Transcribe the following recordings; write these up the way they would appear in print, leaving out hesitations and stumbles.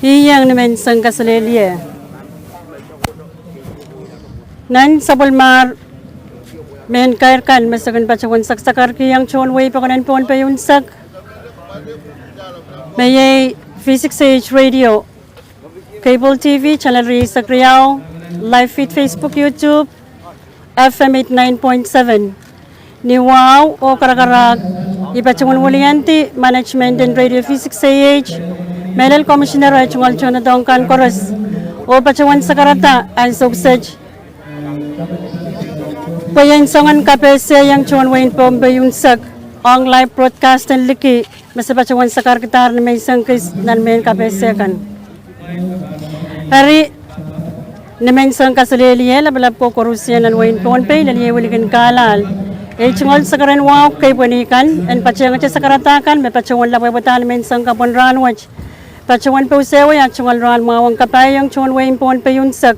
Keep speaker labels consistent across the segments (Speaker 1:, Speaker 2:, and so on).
Speaker 1: Iyang naman sang kasalelye. Nan sabulmar men kairkan masakan pacawan saksakar kiyang chon way pakanan pon payunsak. Mayay Physics Age Radio, Cable TV, Channel Ri Sakriao, Live Feed Facebook, YouTube, FM 89.7. Ni Wow o Karakarag, ipacawan wulianti, Management and Radio Physics Age, Melel Commissioner ay chungal chon na dongkan koros, o pacawan sakarata, ang suksej. Payan songan kapese yang chon wain pombayunsak, ang live broadcast and liki, masapacawan sakar kitar na may sangkis nan main kapese kan. Hari naman sang kasaliliye labalab ko korusyan nan wain ponpay laliye walikan kalal. Chungol sakaran wow kay panikan and pachangan sa sakaratakan may pacawan labay batan naman sang kapon ranwach. Pacawan po sewa yang chungol ran mawang kapayang chon wain ponpayunsak.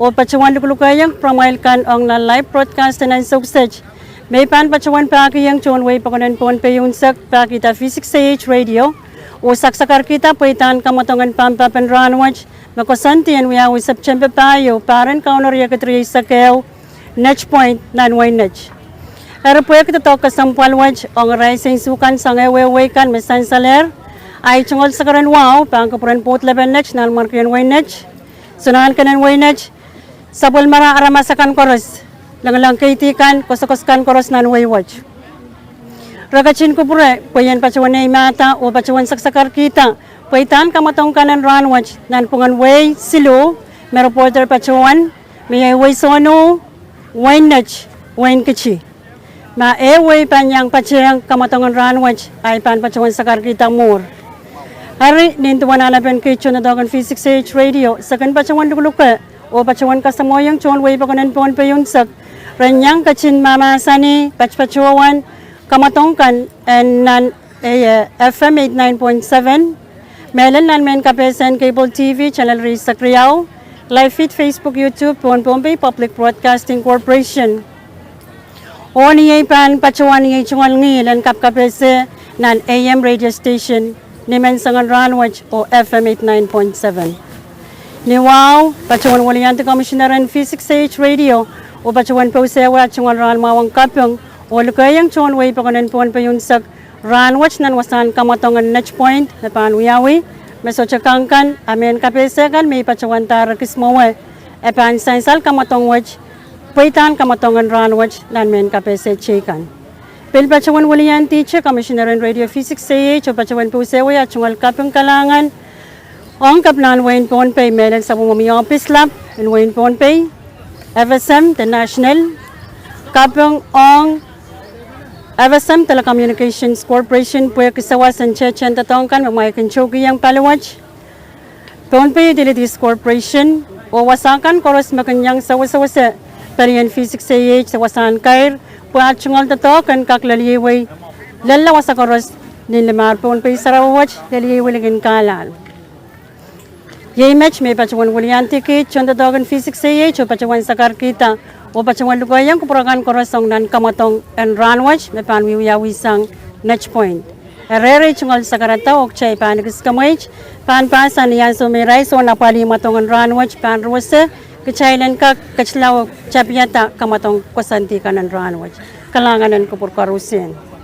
Speaker 1: O pacawan lukulukayang pramailkan ang na live broadcast na suksej. May pan pacawan pakiyang chonway pakunan pon payunsak pakita Physics Age Radio. O saksakar kita paitan kamatongan pampapan ranwach. Makosantian wiyawi September payo paran kaunorya katriya sa keo. Nech point nanway nech. Pero po kita to kasampalwach ang rising sukan sa ngeweway kan mesan saler. Ay chungol sakaran wow pangkapuran pot leben nech nalmarkian way nech. Sunahan kanan way nech. Sabol mara aramasakan koros. Lang kaitikan, kosokoskan koros nan way watch. Ragachin ko pure, payan pacawan na imata o pacawan saksakar kita. Paitan kamatong kanan run watch, nan pungan way silo, may reporter pacawan, may way sono, wine nach, wine kichi. Ma way panyang pacayang kamatong run watch, ay pan pacawan sakar kita more. Hari, nintuan alapan kitchen na dogan Physics Age Radio, sakan pacawan lukuluka, o pacawan kasamoyang chon way pakanan pon payunsak. Ranyang kachin mama sani pachpachuawan kamatongkan and nan FM 89.7 Melan nan men kapesen Cable TV Channel Ri Sakriao Live Feed Facebook YouTube Pon Pompey Public Broadcasting Corporation o niyay pan pachuan niyay chungal ngilan kapkapese nan AM radio station ni Mensangan Ranwach o FM 89.7 ni Wow pachuan waliante Commissioner and Physics Age Radio o pacawan po sewa at chungal ran mawang kapyong o lukayang chon way pakanan pon payunsak ranwach nan wasan kamatongan nech point na panuyawi meso chakangkan amen kapesekan may pacawan tarakis mawe e pan sainsal kamatong wach paitan kamatongan ranwach nan men kapese chekan pil pacawan walian teacher Commissioner in Radio Physics CH o pacawan po sewa at chungal kapyong kalangan ang kapnan wain pon pay melan sa bumami office lab in wain pon pay FSM, the National, Kapyong Ong, FSM Telecommunications Corporation, Puya Kisawasan Chechen Tatongkan, Mamayakan Chogi yang Palawach, Ponpay Utilities Corporation, o Wasakan, Koros Makanyang Sawasawasa, Parian Physics AH, Sawasan Kair, Puya Chungal Tatokan, Kaklaliway, Lalawasa Koros, Nilamar Ponpay Sarawach, Laliway Ligin Kalal. Yay match may pacawan wulian ticket, chonda dogan Physics AH o pacawan sakar kita o pacawan lugayang kupurakan korosong nan kamatong and ranwach may panwiwiyawi sang nech point. Erere chungal sakarata o chay panagis kamay pan pasan yan so may rice o napali matongan ranwach pan ruwasa kachailan ka kachlaw chapyata kamatong kwasanti ka ng ranwach. Kalanganan kupurkarusin.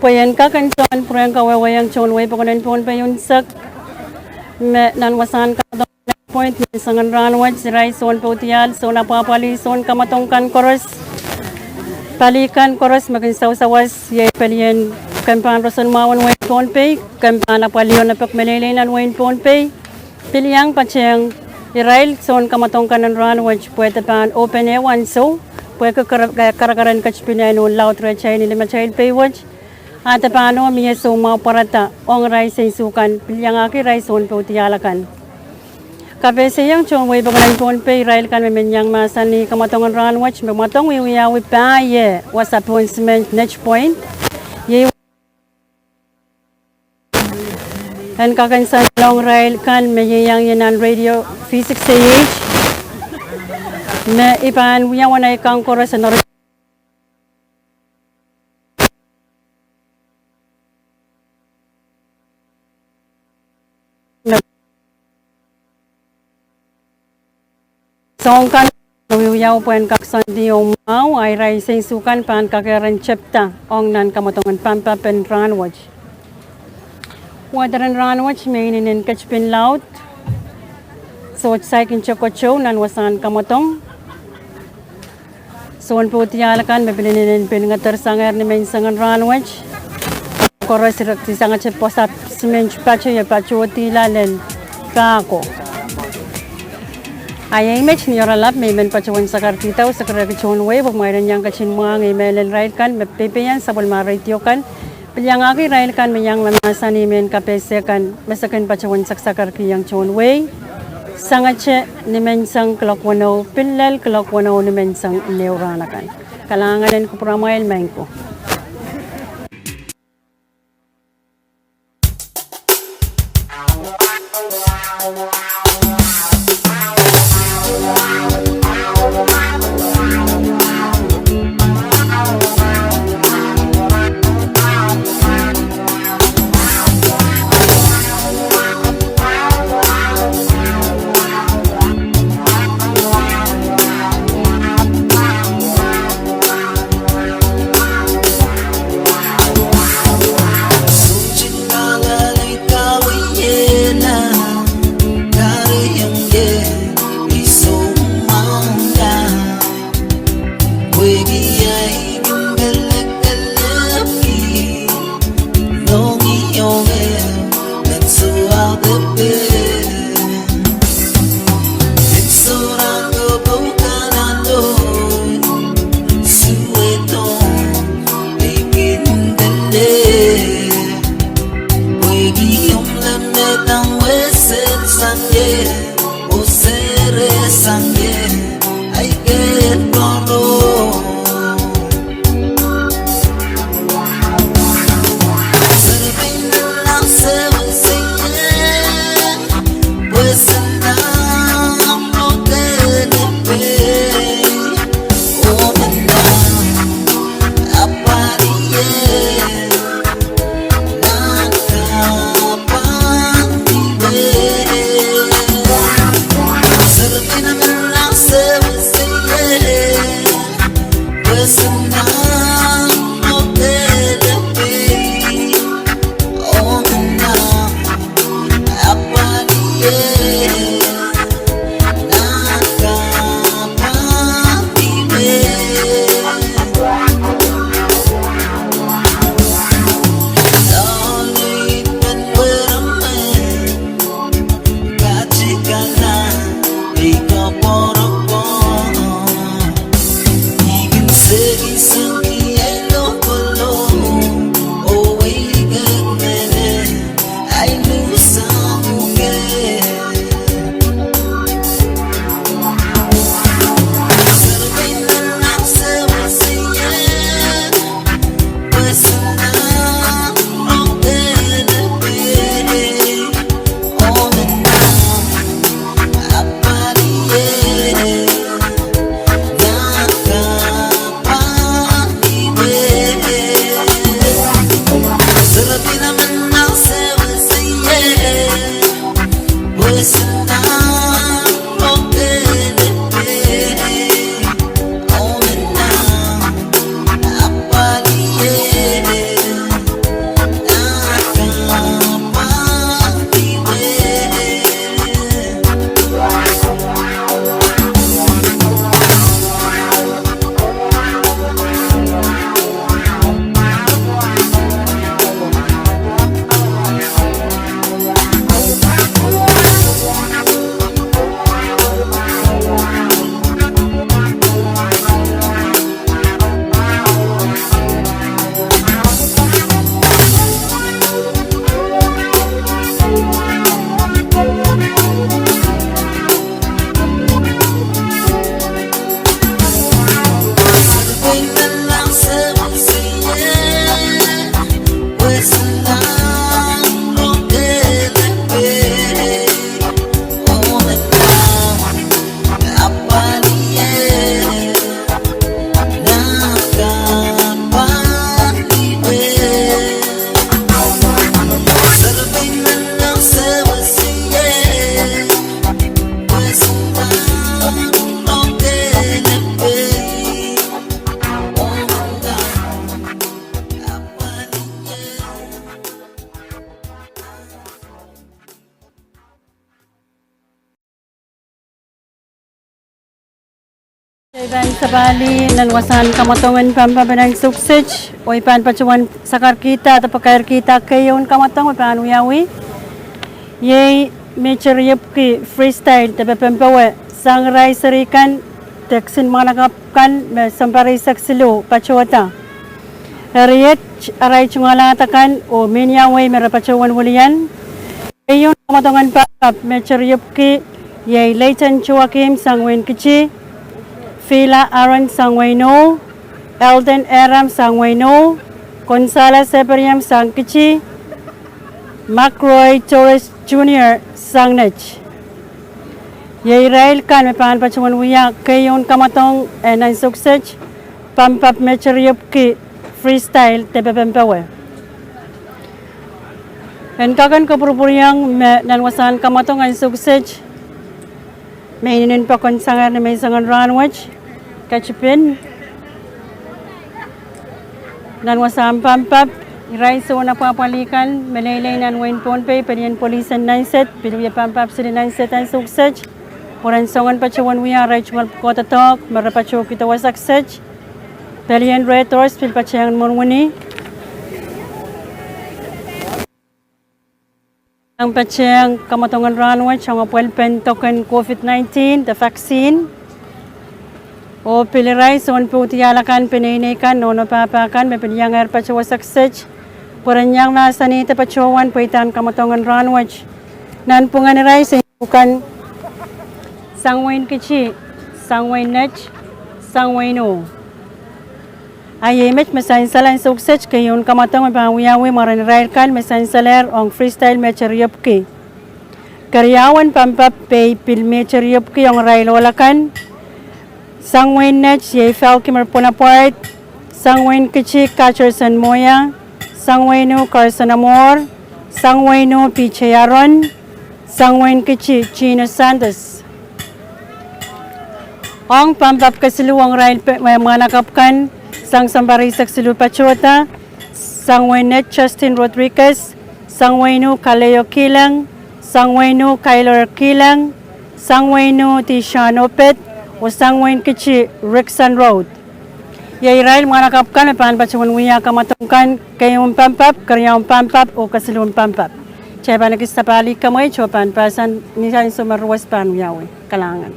Speaker 1: payan ka kan chon preng ka wawayang chon way pakunan pon payun sak me nan wasan ka point ni sangan ranwaj rai son putial sona papali son kamatongkan koros palikan koros magin sawas ye palian kampan roson mawan way pon pay kampan apalion na pak melelenan way pon pay piliang pacheng Irail son kamatongkan ng ranwaj pwede pan open ewan so pwede karakaran kachpinano laut rechay ni lima child pay watch at paano miya so mga parata ong rice ay sukan pilyang aki rice on po tiyalakan kapese yang chong way bagalan pon pay rail kan memenyang masa ni kamatongan ranwaj mamatong wiyawi pa ye was appointment next point ye and kakansan long rail kan mayayang yanan radio physics age na ipan yang wanay kang koras na songkan nawiyaw po ang kaksan diyong mau ay rising sukan pan kakaran chepta ong nan kamatongan pampa pen ranwaj wadaran ranwaj may ninin kachpin laut so saikin chokocho nan wasan kamatong so on po tiyalakan mabilinin pin nga tersangar ni may sangan ranwaj koras rakti sangat posap simench pacho ya pacho tilalen kako ay image ni yoralap may men pachuan sa kartitaw sa karakachon way wag mayroon niyang kachin mga ngaymelen right kan mapipiyan sa bulmarityo kan pilyang aki right kan mayang mamasa ni men kapese kan masakan pachuan sa karkiyang chon way sangache ni men sang klokwano pillal klokwano ni men sang neuranakan kalanganin ko pramail mengko Iban sa Bali, nalwasan kamatongan pampabanang suksej, o ipan pacuan sakar kita atau pakair kita kayon kamatong ipan uyawi. Yay, mecer yupki freestyle tabi pampawe, sang rai serikan, teksin manakapkan, sampari saksilo, pacuata. Hariyet, aray chungalatakan, o minyaway merapacuan wulian. Kayon kamatongan papap, mecer yupki, yay Leighton Joachim Sangwen Kichi, Phila Aaron Sangwaino, Elden Aram Sangwaino, Gonzales Ephraim Sangkichi, McRoy Torres Jr. Sangnech. Yairail kan mepan pacuman wiya kayon kamatong nan suksej pampap mecheryupki freestyle tebe pempawe. En kakan kapurpuryang nanwasan kamatong an suksej mainin pa kon sangar na may sangan ranwach kachipin nanwasam pampap iray so na papalikan malaylay nan wain ponpay pedian polisan nanset piluya pampap sila nanset ang suksej oran songan pachuan wiya ray chumal kota tok marapacho kita wasaksej pedian retors pilpachang monwani ang patsiyang kamatongan ranwach ang apwelpen token COVID-19, the vaccine. O piliray, son po tiyalakan, pininikan, no papakan, may pinyangar patsawa saksej. Puranyang nasa nita patsawan, puitan kamatongan ranwach. Nan po nga niray, sa bukan sangwain kichi, sangwain nech, sangwain no. Ayemech mesain salan suksej kayon kamatong mapawiyawi maranirail kan mesain saler ong freestyle mecheryopki. Karyawan pampap pay pil mecheryopki ong rail walakan. Sangwain nech yay falki marpunapart. Sangwain kichi Catcherson Moya. Sangwaino Carson Amor. Sangwaino Pichayaron. Sangwain kichi Chino Santos. Ong pampap kasiluwang rail manakapkan. Sang Sambarisak Silupachota, Sangwainet Justin Rodriguez, Sangwaino Kaleo Kilang, Sangwaino Kyler Kilang, Sangwaino Tishan Opet, o Sangwain Kichi Rickson Road. Yairail mga nakapkan, paan pachuan wiya kamatungkan, kayong pampap, karyang pampap, o kasilun pampap. Cheba nagistapali kamoy, chopan pasan, nisan sumarwas pan wiyawi, kalangan.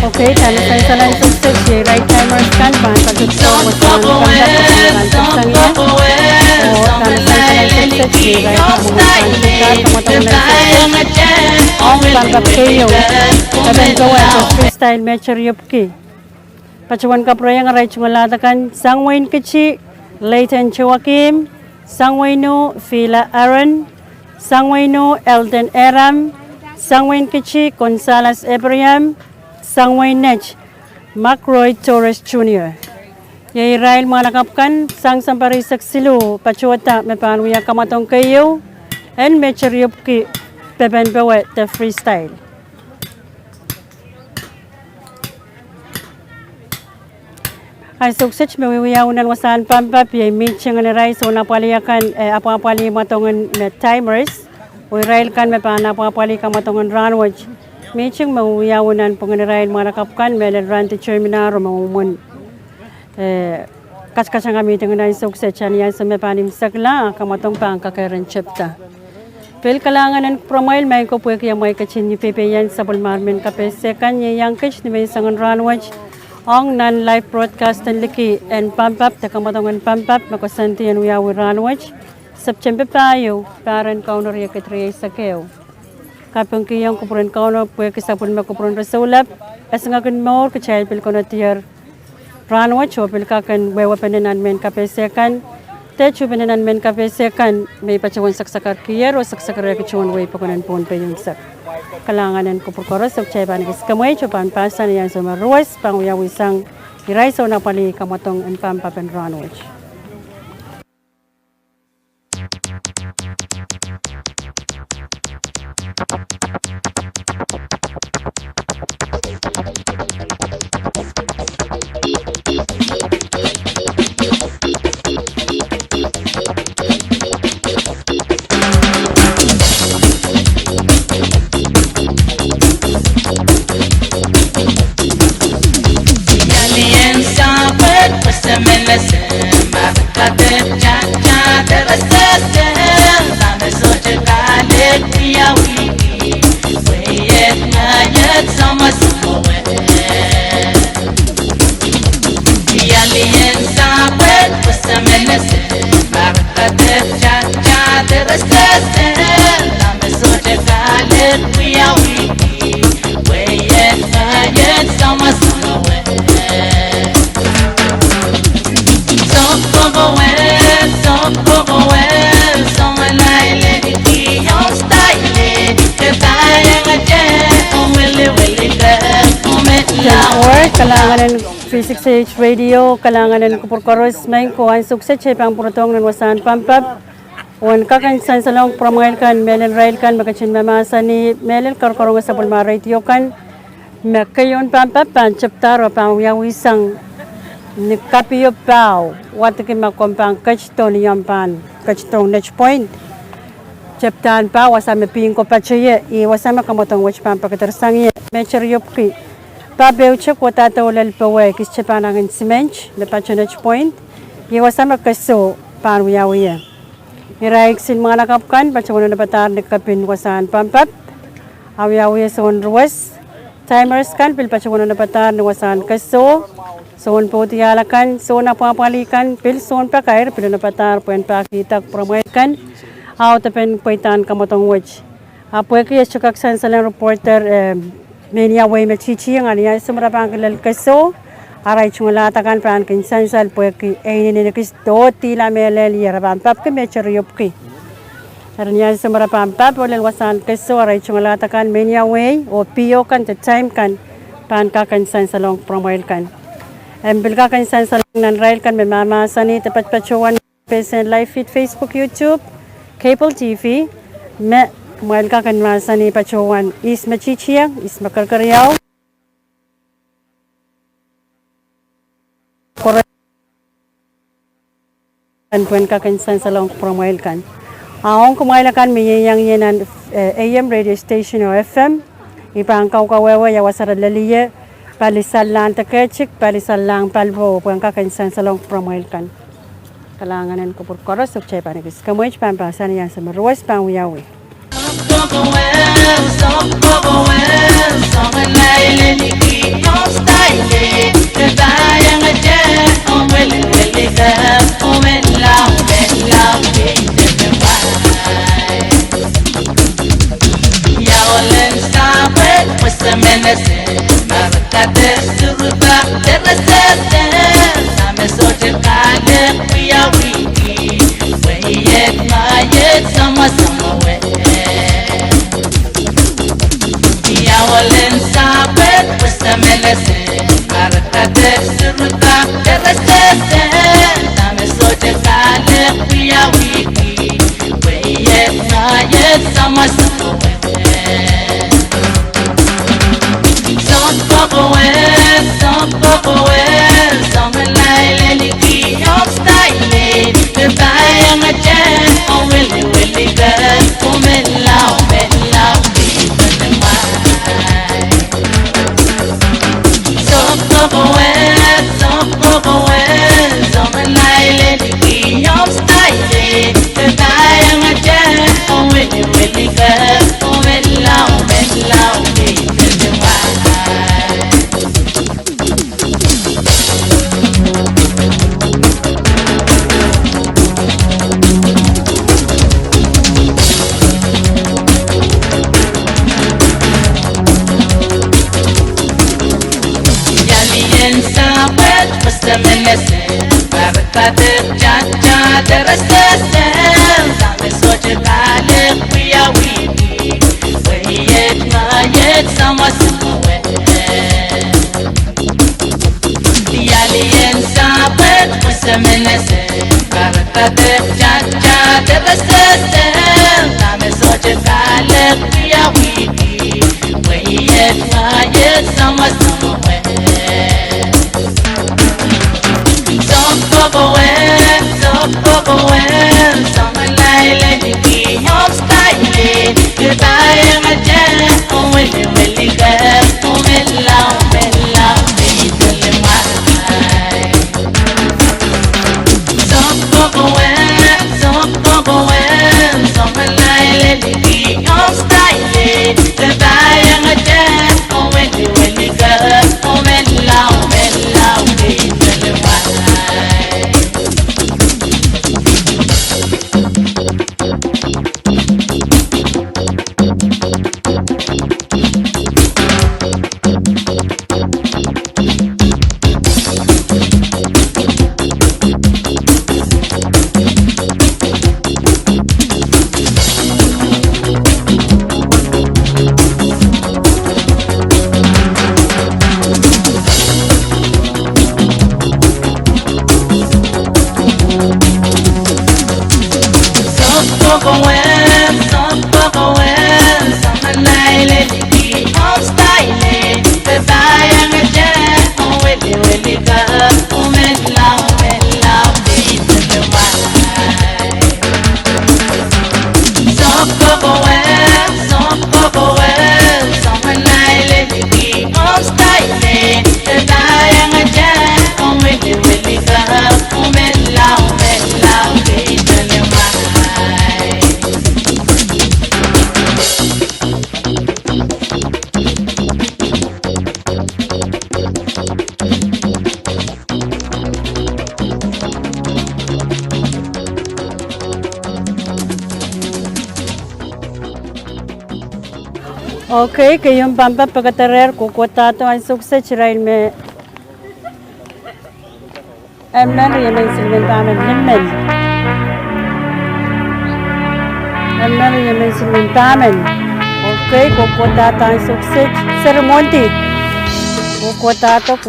Speaker 1: Okay, talo sa salan suksej si right timers kan pan pagtutso mo sa pagkakasangyan o talo sa salan suksej si right timers kan ang pampap kayo kaben gawa sa freestyle mecheryopki pacuan kaproyang right chumalatakan Sangwain Kichi Leighton Joachim Sangwaino Phila Aaron Sangwaino Elden Aram Sangwain Kichi Gonzales Ephraim Sangwain Nech, McRoy Torres Jr. Yairail mga nakapkan, sang samparisak silo, pachuata, may panuya kamatong kayo, and mecheryopki, pepenpewe, the freestyle. Ay suksej, may wiwiyaw wasan pampap, yay mitching nga niray, so napaliyakan, apapali matongan timers, Uirail kan may panapapali kamatongan ranwach. Mitching mawiyawanan panganirail mga nakapkan, may ran teacher minaro mamumun. Kas-kasang kami tingunan sukses yan sa may panim sakla, kamatong pang kakairan chepta. Pel kalangan ng promail, may ko po kaya may kachin ni Pepe yan sa Bulmarmen Kapese, kanya yang kach ni may sangan ranwach. Ang non-live broadcast ng liki and pampap, takamatongan pampap, makasanti yan uyawi ranwach. September tayo, parang kaunor yakitriya sa kayo. kapung kiyang kupuran kauno pwe kisapun ma kupuran rasulap asangakan more kachayal pil kono tier ranwa chopil kakan wewa penenan men kapesekan te chubenenan men kapesekan may pachawan saksakar kiyer o saksakar kachuan way pakunan pon pe yung sak kalanganan kupur koros of chayban kis kamoy chupan pasan yan sumaruas pangyawisang iray so napali kamatong pampapen ranwa. Kalanganan Physics H Radio, kalanganan kupur koros main ko ang sukses chay pang purutong ng wasan pampap. Wan kakansan sa lang promoel kan melen rail kan makachin mamasa ni melen karkorong sa bulma radio kan makayon pampap pan chaptar o pang yawisang ni kapiyo pao watikin makompang kachton yampan kachton next point chaptan pa wasame pingko pachaye I wasame kamotong watch pampa katarsangi mecher yopki Pabeu chuk watata ulal pawe kis chapanangin simench na patronage point. Iwasama kaso panwiyawiya. Iraik sin mga nakapkan patsungo na patar na kapin wasan pampap. Awiyawiya sa ruwas. Timers kan pil patsungo na patar na wasan kaso. Soon po tiyalakan, soon na pangapalikan, pil soon pa kair, pil na patar, puan pakitak promoykan. Aw tapen paitan kamotong watch. Apoy kaya chukaksan sa lang reporter Menia way machichi ang aniya sumrapang kilal kaso aray chungala takan pran kinsan sal pueki ay ni kisto tila melel yaraban pap ke mecheryop ki arniya sumrapang pap olel wasan kaso aray chungala takan menia way o pio kan the time kan pan ka kinsan salong promoil kan bil ka kinsan salong nan rail kan mama sani tapat pachuan pesen live feed Facebook YouTube cable TV me Kumail ka kan masa ni pachuan is machichiyang is makarkaryaw kan puen ka kan san salong promoil kan aong kumail kan miyang yenan AM radio station o FM ipang kawawa ya wasara laliye palisal lang takechik palisal lang palbo puen ka kan san salong promoil kan kalanganan ko por koros ok chay panigis kamoy pampasan yan sa maruwas pangwiyawi
Speaker 2: Kadir Jaja Derasasam Same soche kalik Wiya wiki Wahiyet mayet sama semua Yaliyen sabet Musemenese Kadir Jaja Derasasam Same soche kalik Wiya wiki Wahiyet mayet sama semua Sama laila diki hom style Goodbye majan Umeli weli gar Umela umela Bidul mahai Sokko wen Sama laila diki hom style Goodbye majan Umeli weli gar Umela umela Bidul mahai
Speaker 1: Okay, kayong pampa pagkatarer, kukutato ang sukses, rain me. Emmer, yaman silmen tamen, nimmen. Emmer, yaman silmen tamen. Okay, kukutato ang sukses, Sir Monty. Kukutato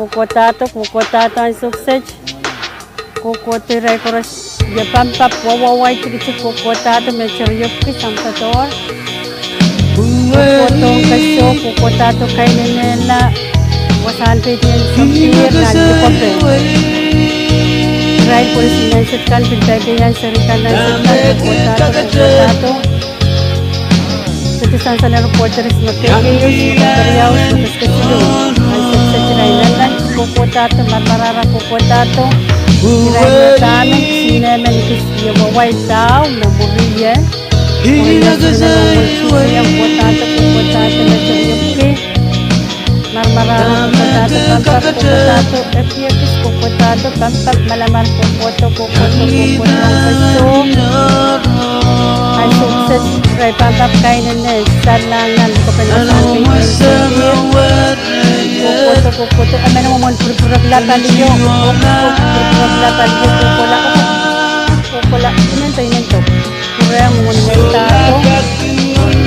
Speaker 1: ang sukses. Kukutiray koras, yapampa, wawaway, tikit kukutato, may charyop ki, sampator. Kukutong kaso, kukutato kay Ninela. Wasan pwede yan sa pier, nagtukope. Try po rin sinansit pintay yan sa rikan na kukutato. Satisan sa reporters magkakayos, magkariyaw, magkaskasiyo. Ang sa tirainalan, kukutato, maparara kukutato. Tirain na sa amin, sinemen kisyo maway tao, namuriyan. Yang potato na sa yuki. Marmarang potato, epiakis potato, pampak malaman potato, kaso. Ay sukses, try pampak kainan na, salangan, ko pinasabi. Kukuto, amin naman purpuraglapan niyo. Purpuraglapan niyo, kukula, inento. Kurang monumentato.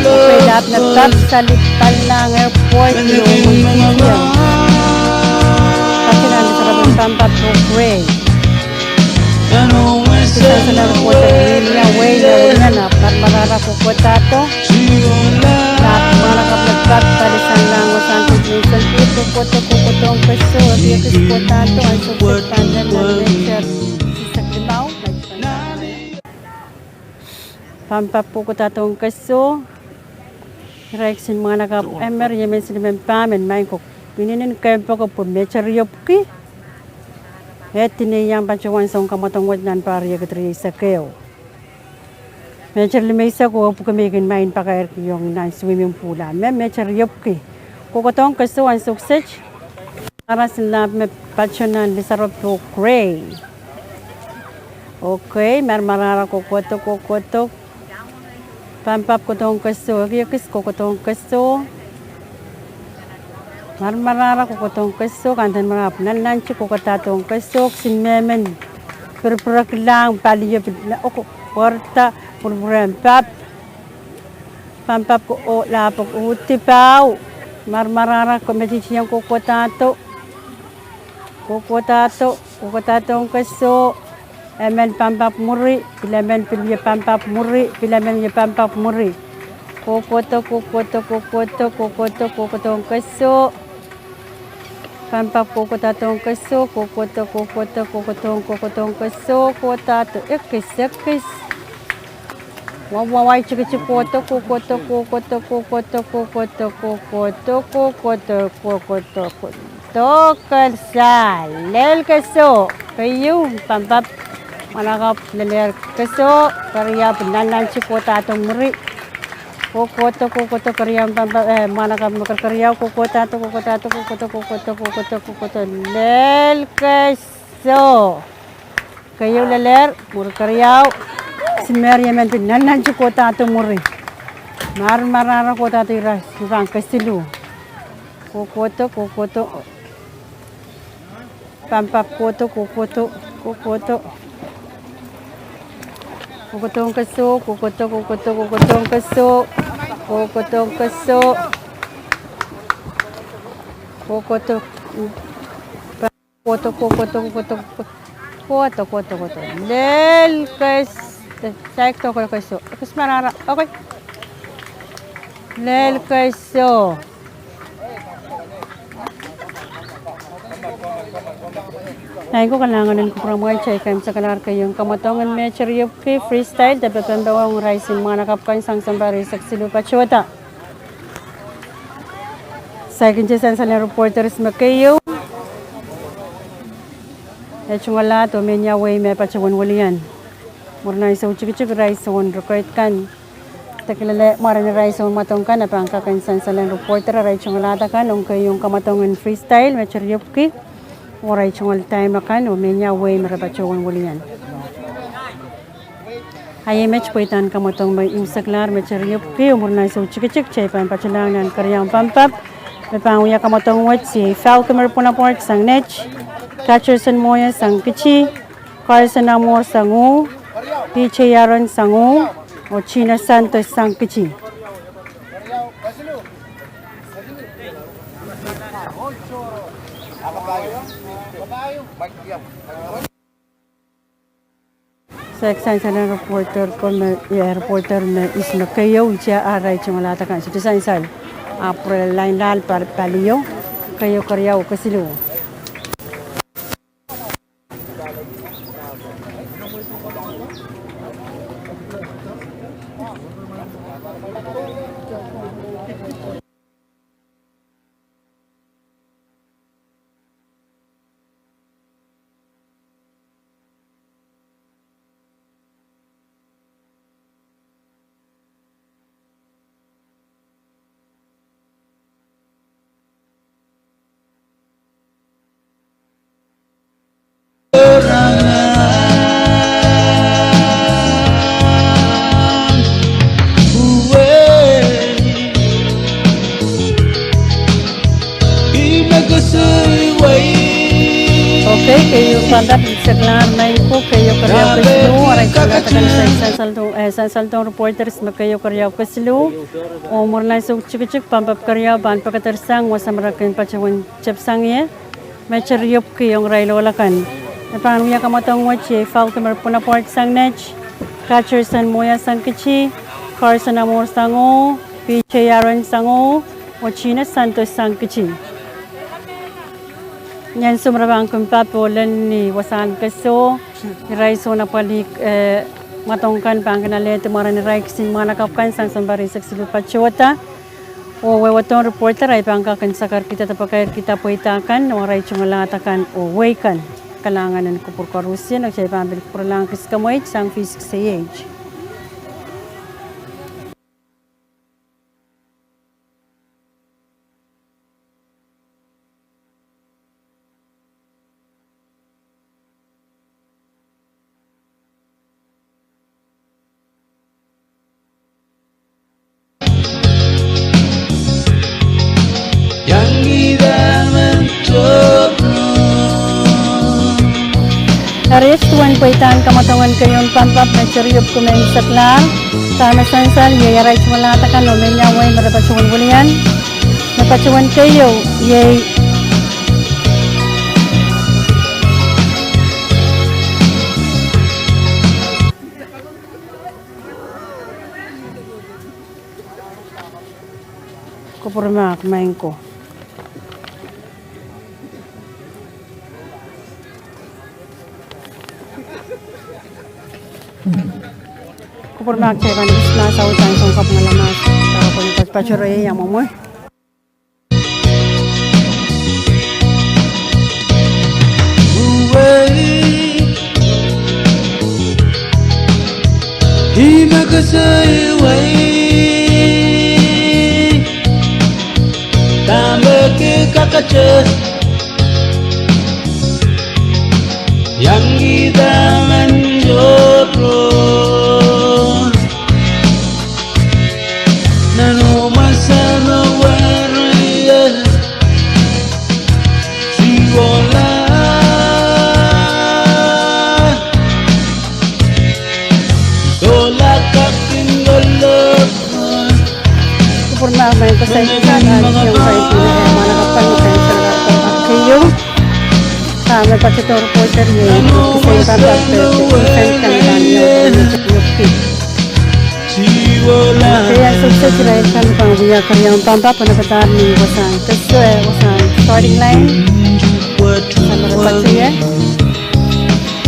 Speaker 1: Pedap na tap sa lipan ng airport yung munisipyo. Kasi nandito sa rabang pampa progray. Kasi sa airport ang linya way na una na marmarara kukutato. Lahat mga nakaplagkat palisan lang o santos minsan kukuto ang peso. Abiyag kukutato ang sukses pandan ng lecture. Sa Klimaw, pampapukutato ang kaso. Reaction mga naka-emer, yaman sinaman pamen, main ko. Pininin kayo pa ko po, mecharyop ki. Et tiniyang pancuan sa kamatang wadnan para yagatri sa kayo. Mechar limesa ko po kami main pa kayo yung swimming pool. Mecharyop ki. Kukutong kaso ang sukses. Para sila may pansyonan lisarop po gray. Okay, marmarara kukuto. Pampap ko tong kaso, kiyakis ko tong kaso. Marmarara ko tong kaso, kantan mga apnan lanchi ko katatong kaso, sinmemen. Perperak lang paliyo na oko porta purburan pampap ko o lapok uti pau marmarara kompetisi yang kokotato ang kaso emen pampap muri pilamen pilya pampap muri pilamen ya pampap muri kokoto ang kaso pampap kokotatong kaso kokotong kaso kotato ekis wawaway chikikoto kokoto kalsal lel kaso kayo pampap manakap leler kaso karya pinanan chikotatong muri kokoto karyam pampap manakap makarkaryaw kokoto lel kaso kayo leler murkaryaw Simerya men pinanan chikotatong muri marara kotato iras rang kasilu kokoto pampap kokoto ang kaso kokotong kaso lel kas sakto ko kaso kas marara okay lel kaso Nain ko kailangan ng kupramuay chay kayo sa kalar kayong kamatongan mecher yupi freestyle dapat pembawang raisin mga nakapkain sang sambari sa silupa chota. Sa akin dyan sa reporters makayo. At yung wala to menya way may pachawan walian. Murna isa uchik-uchik rice on record kan. Takilala marani rice on matong kan na pangkakan sa reporter ray yung wala ta kan ang kayong kamatongan freestyle mecher yupi. Oray chungal time makan o menya way marabachawan walian. Ay match poitan kamotong may imsaklar mechariyo pi umur na so chik chay pan pachalangan karyang pampap may panguya kamotong wat si Falconer Punaport sang nech Catcherson Moya sang kichi Carson Amor sangu Piche Yaron sangu o China Santos sang kichi. Sa excited reporter ko reporter na isna kayo siya aray chumalata kan sa design April line lal paliyo kayo karyaw kasilo. Okay, kayo pandat saglar may ko kayo karyaw kaslo aray kalatakan sa saltong reporters makayo karyaw kaslo o murna so chik pampap karyaw ban pakatarsang wasamrakin pachawan chapsangye may charyop kayong raylo lakan napanuya kamatong wachi Falconer Punaport sang nech Catcherson Moya sang kichi Carson Amor sango Piche Yaron sango o China Santos sang kichi. Yan sumrabang kumpapolan ni wasan kaso raiso na palik matongkan pangkanale tumara ni raiksin mga nakapkan sang sambari sa silupa chota o wewatong reporter ay pangkakan sakar kita tapakayar kita po itakan o ray chungalatakan o waykan kalangan ng kupurkarusyan o siya pambilik por lang kiskamoy sang physics sa age. Dari success tuan paitan kamatongan kayon pampap na churiyop kumen saklar tama sansal ye right malata kan no menya way marapachuan bulian napachuan kayo ye ko porma main ko Kupur mak ceban isna sautan songkap ngalamas taro pun pas pacure yang momo
Speaker 2: yang kita menjodoh nano masana waraya siwala dolak katinggalak
Speaker 1: kupur mak main kesaikan yang saya punya mana kapan makan salah kayo Kami pacitor poster ye kisah pampap defense kan yo Kaya sukses Israel kan pangbuya karyang pampap penapetan ni wasan kesuai wasan starting line sama repacu ya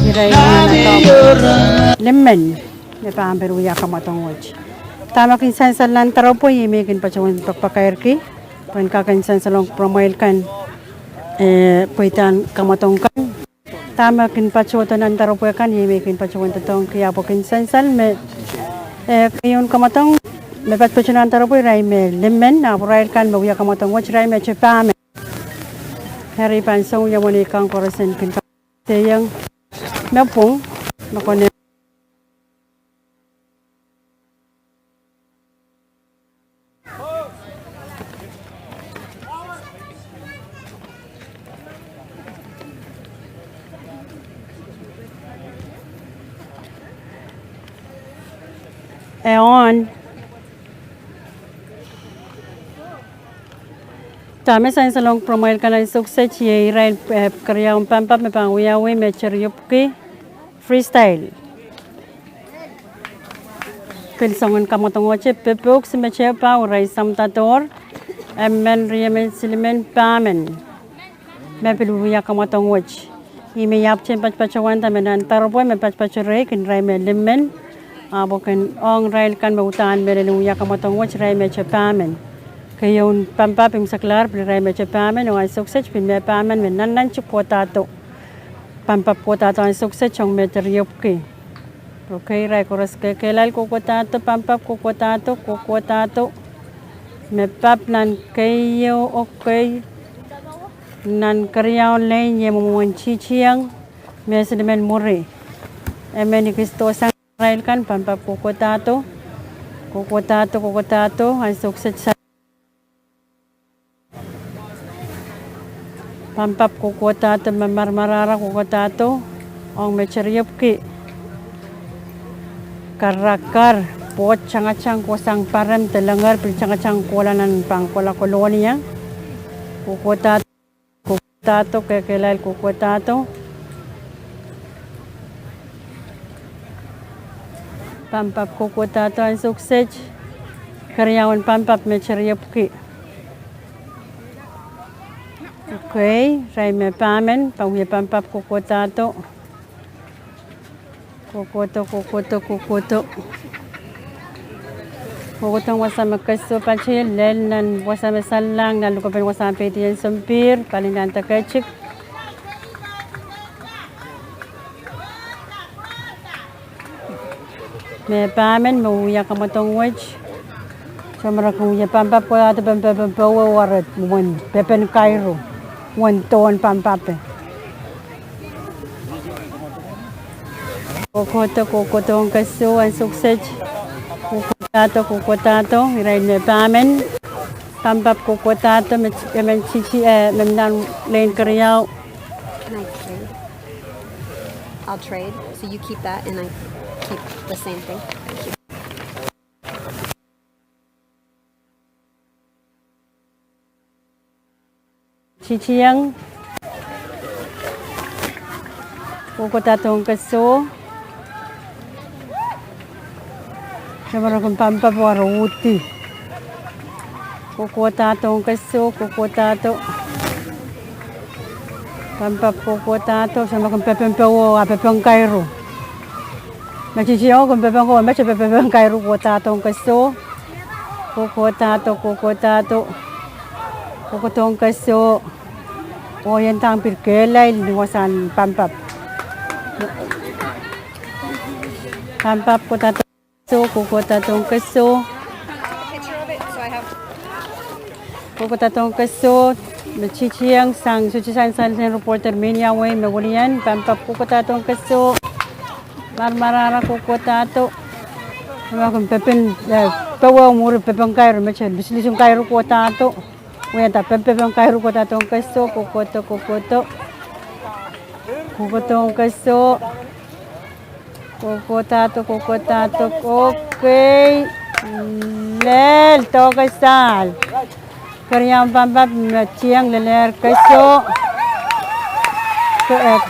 Speaker 1: Israel na lemmen ne paamber uya kamatong waj tama kinsan salan taro po ye mekin pacuan pakpakairki pen kakinsan salong promoil kan puitan kamatong kan tama kin pacuan antaro po kan ye mekin pacuan totong kaya po kinsan sal me kayon kamatong me pacuan antaro po rai me lemmen na rail kan bawiya kamatong waj rai me chepame hari pansong yamoni kang korosen kin teyang mepung makone Eon. Tama sa salong promoil ka na sukses ye Israel karya pampap me pangwiyawi me cheryupki freestyle. Pilsongon kamotong wache pepok si me chepa uray samtator emmen riyemen silimen pamen. Me piluya kamotong wach. Ime yap chen pachpachawan tamenan taropoy me pachpachure kin ray me limmen. Abokan ong rail kan bautan beleluya kamatong wach ray me chepamen kayon pampap im saklar ray me chepamen o ay sukses pin me pamen men nan chupotato pampap potato ay sukses chong meteryopki okay ray koras ke kelal kokotato pampap kokotato me pap nan kayo okay nan karyaw len ye mumuan chichiang me sedimen muri emeni kristosang Israel kan pampap kokotato ay sukses sa pampap kokotato marmarara kokotato ang mecheryopki karakar pot changachang kosang parem telangar pilchangachang kolanan pangkola kolonia kokotato kekelal kokotato pampap kokotato ang sukses karyawan pampap me cheryopki okay ray me pamen pangwiya pampap kokotato kokotong wasama kaso pachil lel nan wasama salang nan lukapen wasama petiyan sampir palingan takachik me pamen mauya kamatong wach samara kuya pampap ko ato pampap warat mon pepen Cairo one ton pampape kokoto ang kaso ang sukses kokotato iray me pamen pampap kokotato men chichi men nan len karyaw
Speaker 3: I'll trade. So you keep that and I keep the same thing. Thank you.
Speaker 1: Chichiyang kuko tatong kaso Namara kung pampa waruti kuko tatong kaso kuko tato pampa kuko tato sama kung pepempewo apepeng kairo Machichiyang kung pepeng ko machi pepeng kairo kuko tatong kaso kuko tato kuko tong kaso O yan tang pirkelay liwasan pampap. Pampap ko tatong kuko tatong kaso.
Speaker 3: Picture of it so I have.
Speaker 1: Kuko tatong kaso. Chichiyang sang suchisan san reporter minya way magulian pampap kuko tatong kaso. Marmarara kuko tato. Mga kung pepin pawa umuri pepeng kairo macam bislisung kairo kuko tato. Uyan ta pepeng kairo ko tatong kaso kukoto ang kaso kukotato okay lel to kasal karyang pampap chiyang leler kaso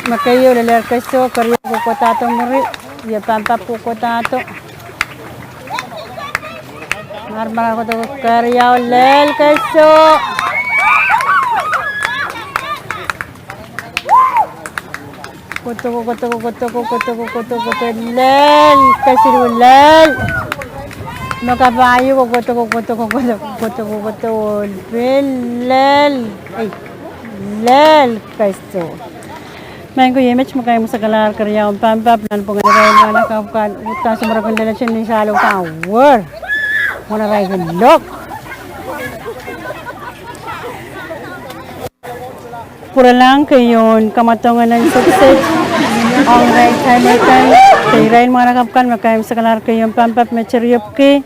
Speaker 1: makayo leler kaso karyang kukotato muri ya pampap kukotato Marmar ko to karyaw lel kaso. Kuto lel kasi lel. Makabayo ko kuto lel. Ay lel kaso. Main ko image mo kayo mo sa kalar karyaw pampap nan po ngalaw na nakapkan utang sa marakon lel siya ni salo tower. Muna rin look. Pura lang kayon kamatongan ng success. Ang right timer kan. Tirain mga nakapkan. Makayam sa kalar kayon pampap. Macharyop ki.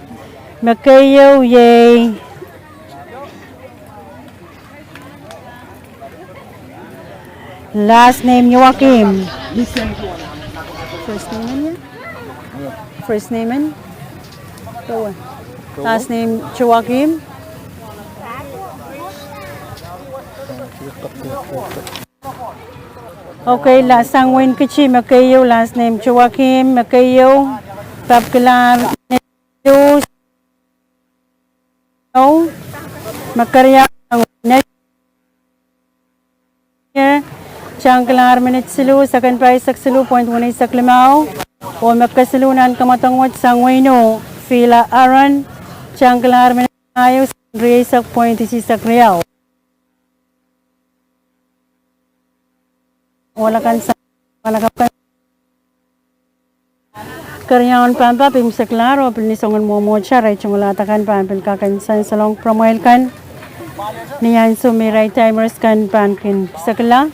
Speaker 1: Makayaw yay. Last name Joaquim. First name niya? First name niya? Last name Joaquim. Okay, last sang win kichi Makayo. Last name Joaquim Makayo. Tapkilar news. No. Makarya next. Changklar minute silu. Second prize saksilu. 0.1 saklimao. O makasilunan kamatangwat sang wino. Fila Aaron. Changklar minayos Reysak point isisak Riau. Wala kan karyawan pampap imsak laro pinisongan mo siya ray chungulatakan pampil kakansan salong promoil kan niyan sumiray timers kan pankin sakla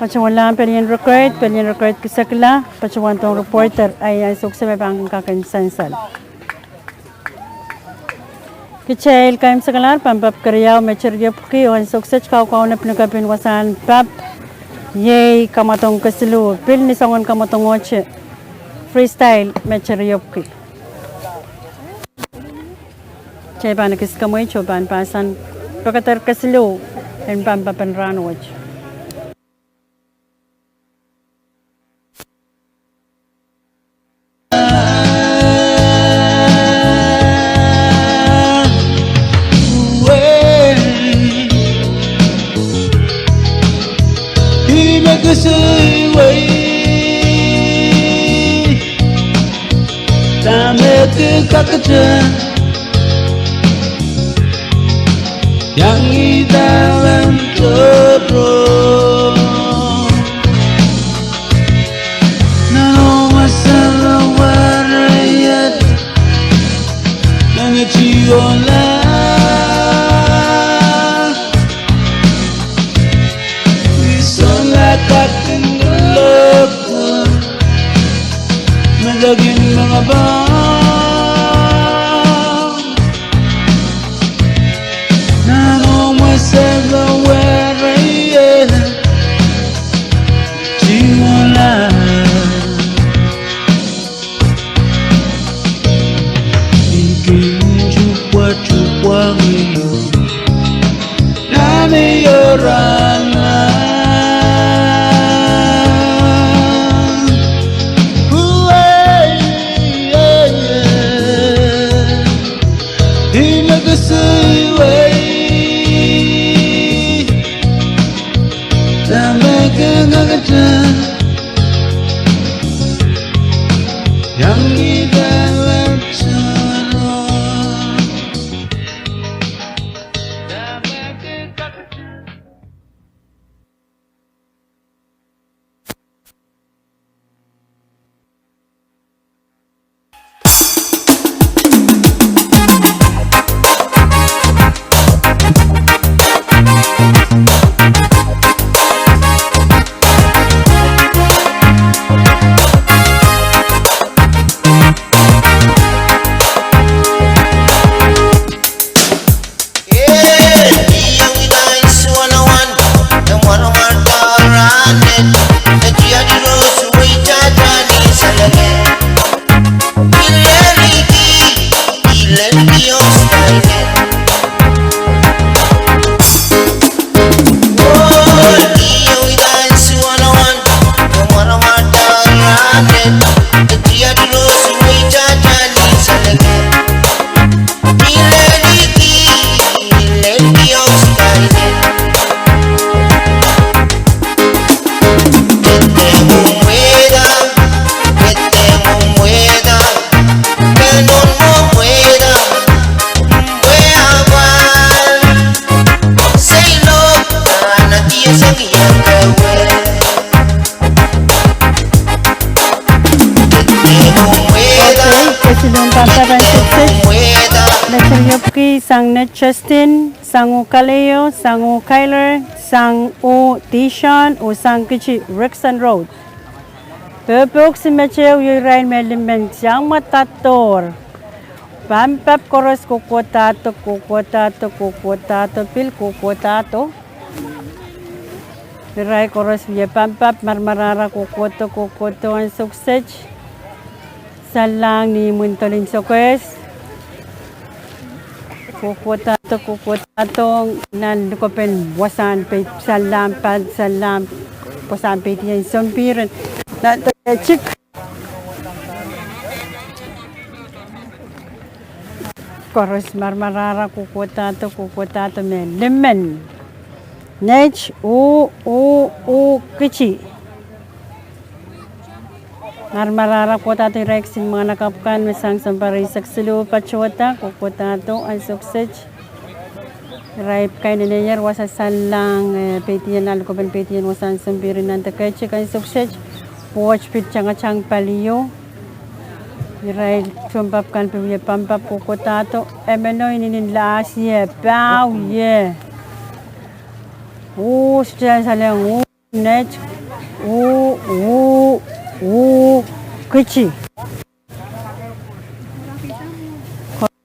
Speaker 1: pachawalan pelin record kisakla pachawan tong reporter ay suksa bang kakansan sal Kichail kaim sakalar pampap karyaw mecherya puki on suksech kau na pinagapin wasan pap yay kamatong kasilu pil ni songon kamatong oche freestyle mecherya puki chay ban kis kamoy choban pasan pakatar kasilu en pampapan ranwach
Speaker 2: Kasih way Tamet kekakajan Yang di dalam terus Nano masalah warayat Nangaciyola Kating loob Malaging mga bang Nanong masagawa rin Simula wangiyo Nami yorana Yang dalam
Speaker 1: President Pamparan Sukses, Dr. Yopki, Sang Net Justin, Sang U Kaleo, Sang U Kyler, Sang U Tishan, o Sang Kichi Rexon Road. Pepok si Mechew Yurain Melimen Sang Matator. Pampap Koros Kukotato, Kukotato, Kukotato, Pil Kukotato. Piray Koros Via Pampap, Marmarara Kukoto, Kukoto, and Sukses. Salang ni Muntolin Sokes. Kukotato, nan lukopen wasan pe salam pad salam posan pe tiyan sompiren. Na chik. Koros Marmarara Kukotato men lemon. Nech u kichi. Marmarara Kukotato Rex in mga nakapkan misang samparay saksilo pachota Kukotato ang Sukses. Raip kay nanayer wasa salang petian alkoben petian wasan sampirin ng takayche kay Sukses. Watch pit chang paliyo. Raip sumpap kan piya pampap Kukotato. Emeno ininla siya pao ye. Siya salang net kichi.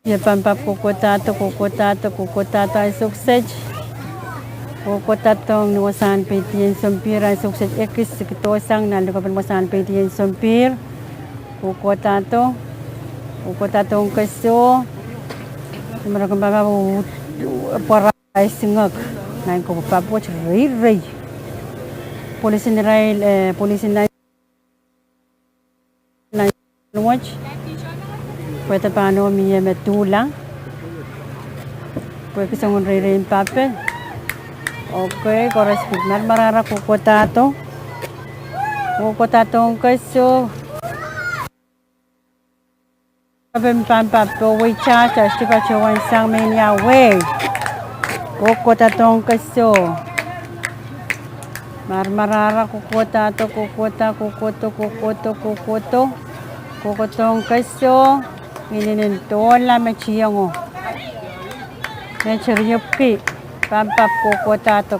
Speaker 1: Ya pampap Kukotato ay Sukses. Kukotato ang nawasan petian sompir ay Sukses ekis kitosang nalukapan wasan petian sompir. Kukotato ang kaso. Marakang baba para ay singag. Nain ko papapoch ray. Polisin Israel, polisin na watch. Pwede paano miya metula. Pwede isang ray papel. Okay, correspond. Marmarara Kukotato ang kaso. Sabi pampap, way chacha, stipa chawan sang menya way. Kukotato ang kaso. Marmarara Kukotato ang kaso. Ininintola mechiyango. Mechiryopki. Pampap Kukotato.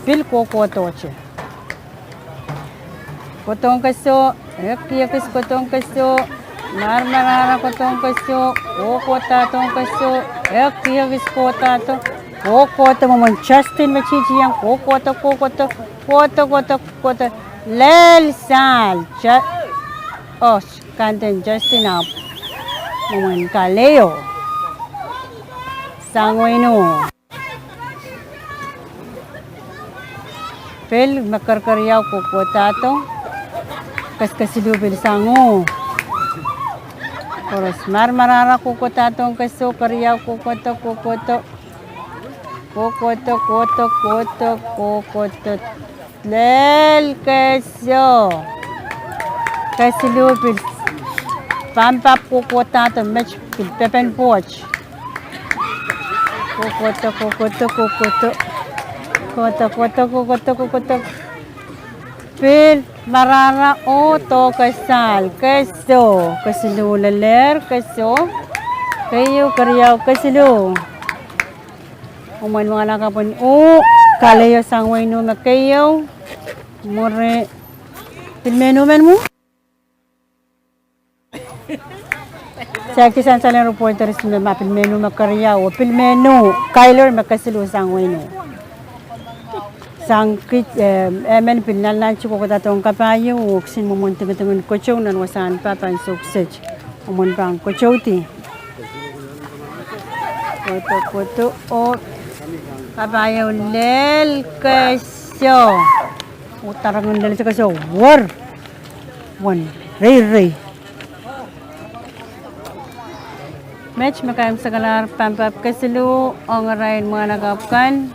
Speaker 1: Pil Kukoto che. Kotong kaso. Yakis kotong kaso. Marmarara kotong kaso. Kukotato ang kaso. Yakis kotato. Kukoto mo Justin mechichiyang. Kukoto. Lel sal. Kanten Justin up. Muman kaleo. Sangweno. Pel makarkaryaw ko tato. Kaskasilu pel sango. Oros marmarara ko tato ang kaso karyaw ko koto. Kokoto. Lel kaso. Kasilu pel pampap ko tato match pel pepen poch. Kokoto. Pil marara to kasal kaso kasilu laler kaso kayo karyaw kasilu uman mga nakapon kalayo sangway no na kayo more pilmeno men mo sa kisan sa reporters na mapilmeno makaryaw pilmeno Kyler makasilu sangway no sangkit emen pinal na chuko ko tatong kapayo uksin mo munti betungan kocho nan wasan papan suksej umon bang kochoti koto kapayo lel kasyo utarangan lel kasyo war one rey match makayam sagalar pampap kasilu ang rain mga nagapkan.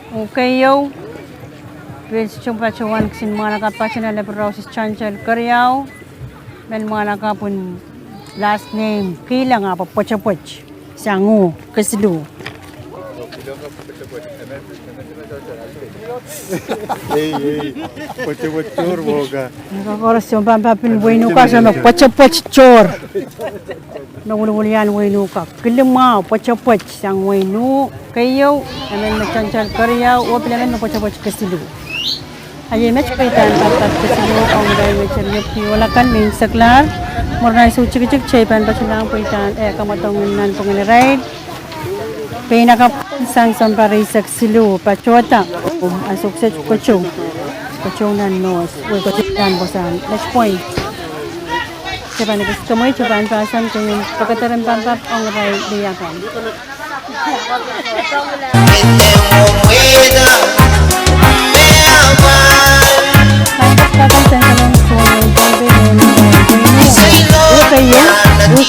Speaker 1: Okay, yo. Pwede chumpa chuwan sin mga nakapasya na leprosis chanchal karyaw. Men mga nakapun last name kila nga pa poch sangu kasilu.
Speaker 2: Poch boga.
Speaker 1: Nakakoras yung pampapin bueno ka sa poch chor. Nawuluyan bueno ka. Kilima poch sang bueno. Kayo, amen machanchal karyaw, o pilamen poch kasilu. Aye match paitan papat kasilu ang dai macharyo wala kan main saklar. Mornay su chik chay pan pachilang paitan kamatong nan pangani ride. Pinaka sang sampari saksilu pachota asukset kocho nan nos we ko tan bosan next point sepan ko kamoy chupan pasan kung pagkataran pampap ang ray diyakan pampap san kanong suno kayo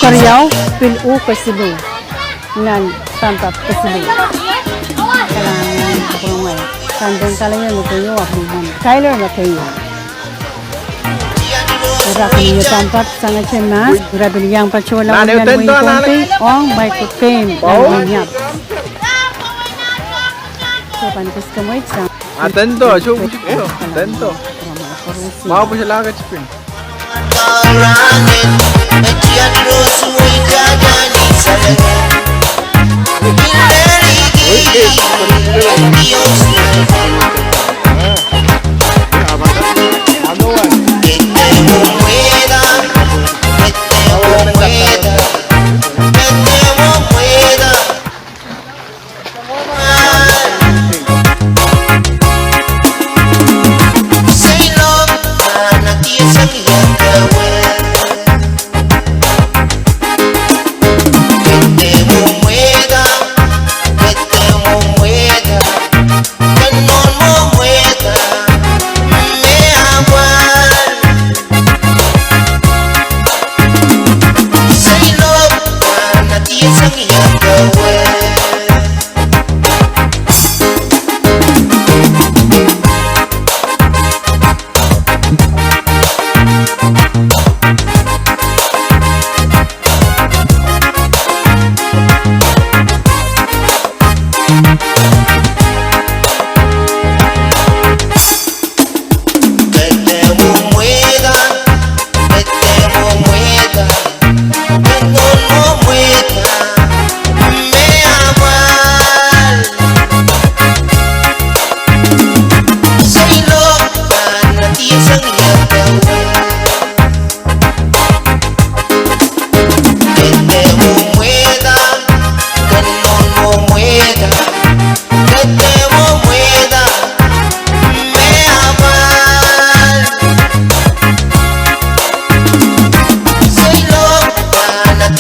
Speaker 1: karyaw pil kasilu nan pampap kasilu kalangan kulungan sandang kalayan mo kayo akong Kyler na kayo Rapi niyo pampap sangat cemas rapi yang pacola ulan mo yung konti ong may kutin ang manyak so panikas ka mo iksa
Speaker 2: Atento, atento. Mau pa siya lakad spin.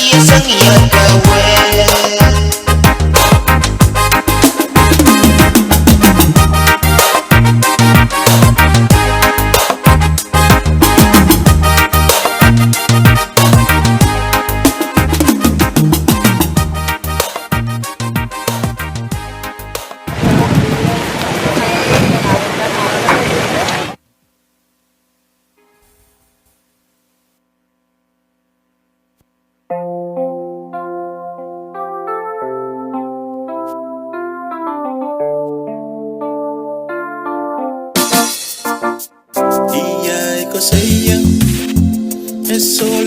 Speaker 4: Isang iyang gawin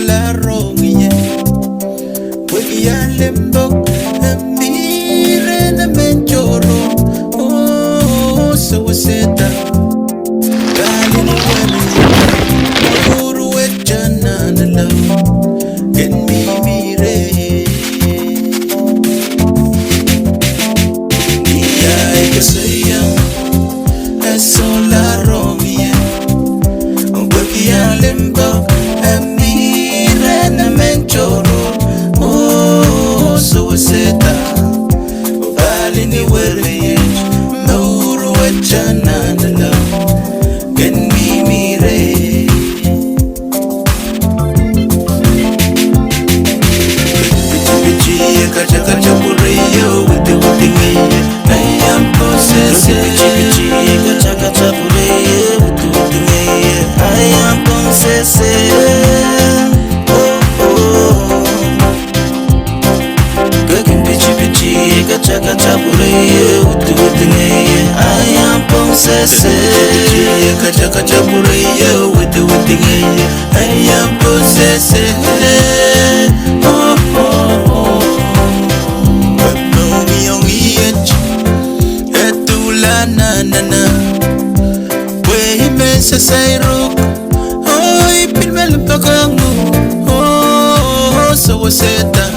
Speaker 4: solaro ye Wiki alembo Amire na menjoro Oh so waseta Dali ni wani Uru wechana na love Can me mire Nia ikasaya Solaro ye Wiki alembo Amire na menjoro Oh so waseta Dali ni wani Uru wechana na love Can me mire Kacha kacha pureyo with the I am possessed. Kacha kacha pureyo with the I am possessed. Oh oh. Kakin pichi pichi kacha kacha pureyo with the I am possessed. Kacha kacha pureyo with the I am possessed. Oh oh oh. Sa sayruk Oy pilmel pakangu Oh so waseta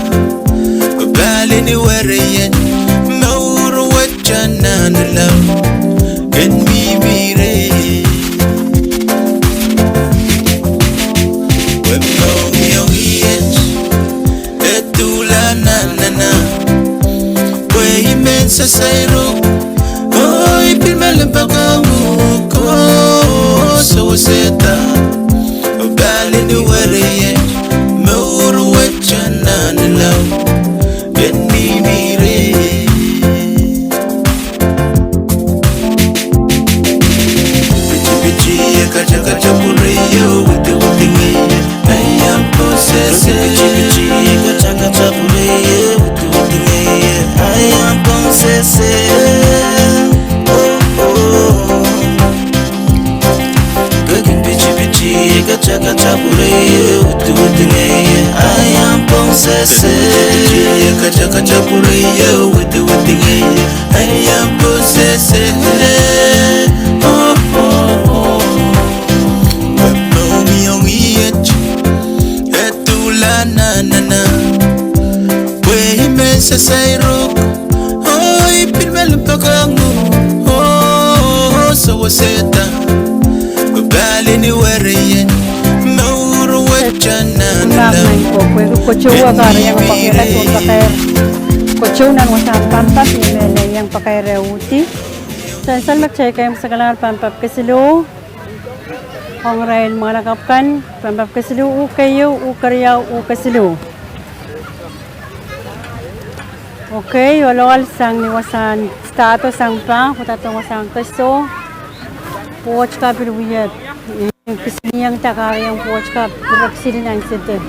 Speaker 4: Bali ni wariyen Mauru wachana na love Can me mire Webong yung iyet Etula na na na Way men sa sayruk Oy pilmel pakangu So waseta Bali ni wariye Mauru wachana na love Can me mire Pichi pichi kacha kacha pureyo with the I am possessed. Pichi pichi kacha kacha pureyo with the I am possessed. Kacha kacha pureyo with the I am possessed. Kacha kacha pureyo with the I am possessed. Oh oh oh. Wapno miyong iyet Etula na na na Wey men sa sayruk Oy pilmel pakangu Oh so waseta Bali ni wariyen Mauru wachana na
Speaker 1: Main ko kuchuwa kare yang pakira tuan pakai kuchunan wasan pampas imele yang pakai reuti. Sensal magchay kayo sa kalangan pampap kasilu. Ang rail malakapkan pampap kasilu ukayo ukaryaw ukasilu. Okay, walawal sang niwasan status sang pa kutatong wasang kaso. Watch ka pilwiyat. Kesiniang takar yang watch ka beraksili nang sete.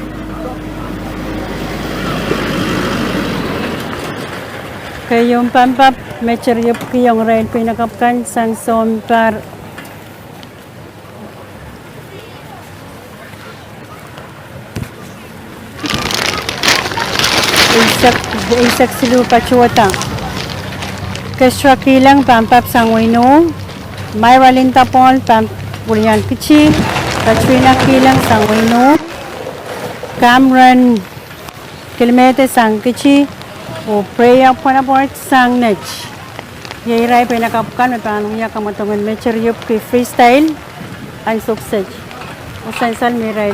Speaker 1: Kayong pampap mecheryop kayong rail pinakapkan sang sompar. Isak silu pachuata. Keswa kilang pampap sang wino. Myra Lintapon pamp Pulian Kichi. Katrina kilang sang wino. Cameron Kilmete sang Kichi. O Preya Panaport sang Nech. Yairay pinakapkan at anong niya kamatungan mecheryop ki freestyle ang suksej. O sensal miray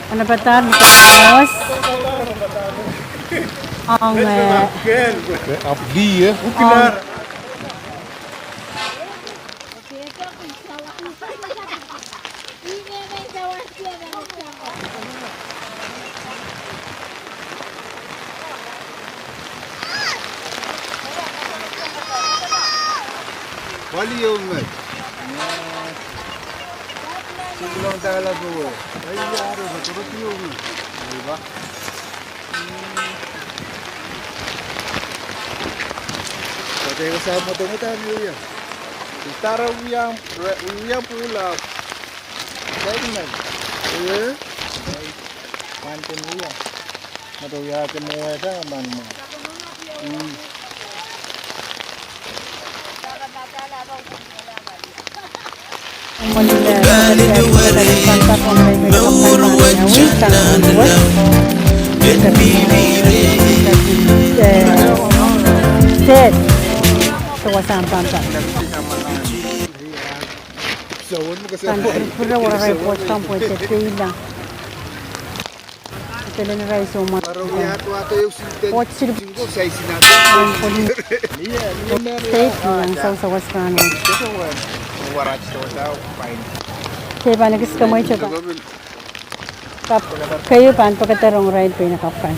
Speaker 1: ano ba tar? Tapos ang
Speaker 2: Abdi ya Ukilar Bali yung Sigurang tala po ay yaro sa turut yung diba? Pati kasama tumutan yun yan. Itara uyang pula Ừ. Man trên núi à. Mà tôi ra cái mua đó mà.
Speaker 1: Ted. Tawa sampan pa.
Speaker 2: Sawon mo kasi
Speaker 1: Kan pura wala ray pot tam po te pila. Tele na ray so ma.
Speaker 2: Parang yato yung sinten.
Speaker 1: Pot sil
Speaker 2: Singko sa isinato.
Speaker 1: poli. Ted lang sa was kan.
Speaker 2: Kasawan. Warat to daw. Fine.
Speaker 1: Kaya ba nagis kamay siya ba? Kap kayo pan pagkatarong ride pa nakapan.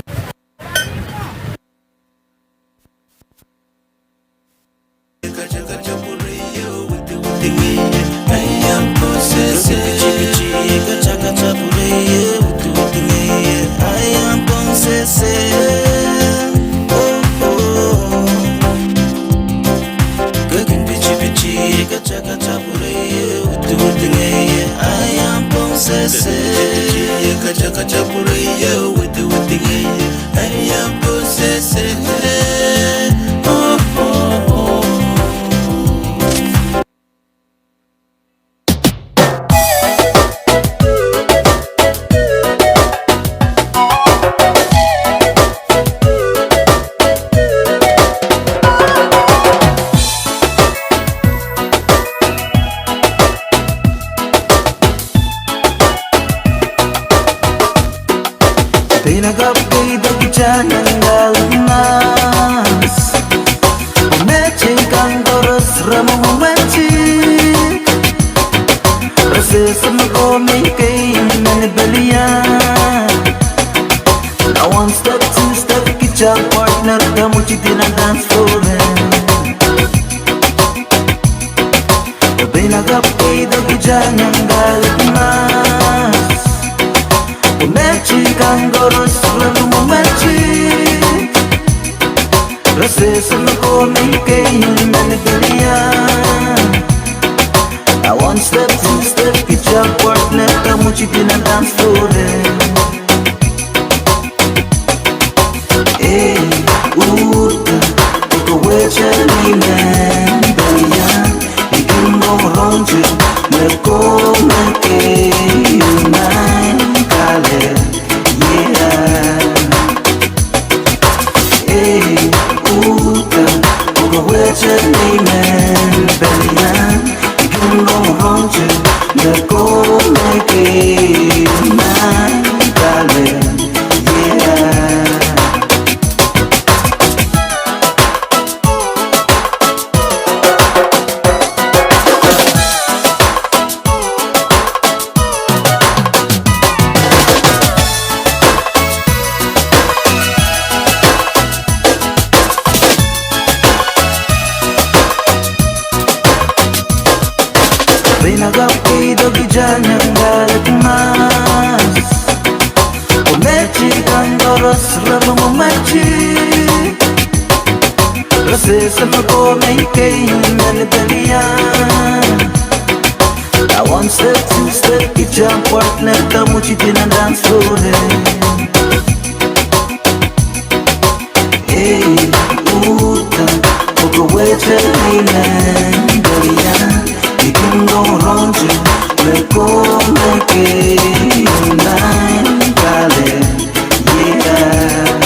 Speaker 4: Pinagapay dagjan ng galamas Umeching kang doros ramong umeching Rasa sama komay kay manibalian Now one step, two step, kitcha partner Kamuchi din ang dance floor Pinagapay dagjan ng galamas Umeching kang doros ramong umeching Rasa sama komay kay manibalian I one step, two step, kitcha partner Kamuchi din ang dance floor Eh, uta, ikaw wechalinan Balian, ikin mong ronjo Merkomang kayunan kale Yeah Eh, uta, ikaw wechalinan Balian, ikin mong ronjo Merkomang kayunan kale Yeah Pinagapay dagjan ng galatmas Umeching kang doros ramong umeching Rasa sama komay kay manibalian I one step, two step, kitcha partner Kamuchi din ang dance floor Eh, uta, ukawechalinan Balian Ikin mong ronjo Merkomang kayunan kale Yeah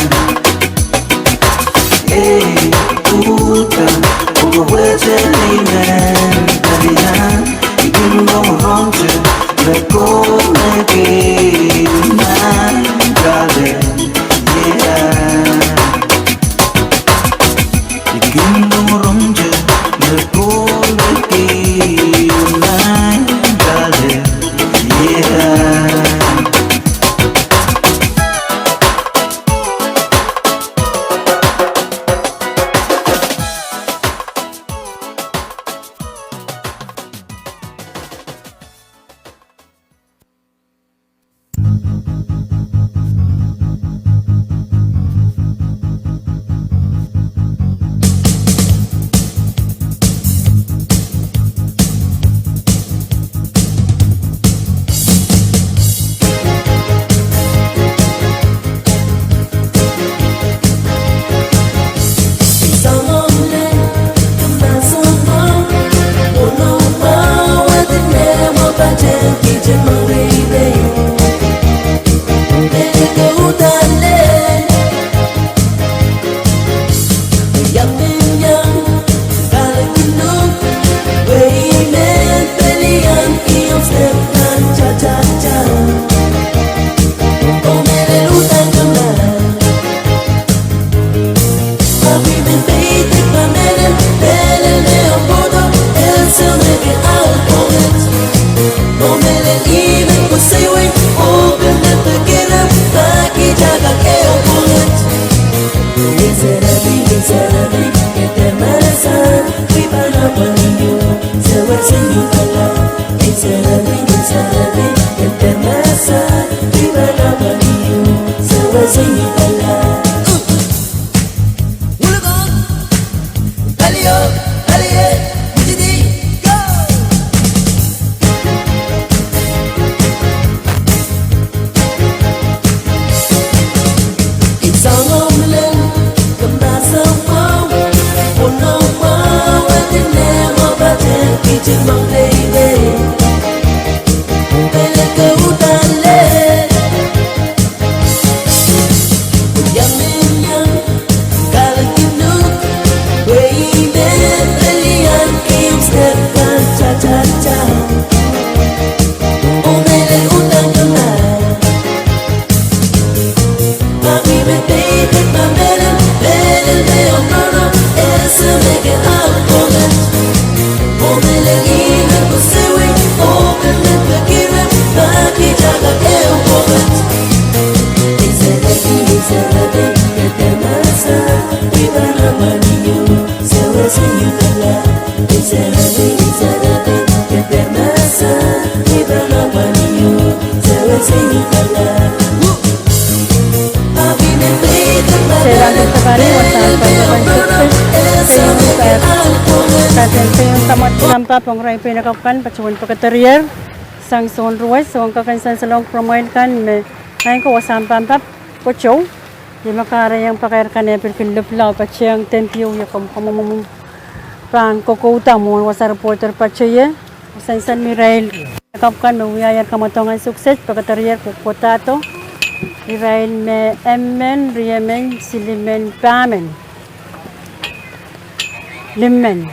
Speaker 4: Eh, uta, ukawechalinan Balian Ikin mong ronjo Merkomang kayunan kale Yeah Ikin mong ronjo
Speaker 5: jaga que o punget. Miserabi, que te merece, viva la panillo, se va sin pala. Miserabi, que te merece, viva la panillo, se va sin pala. Alio, alie, didi, go! It's all on the land, come back so far. Oh no, wow, I didn't never but then it's in my baby. Bella go dale. Young and young, Kalakinu, baby, Brilliant, Kim step one, cha cha cha. Oh, Bella utang kamay. Mami me baby, my melon, leo nono, esa me que alcohol. Oh, Bella ina kusewi, oh, Bella pakira, maki jaga que o poet. Miserabi, que te masa, viva la manillo, se va sin pala. Miserabi, que te masa, viva la manillo, se va sin pala. Papi me pide
Speaker 1: Kailangan sa pare, wasahan pa yung Kasente yung tamat lampa, pang ray pinakakan, pacuan pagkaterier, sang son ruwes, so ang kakansan sa long promoin kan, may ngayon ko wasahan pampap, pocho, di makara yung pakair ka na piluplaw, patsiyang tempyo, yung kamamamang pan kukuta mo, wasa reporter patsya, wasan Mirail, pinakakan, mawiyayar kamatongan sukses, pagkaterier, kukotato, Mirail me emmen, riemen, silimen, pamen. Limmen.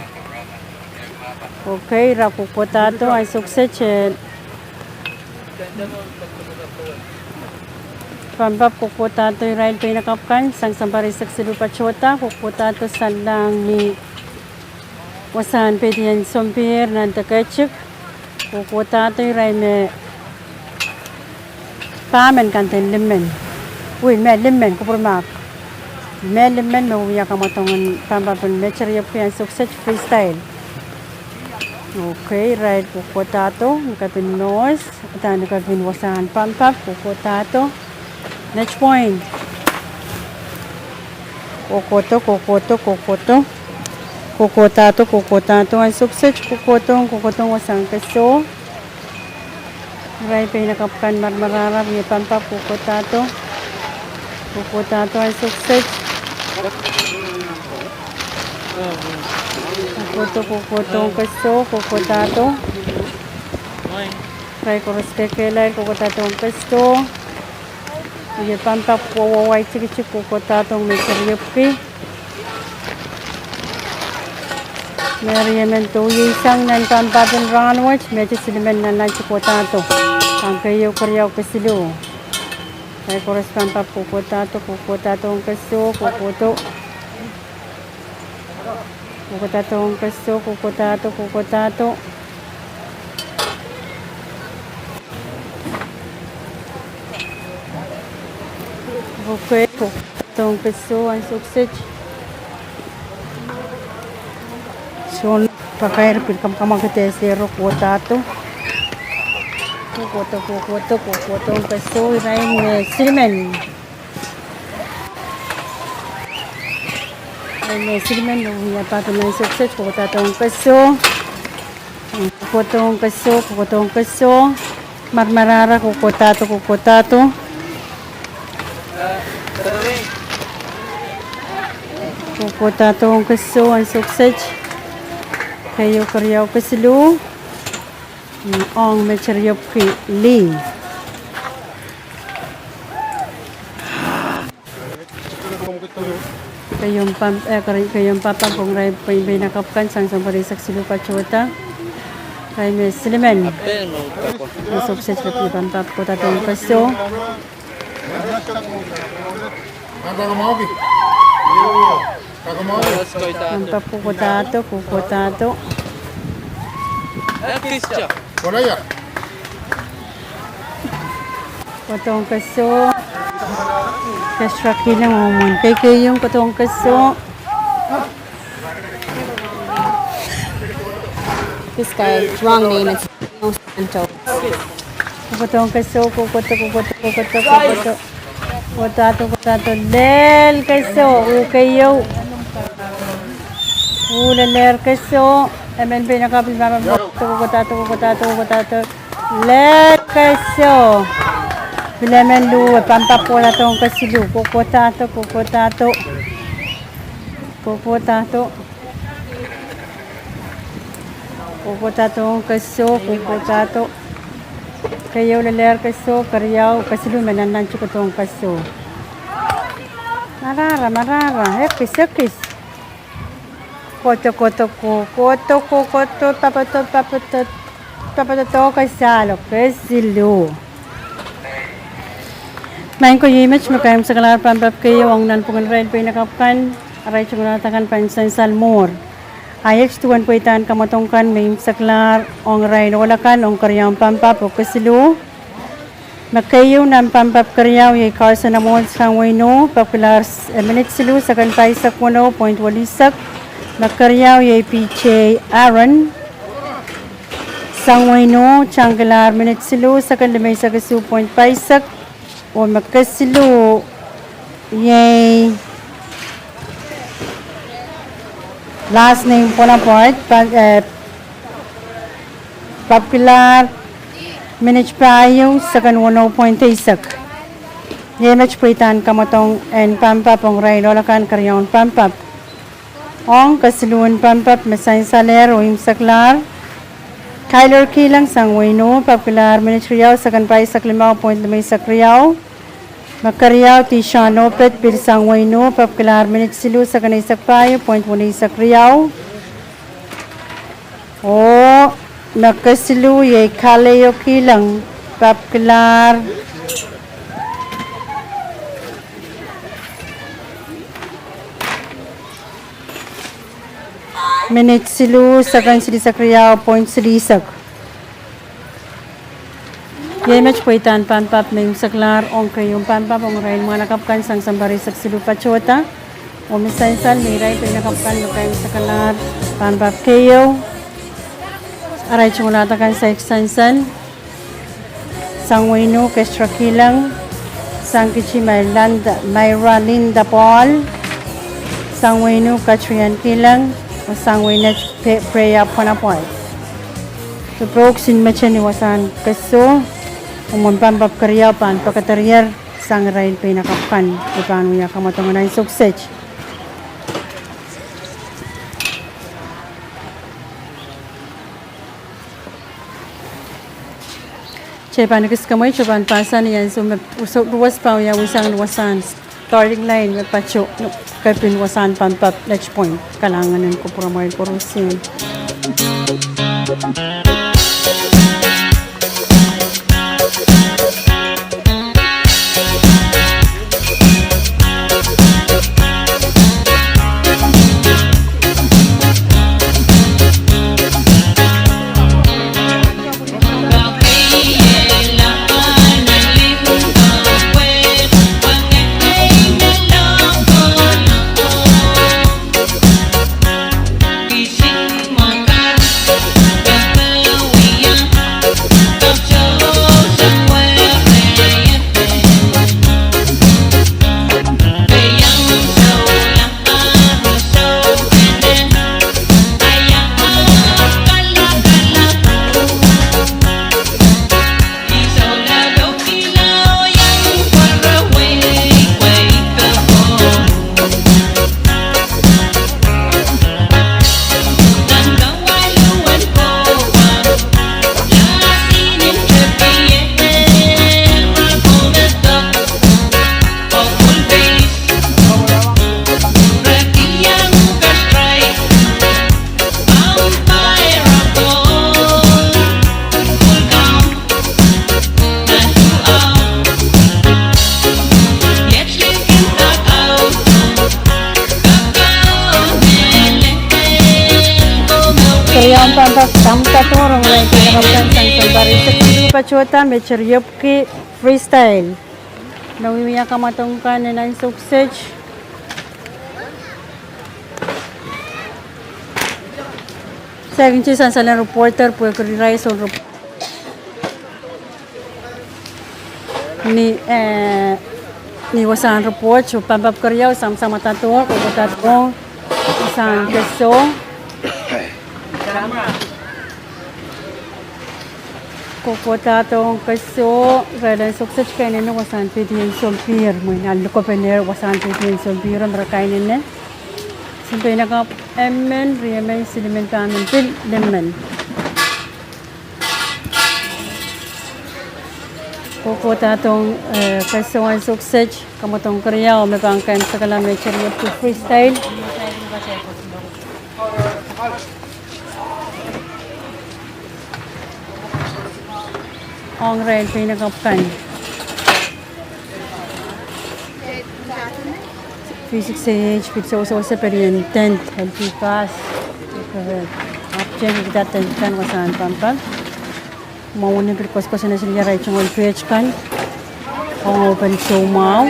Speaker 1: Okay, rapu potato ay sukses. Pambab ko potato Mirail pinakapkan, sang sambarisak silupa chota, potato salang ni wasan pediyan sompir nanta kachik. Potato Mirail me pamen kantin limmen. Uy, me limmen ko permak. Me limmen me uya kamatongan pambabon me chariya pian sukses freestyle. Okay, right po potato, nakapin nose, at nakapin wasahan pampap po potato. Next point. Kokoto. Kokotato ang sukses kokotong wasang kaso. Right pinakapkan marmararap yung pampap kokotato. Kokotato ang sukses. Kokotong kaso, kokotato. Try ko reskekelay, kokotato ang kaso. Yung pampap wawaway chik kokotatong may karyupi. Meron yung isang nan pampapin ranwach, medyo silimen na kokotato. Ang kayo kasilo. Kaya koras pampap kokotato ang kaso, kokoto. Kokotatong kaso, kokotato. Okay, kokotong kaso ang sukses. So, pakair pinkamkamang katesero, kokotato. Kokotong kaso, irayin silimen. May silimen, uya pato ng sukses, kokotatong kaso. Kokotong kaso. Marmarara, kokotato. Kokotatong kaso, ang sukses. Kayo karyaw kasilo. Ang mecharyop li. Kayong papa kung ray pinakapkan sang sambarisak silupa chota. Kay may silimen. Ang sukses na pipan pap ko tatong kaso. Ang pap kukotato. Potong kaso. Extra kilang umon. Kay yung katong kaso.
Speaker 3: This guy's wrong name is Dos Santos.
Speaker 1: Katong kaso. Kukoto. Kutato. Lel kaso. Ukayo. Ulaler kaso. MNP nakapil mama. Kutato. Lel kaso. Bilaman lu. Pampapola tong kasilu. Kukotato. Kukotato. Kayo laler kaso, karyaw, kasilu mananan chukotong kaso. Marara, hekis. Koto, papato, kasalo, kasilu. Main ko image makayam sa kalar pampap kayo ang nanpungan rail pa inakapkan, aray chukunatakan pansan salmor. IH tuwan po itaan kamatongkan may saklar ong rain walakan ong karyang pampap o kasilu. Makayo ng pampap karyaw yung karsa na mo sa wino, popular minute silu sa kanpay sa 1.walisak. Makaryaw yung PJ Aaron. Sang wino, changgalar minute silu sa kanlamay sa kasu point paisak. O makasilu yung last name po na part, popular minute pa yung sa kan 1.isak. Yenach po itan kamatong and pampap ang ray lolakan karyaon pampap. Ong kasiluan pampap masayin salero yung saklar. Kyler kilang sang wino, popular minute riyaw sa kan pa isak 5.5 riyaw. Makaryaw ti Shanopet Pirsang Wayno, popular minute silu sa kanaisak payo, 0.1 isak riyaw. O, nakasilu yay kalayo kilang, popular. Minute silu sa kanaisak riyaw, 0.3 isak. Yemech po itan pampap na yung saklar ong kayong pampap ong rail mga nakapkan sang sambari sa silupa chota o misaysal may ray po nakapkan kayong saklar pampap kayo aray chungulata kan sa eksansan sang wino kestra kilang sang kichi Mayra Linda Paul sang wino katrian kilang o sang wino preya po na po so proksin machan iwasan kaso pampap karyaw pan pagkataryar sang rail pinakapkan paano niya kamatungan na yung sukses. Chepan kamoy chupan pasan yan so ruwas pa ya wasan starting line mapacho kapin wasan pampap ledge point kalangan ng kupramoy korusin. Karyang pampap samta turong na ikinakapkan sang sambari sa kilu pachota mecheryopki freestyle. Nawiwiya ka matong kanin ang sausage. Second cheese ang salang reporter po yung rice on ni wasan report so pambab karyaw sama-sama tato ko tato isang keso ko tato keso redan sukses kainin no wasan pidin sompir mo na ko pener wasan pidin sompir ang rakainin ne simple na ka emen riemen sedimentamen pil lemon Koko tatong kasuan suksej kamotong kriyaw may pangkain sa kalamay chariot to freestyle. Ang rail pinagapkan. Physics age, pizza sa perientent, healthy fast. Option kita tenkan wasan pampag. Maunin perkos ko sana sila right yung page kan ang open sumaw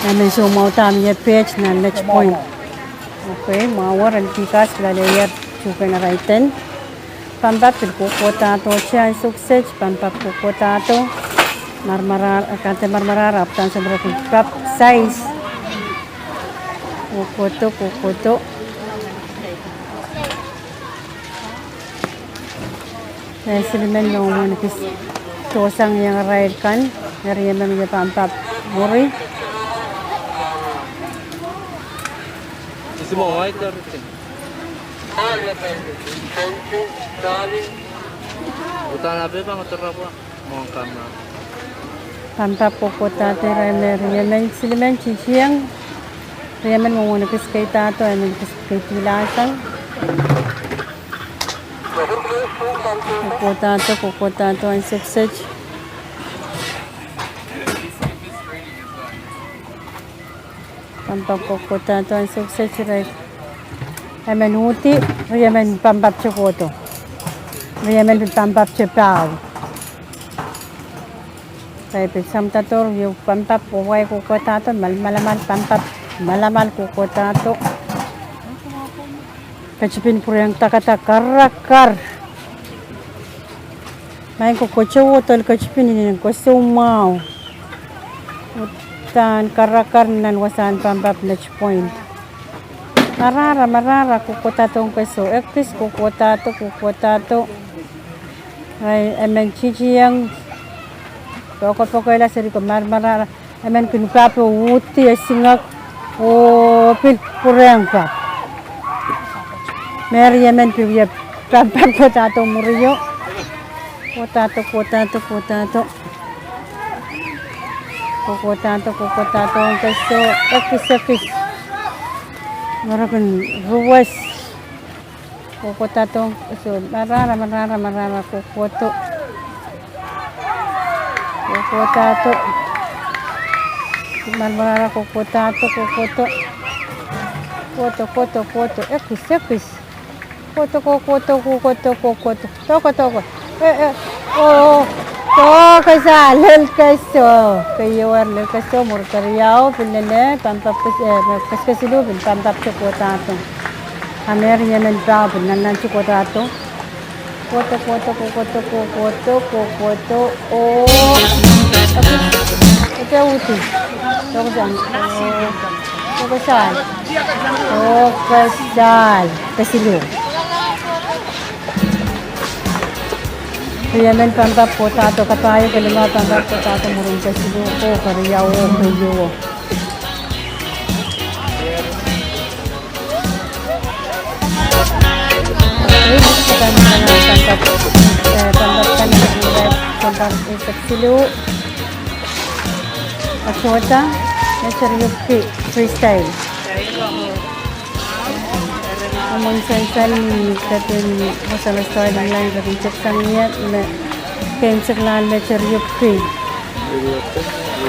Speaker 1: namin sumaw tami page na next point okay mawar ang tikas lalayar chuka na righten pambap kukuta to siya sukses pambap kukuta to marmarar kante marmarar aptan sa berapa cup size kukuto Silimen yung manipis tosang yung ride kan nariyan namin yung pampap muri pampap po tate nariyan silimen chichiyang nariyan mo manipis kay tato manipis kay tilasang Kukotato ang sausage. Pampap kukotato ang sausage right. Amen uti, riyamen pampap chokoto. Riyamen pampap chepao. Kaya pisam tator yung pampap kuway kukotato malamal pampap malamal kukotato. Kachipin puro yung takatakarakar. Main ko kocok wotol kachipin ini ko sumaw. Utan karakar nan wasan pambab match point. Marara kukotatong keso. Ektis kukotato. Ay emen chichi yang pokok la seri ko marara. Emen kinukapo wuti singak o pil pureng pa. Meri emen piya pambab potato muriyo. Kukotato ang keso ekis marakan ruwas kukotato keso marara kukotato marara kukotato ekis kukoto kasal keso kayo warle keso murkariyaw pinene pampap kasilu bin pampap chokotato amer yemen bab nanan chokotato koto oh ito uti kasal kasilu Riyamen pampap potato kapayo kalima pampap potato murung kasilu ko kariyaw kayo. Pampap kasilu. Aswata, nacharyuki freestyle. Among sensan katin masalah story ng lain katin cek sangyat na kensek lan nacharyuki free.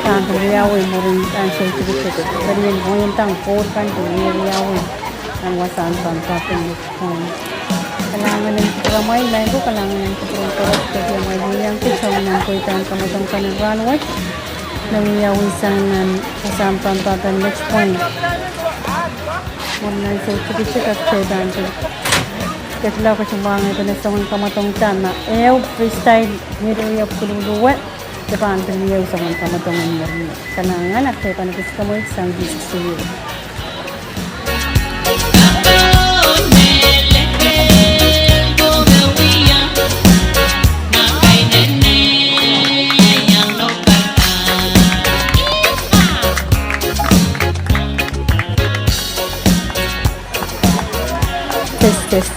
Speaker 1: Tang riyawi mo rin ang sensitive ko. Pero yun mo yung tang four kan riyawi ang wasan pampapin mo. Kailangan ng ramay lain ko kailangan ng pagkakas kasi may liyang kisang ng kuitang kamutang kanang runway. Nawiyawisan kasampan tatan next point. Muna sa chikichik at chedanto. Ketla ko sumangay ko na sa mga kamatong tana. Freestyle niya pululuwa. Depan beliau sa mga kamatong niya. Kanangan at kaya panagis ka mo isang Jesus to you. Test.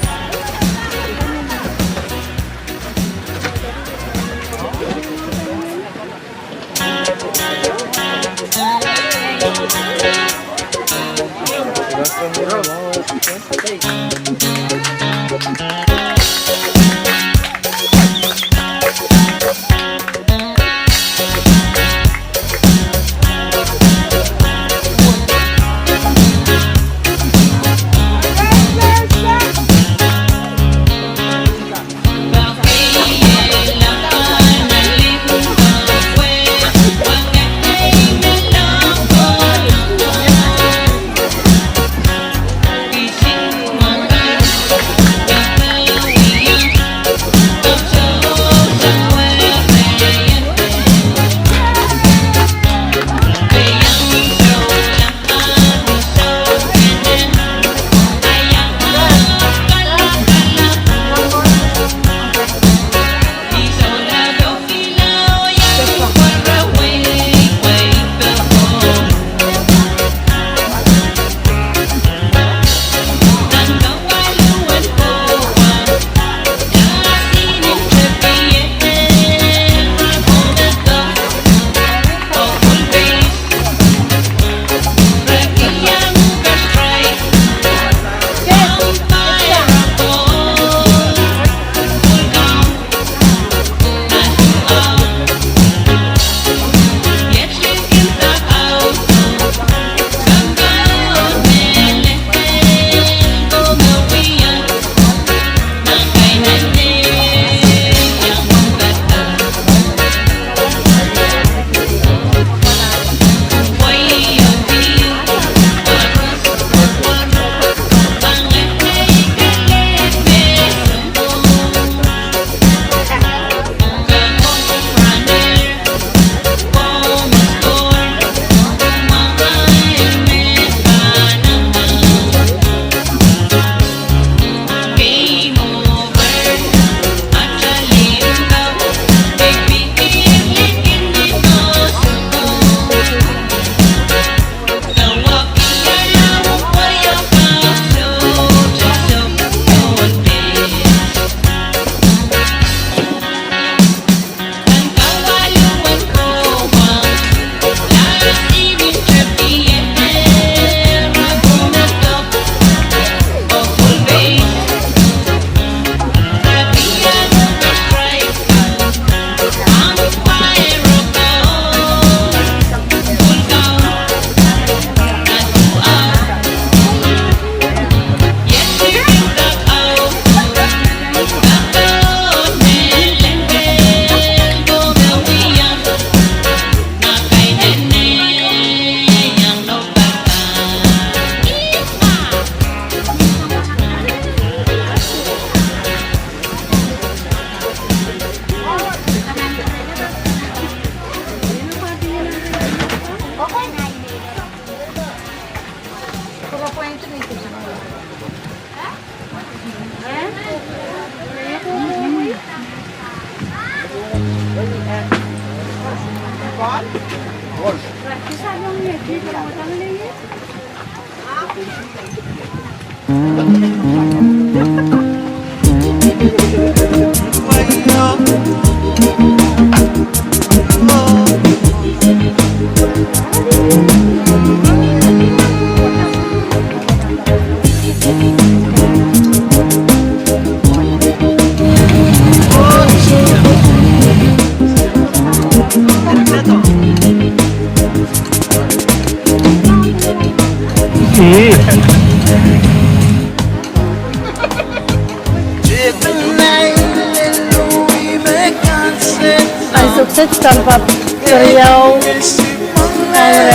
Speaker 1: Ay, sukses tanpa beliau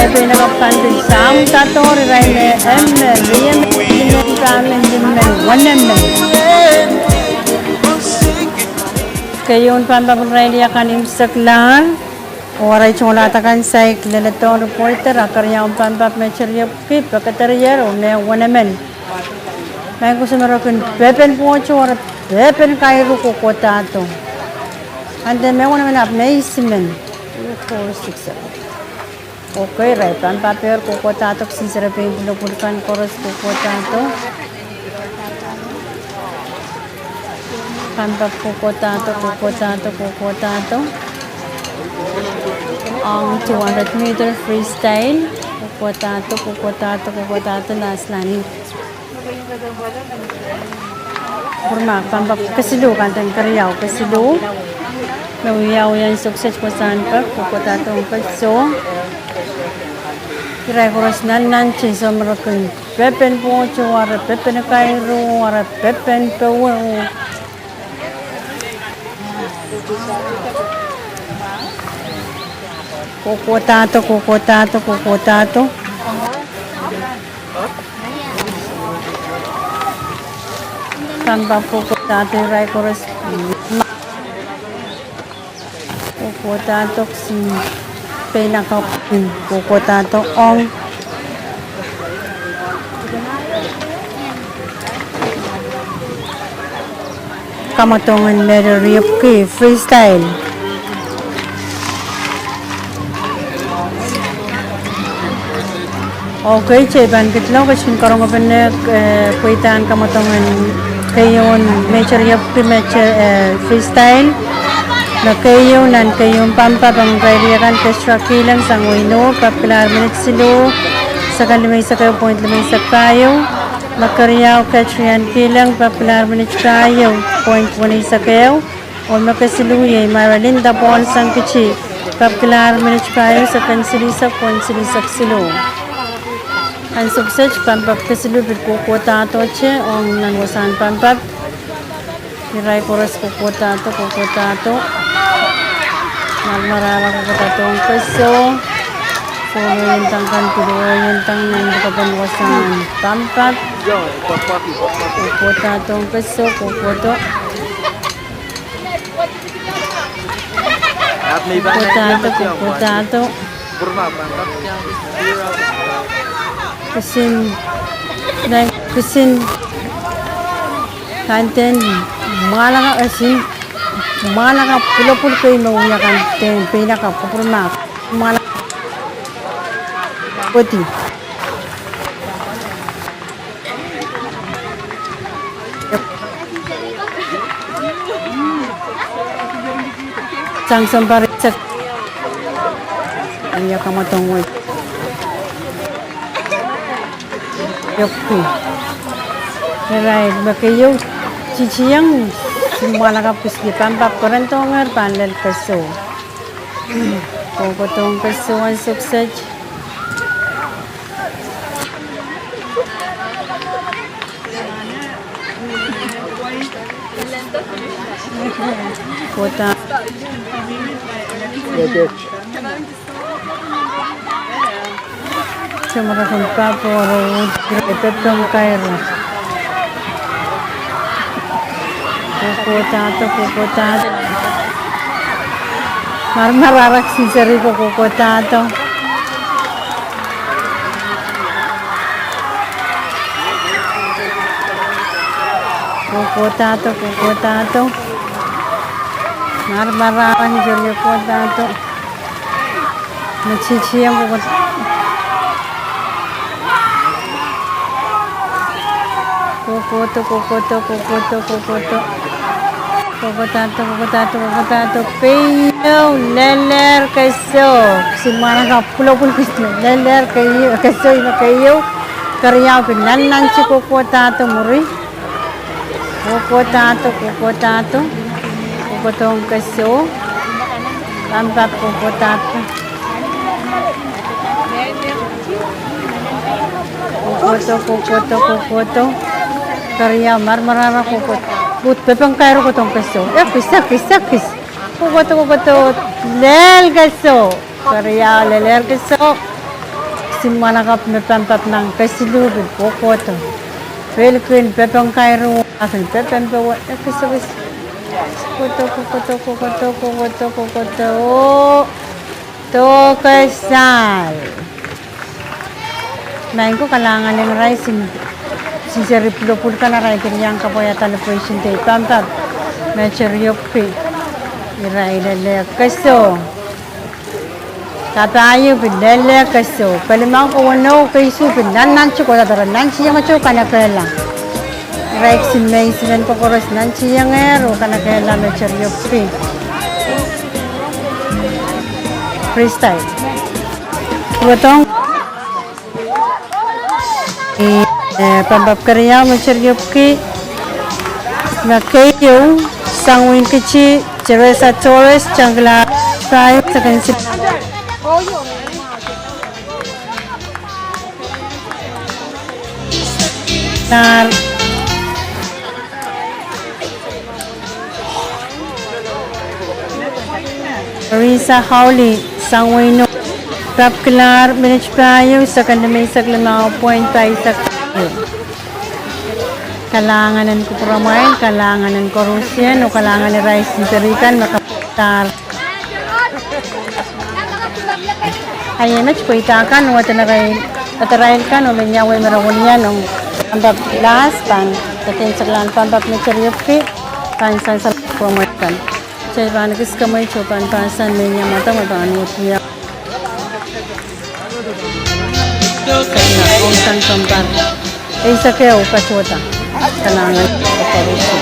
Speaker 1: Pepe nakapante sam tato riraine emme riem dimen kamen dimen wanemen. Kayon pambabon railia kanim saklan. Orai chola takan saik leleton reporter akarya pambab mecheria kip pakaterier one wanemen. May gusto meron pepen po chora pepen kairu ko kota to. And then may one up amazement. 4, 6, 7. Okay, right. Pan paper ko kota to sinsere pe bulkan koros ko kota to. Pan pap ko kota to. Ang 200 meter freestyle. Kota to last line. Kurma pambak kasilu kantan karyaw kasilu nawiyaw yan sukses ko saan pa kukota tong kaso kiray koros nan chiso marakun pepen po chuwara pepen kairo wara pepen pewo kukota to Pambab kukota to ray koros kukota to si pinaka kukota to ong kamatongan medal riyupki freestyle okay ceban kitlaw kasin karong benek kuitan kamatongan kayon major riyupki major freestyle na kayo nan kayong pampabang kaibigan kestra kilang sang wino papilar minute silo sa kalimay sa kayo point limay sa kayo makaryaw katrian kilang papilar minute kayo point 1 sa kayo o makasiluye Maralinda Paul sang kichi papilar minute kayo sa kansili sa point silisak silo ang sukses pampap kasilu bidkukota to che ong nanwasan pampap kiray koras kukota to Marmarala ko katatong peso. Solo yung tangkan pilo yung tang nandakapanwasan. Pampat. Kukuta tong peso. Kukuto. Kukuta to. Kusin. Kanten. Malaka asin. Malaka pulo-pulo kayo mauyakan ten pinaka pupurma malaka poti sang sampari sak iya kamatong way yokku right bakayo ciciyang Malaka puski pampap korentonger panlel peso. Kokotong peso ang sukses. Kota. Sumara kong paporo. Ipetong kairo. Kukota to marmararak sinseri ko kukota to marmararak sinseri kukota to nachichiyang kukota Kokotato kayo leler kayo simana ka pulo-pulo leler kayo karyaw pinanan si kokotato muri kokotong kayo pampap kokotato kokoto karyaw marmarara kokoto But pepang kairo ko tong peso. Kis. Kukoto. Lel keso. Karya lel keso. sim manakap me pampap nang kasilu bil pokoto. Well queen pepang kairu asin pepem pe wat ekisabis. Koto. To kasal. Main ko kailangan ng rice si Seripulopul ka na rin yang kapayatan na presyon tayo pampap. Mecheryoppi. Irai lele kaso. Katayo bidele kaso. Palimang ko wano kaisu binan chuko dadara nanchi yang chuko kana kela. Irai sinmei sinan ko koros nanchi yang ero kana kela mecheryoppi. Freestyle. Potong pampap karya mecheryoppi. Nakayo sangwin kecil ceresa Taurus jangla saya sekan sip nar Marisa Howley sangwin tap kelar manage payo sekan demi seklima point tayo sekan kalanganan ko peramain, kalanganan ko Rusian o kalanganan rice diberikan makaputar. Ayun na po itakan o atarain kan o menyaway marawunian o pambab las pan takin saklan pambab na cheryopki pansan sa promotan. Chay panagis kamay chupan pansan menyamata mabano siya. Kaya kung san pambab isa kayo kachota. Kalangan keparusan.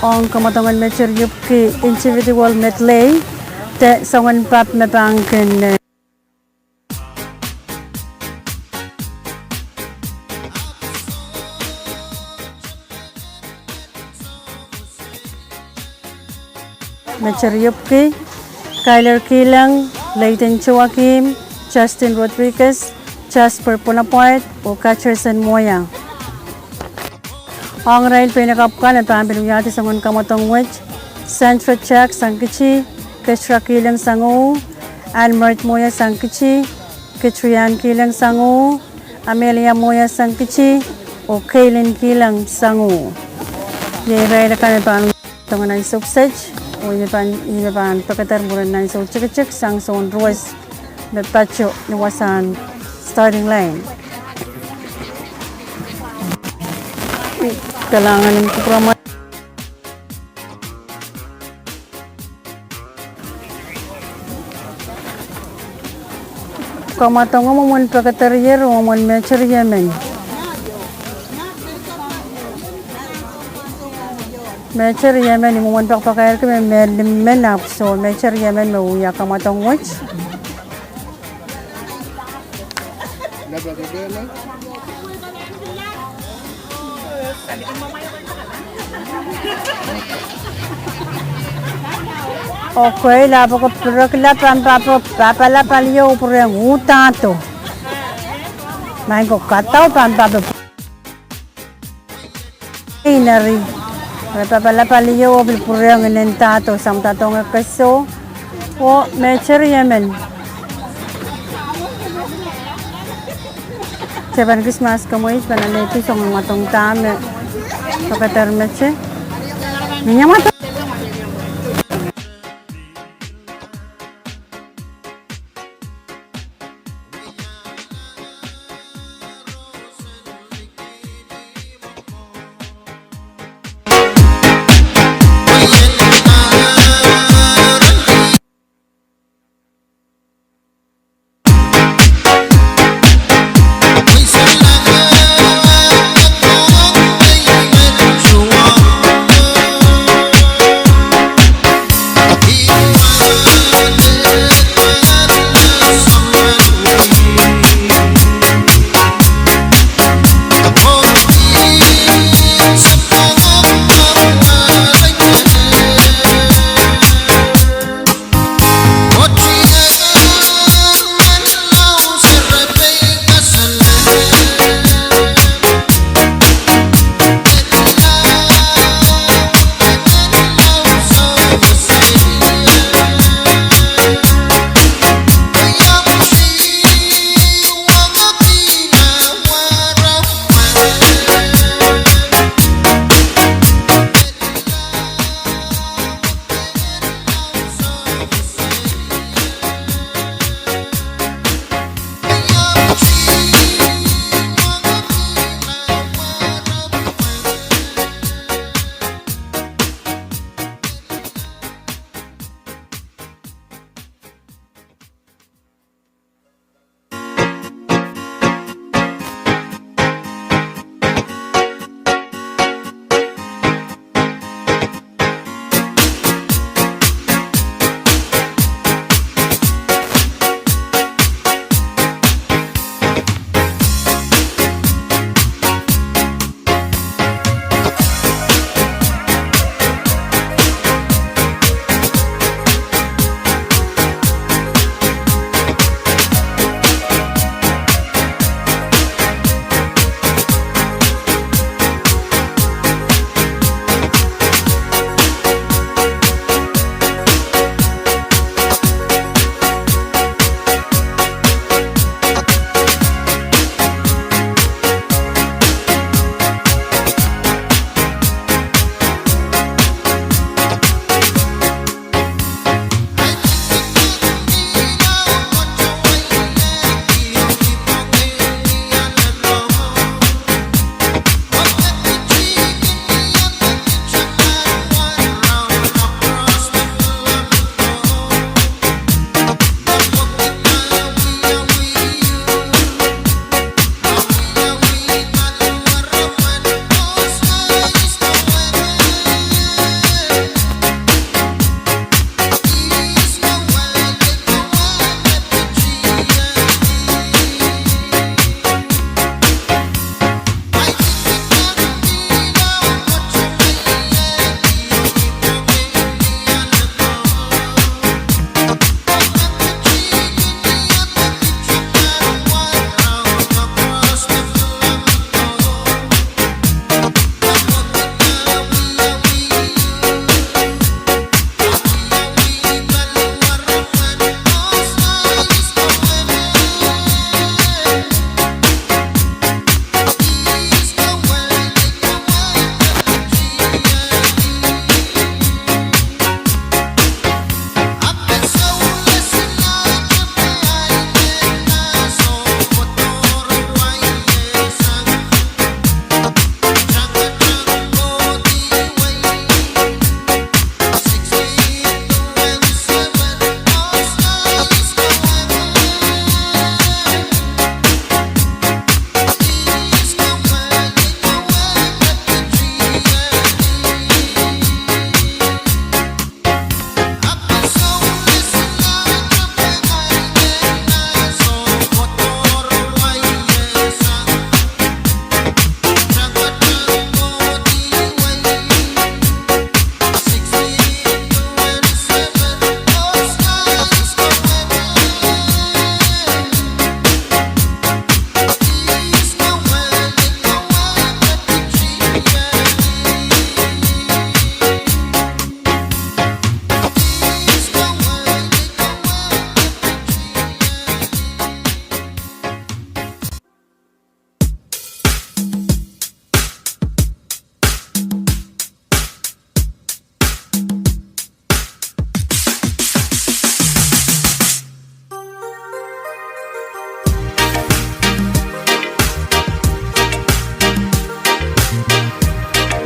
Speaker 1: ang kamatangan mecher yup ki individual medley te songan pap me bangken mecher yup ki Kyler Kilang, Leighton Joaquim, Justin Rodriguez, Jasper Bonaparte o Catcherson Moya. Ang rail pinakapkan at pambiluyati sa ngon kamatong wedge, Sandra Jack Sangkichi, Keshra Kilang Sangu, Anmart Moya Sangkichi, Katrian Kilang Sangu, Amelia Moya Sangkichi o Kaylin Kilang Sangu. Yung rail na kami pang ng suksej. Ini pan pakatar bulan nai so cek sang son ruas me pacho ni wasan starting line. Kalangan ng programa kamatong mo mon pakatar yer mo mon mecher yemen. Mecher Yemen mo man pakpakair kami men up so mecher Yemen mo ya kamatong watch okay labo ko prekla pala palio pureng utato main ko katao pampa inari Napapalapaliyo o bilpurang inentato sa tatong kaso o mecher Yemen. Seban Christmas kamoy panalito sa mga matong tame. Pakatar meche. Niya mata.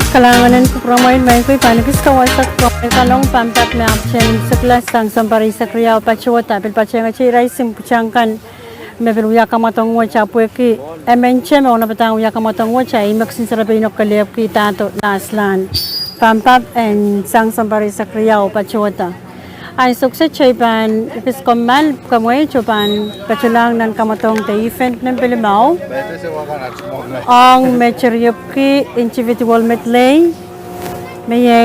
Speaker 1: Kalanganan ko promoin main ko ipanipis ka wasak promoin kalong pampat me apchen sekelas sang sampari sakriya pachuota pil pachenga chirai sim puchangkan me pil uya kamatong wo chapwe ki emenche me ona patang uya kamatong wo chai maksin sarabe inok kalep ki tato naslan pampat en sang sampari sakriya pachuota ay sukses chay pan ipis komal kamoy chupan pachulang nan kamatong te event ng Pilimao
Speaker 2: Bete se wakan at smog na.
Speaker 1: ang mecheryupki individual medley may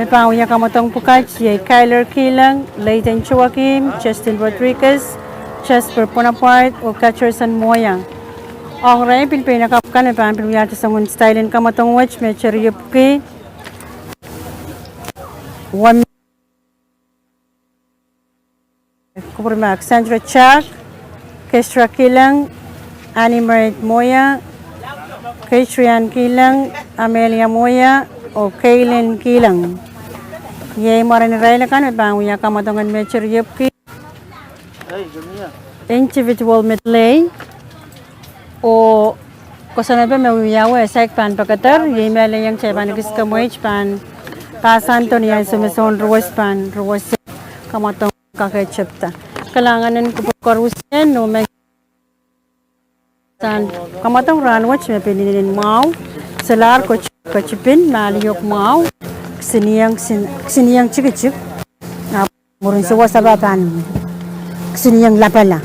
Speaker 1: pangya kamatong pukach yay Kyler Kilang, Leighton Joaquim, Justin Rodriguez, Jasper Bonaparte o Catcherson Moya. Ang ray pinakapkan may pangpiluyati sa ngun style kamatong watch mecheryupki one Kuprimak Sandra Chak, Kestra Kilang, Annie Marie Moya, Katrian Kilang, Amelia Moya, o Kaylin Kilang. Yay marinirayla kan may panguya kamatongan mecher yupki. Individual medley o kusana ba may uyawa sa pan pagkatar yay mala yang chay panagis kamoy pan kasanto niya sumison ruwas pan ruwas kamatong kakachapta. Kalanganan ko karusen no may san kamatong ranwatch may pininin mau selar ko kachipin maliyok mau siniyang chikicik na murin suwa sa bapan siniyang lapala.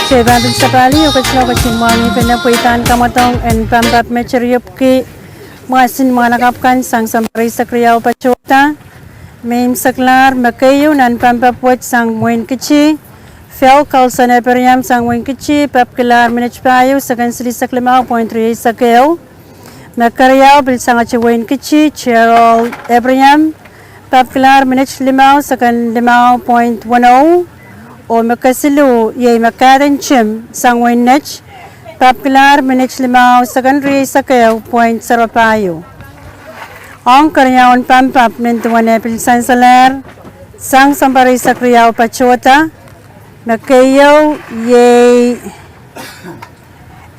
Speaker 1: Sebantul sekali aku cakap cimani kena puitan kamatong en pampat mecheryupki masin manakapkan sang sampari sakriyaw pachuta mem saklar makayo nan pampat puat sang muin kici fel kalsan eperiam sang muin kici papkilar minachpayo sakan sili saklimao point 3 sakeo makaryaw bil sang achiwin kici Cheryl Ebriam papkilar minachlimao sakan 5.10 o makasilu yay makadan chim sang winnach popular minich limaw secondary sakayaw point sarapayo ang karyawan pampap nintuan epil sansalar sang sampari sakriyaw pachota makayaw yay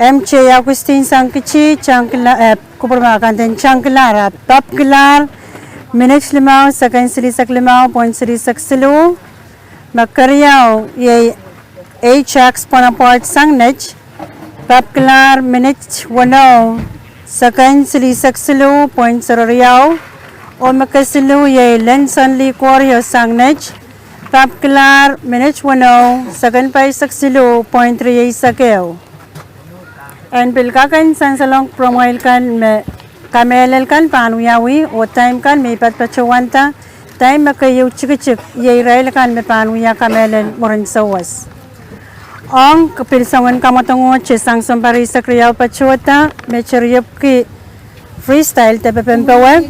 Speaker 1: MC Agustin sang kichi changkila kupermakan den changkilara popular minich limaw second sili saklimaw point sili saksilu Makaryaw yay HX Bonaparte Sangnech Papkilar Minich Wano Sakan Sili Saksilu Point Sararyaw O Makasilu yay Lenson Lee Koryo Sangnech Papkilar Minich Wano Sakan Pay Saksilu Point 3 Sakeo And Pilkakan Sansalong Promoil kan me Kamelel kan Panuyawi O time kan may patpachawanta Time makayaw chik-chik, yay rail kan me panuya kamelen morin sawas. Ang kapilsangan kamatungo chisang sampari sa kriyaw pachota mecheriopki freestyle tepe pempawe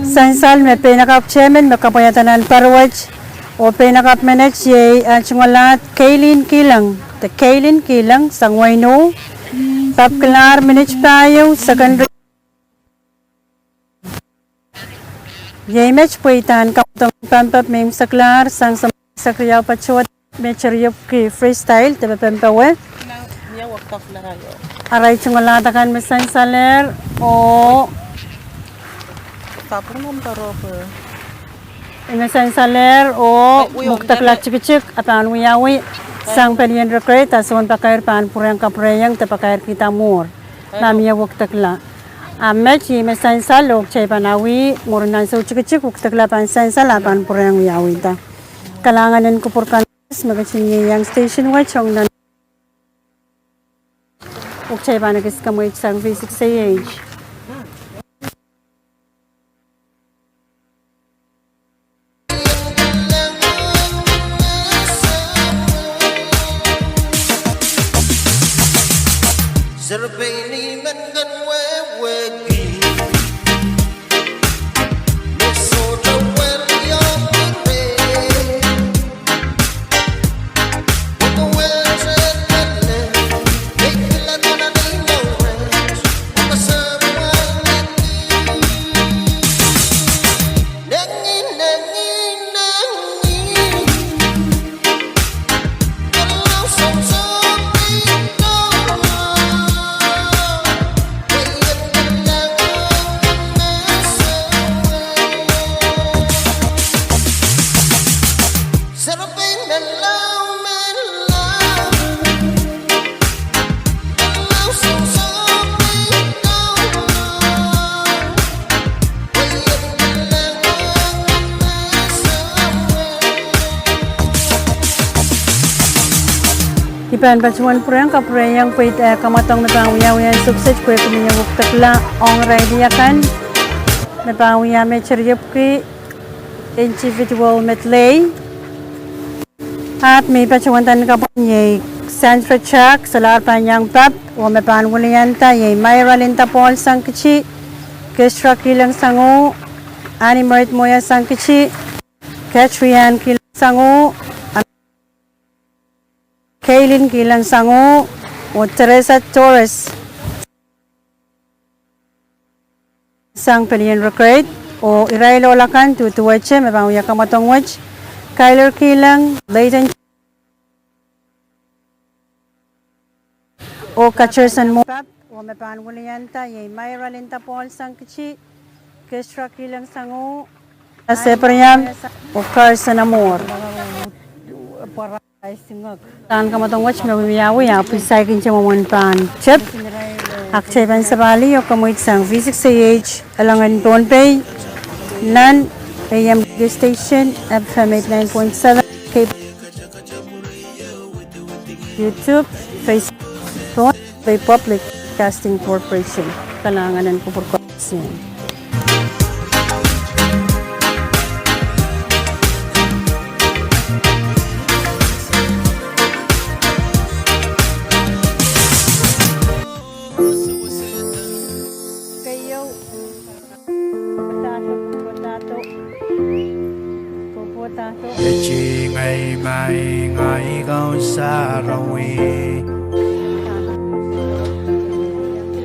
Speaker 1: sansal me penakap chairman makapayatanan parwaj o penakap manage ye chungalat Kaylin Kilang the Kaylin Kilang sangwaino tapkelar manage tayo secondary ye match puitan kamatong pampap mem saklar sang sa kriyaw pachota mecheriopki freestyle tepe pempawe aray chungalata kan mesan saler o mesan saler o muktakla chikchik apan wiyawi sang pelian recruit ason pakair pan purang kapreyang te pakair kita mur namia wuktakla match mesan salok chay panawi murunan so chikchik wuktakla pan san salapan purang wiyawi ta kalanganan ko purkan magasinye yang station wa chong nan ukchay ba nagis kamoy sang basic sa age
Speaker 4: Zerbini men gan we gi Minnesota where you're with the wells and make me like I need no rest on the someone Nangi Allow some
Speaker 1: Ipan bacuan purang kapreyang pait kamatong mepang wiyawiyan sukses kue punya wuktakla ong raidia kan mepang wiya mecheriopki individual metlay at may bacuan tan kapunyay Sandra Chuck salar panyang pap o mepan wuliyanta yay Myra Linta Paul sangkichi Kestra Kilang sango Animert Moya sangkichi Katrian Kilang sango Kaylin Kilang sango o Teresa Torres sang pelian recruit o Irailo Lakan tutuwache mabang ya kamatong watch Kyler Kilang Leighton o Kacherson mo o mapan wuliyanta yay Myra Linta Paul sang kichi Kestra Kilang sango Sepriyam o Carson Amor Tan kamatong watch mawiyawi ya pisay kincha mawan pan chip aksay pan sa bali o kamuit sang V6AH alangan Tonpay nan AM station FM 89.7 YouTube Facebook by Public Casting Corporation kalanganan ko por corporation.
Speaker 6: Chị ngày mai ngày cao xa rồi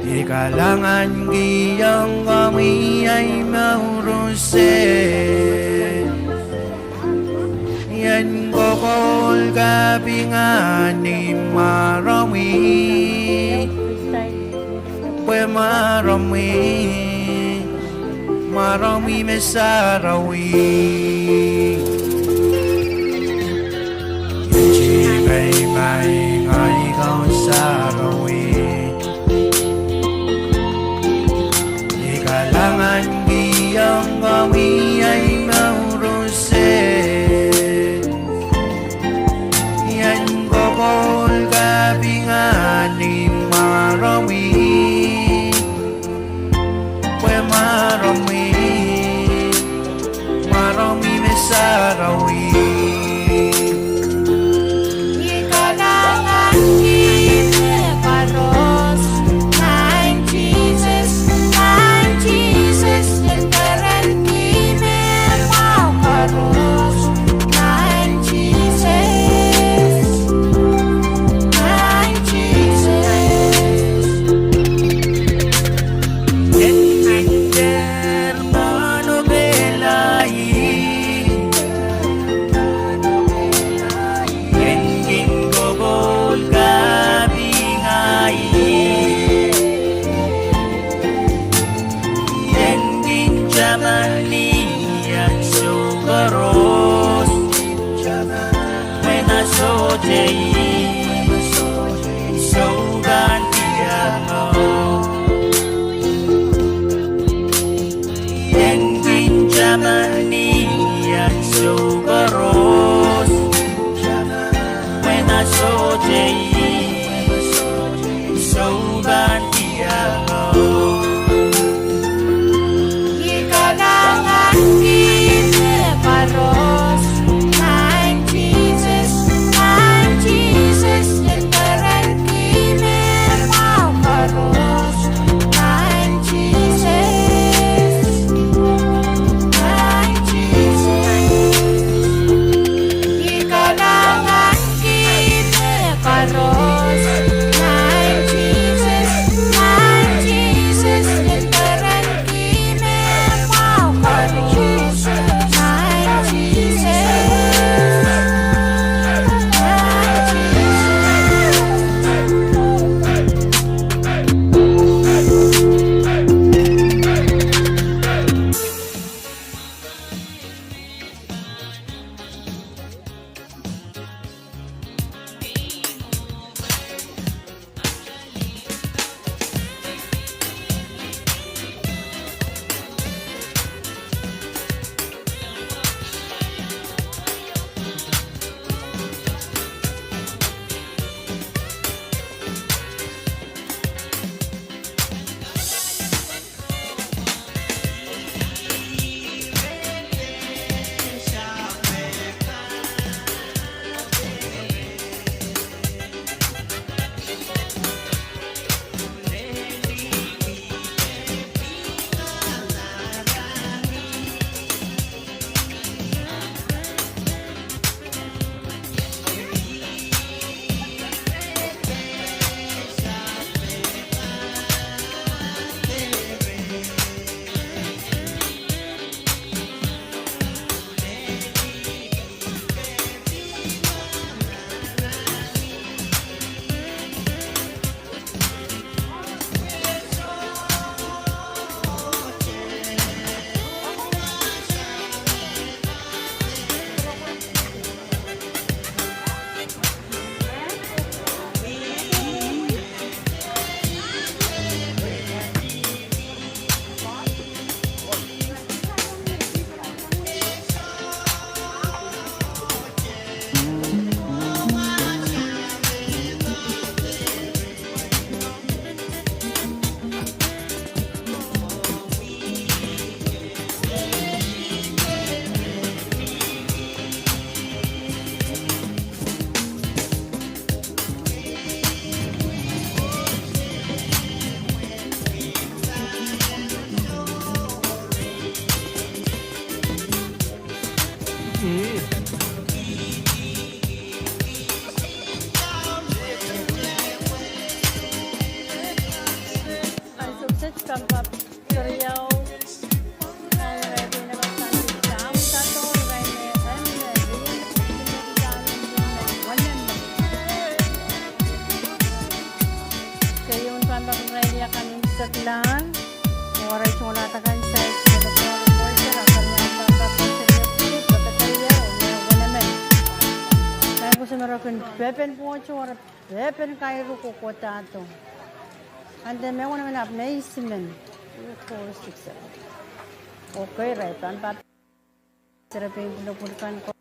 Speaker 6: Di kalangan giyang kami ay mauruse Yan kokol kapingan ni marami Pwe marami Marami mesarawi Ngày mai ngày cao xa rồi Di kalangan giyang kami ay mauruse Yan kokol kapingan ni marami Pwe marami Marami mesarawi
Speaker 1: Pepen pocho or pepen kairu kokotato. And then me want to have amazement. 4, 6, 7. Okay, right. And but serapin pinupulkan ko.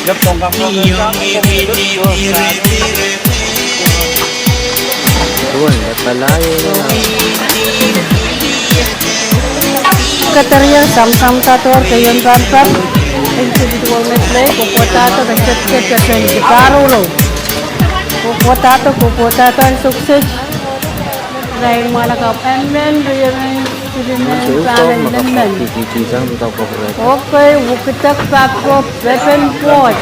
Speaker 7: Tuan, patalayo na.
Speaker 1: Katerial sam-sam tator kayon rampan. Individual metle kupotato kacet-cet di karulo. Kupotato ang sukses. Dahil malakap and rearing
Speaker 7: Kisang tao ko correct.
Speaker 1: Okay, wukitak pakop, weapon pot.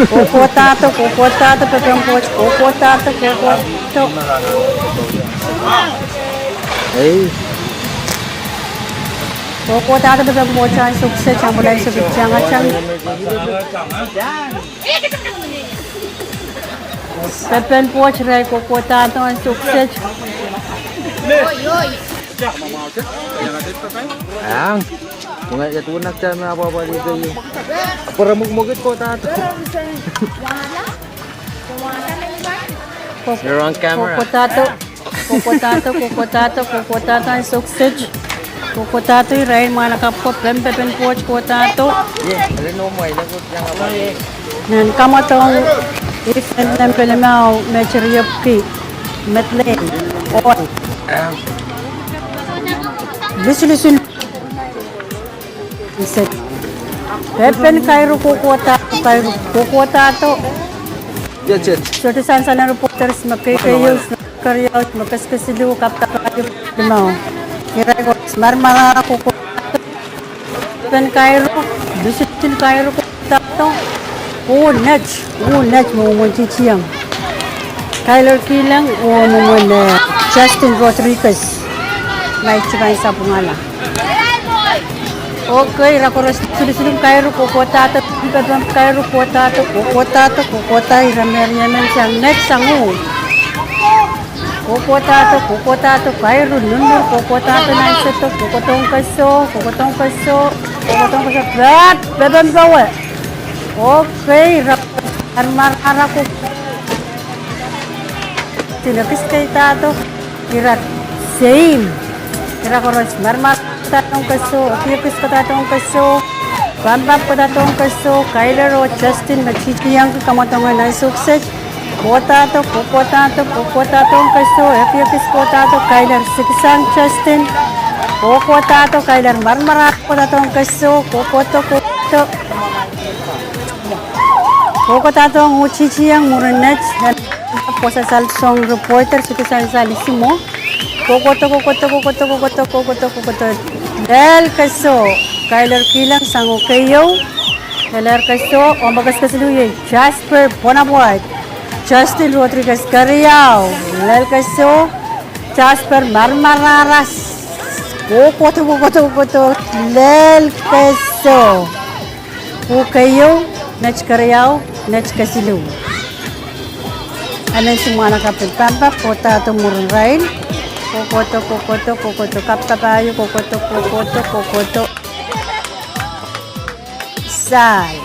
Speaker 1: Kupotato, weapon pot. Kupotato.
Speaker 7: Ay,
Speaker 1: Kupotato weapon pot ang sukses. Ang mulai sa bitsang at siyang weapon pot, ray kupotato ang sukses.
Speaker 7: ang. Mga katunak dyan mga apa-apa dito yung. Para mugmugit ko tato. You're on camera.
Speaker 1: Kupotato ang sukses. Kupotato yung ray mga nakapot. Weapon pot, kupotato.
Speaker 7: Yeah, alin mo mo. Ilagot yan ka ba?
Speaker 1: Nan kamatong ifan ng pelemaw mecheryopki metle on bisulusun iset pepen kairu kukuota to
Speaker 7: Yan, yan.
Speaker 1: sorti sansa na reporters makikayos karyos makaskasilu kapta kayo lemaw kiray ko marmara kukuota pepen kairu bisulusun kairu kukuota to Nudge mo chichiyang. Kyler Kilang o mo Justin Rodriguez. May chibay sa pungala. Okay, rakoros sulisulong Kyro kukotato, Kyro kukotato, irameriamen siyang next sangu. Kukotato, Kyro nunur, kukotato na isato, kukotong kaso, bebem bawa. Okay, marmara ko. Tinapis kay tato. Irat, same. Kira ko rin, marmara tatong kaso. Tinapis ko tatong kaso. Bambap ko tatong kaso. Kyler o Justin, nagchitiyang kamatongan na sukses. Kukotato ang kaso. Tinapis ko tato. Kyler, siksang Justin. Kukotato, Kyler, marmara ko tatong kaso. Kukoto. Kukotato ang uchichiyang muranets na po sa salsong reporter sa salisimo. Kukoto. Del kaso, Kyler Kilang sang ukayo. Kyler kaso, o magas kasaluye, Jasper Bonaparte, Justin Rodriguez Carriao. Del kaso, Jasper Marmararas. Kukoto. Del kaso, ukayo, Nech Carriao. Next kasilu. Anan semua anak kapit pampa potato murrain. Kokoto kapta payo kokoto. Sai.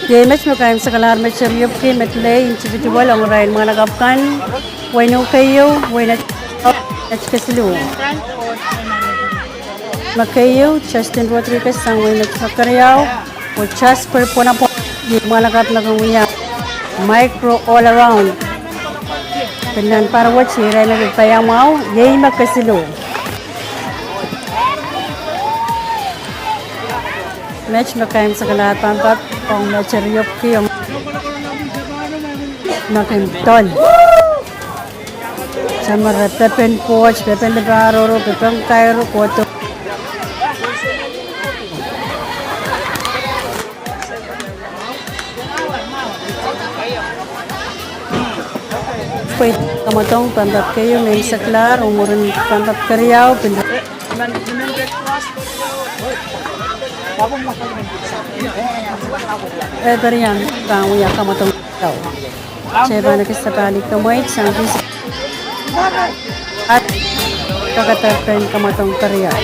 Speaker 1: Games mo kayo sa kalar met seriop ke metle individual ang rain mga nagapkan. Wayno kayo, wayna next kasilu. Makayo, Justin Rodriguez sang wayna Carriao. O Jasper po na po malakat na kumuya micro all around penan para watch hiray na payang mau yay makasilo match makayam sa kalat pampat pang match riyop kiyong makintol sa mga pepen coach pepen lebaroro pepen Kyro koto pwede kamatong pambap kayo may saklar umuran pambap Carriao beriang kamu ya kamatong tao seba nakisabalik kamoy sangkis at kakatapen kamatong Carriao.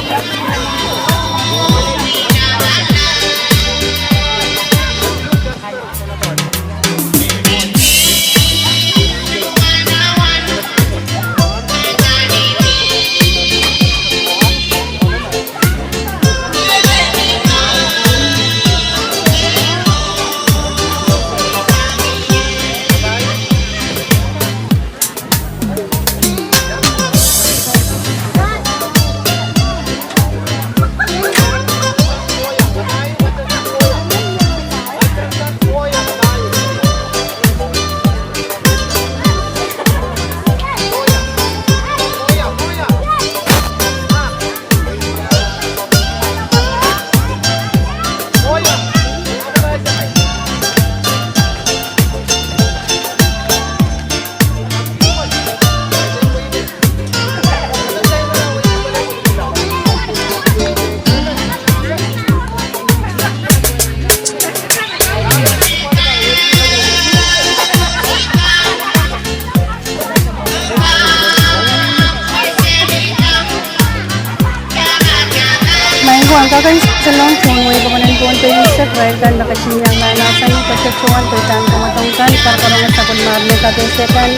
Speaker 1: Kakan sa long phone way pa kanan tuon tayo sa trail kan nakasinyang na nasan yung pagkatsuan tayo tang kamatongkan karkarongan sa kunmarne katesekan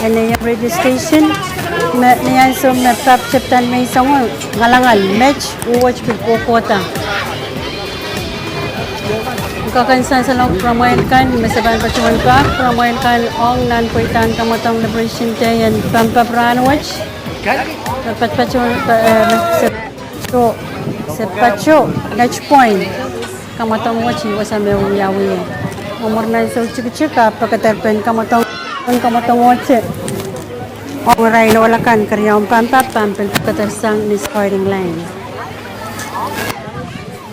Speaker 1: and yung radio station niyan so mapap chaptan may isang ngalangal match uwatch pagkukota kakansan sa long promoil kan masaban pagkatsuan ka promoil kan ong nan kuitan kamatong liberation day and pampapran watch pagkatsuan so Sepacho, next point. Kamatong wachi wasa mewu yawi. Umur na so chika pagkaterpen kamatong wachi. Oray lo walakan karyam pampap pampel pagkatersang ni starting line.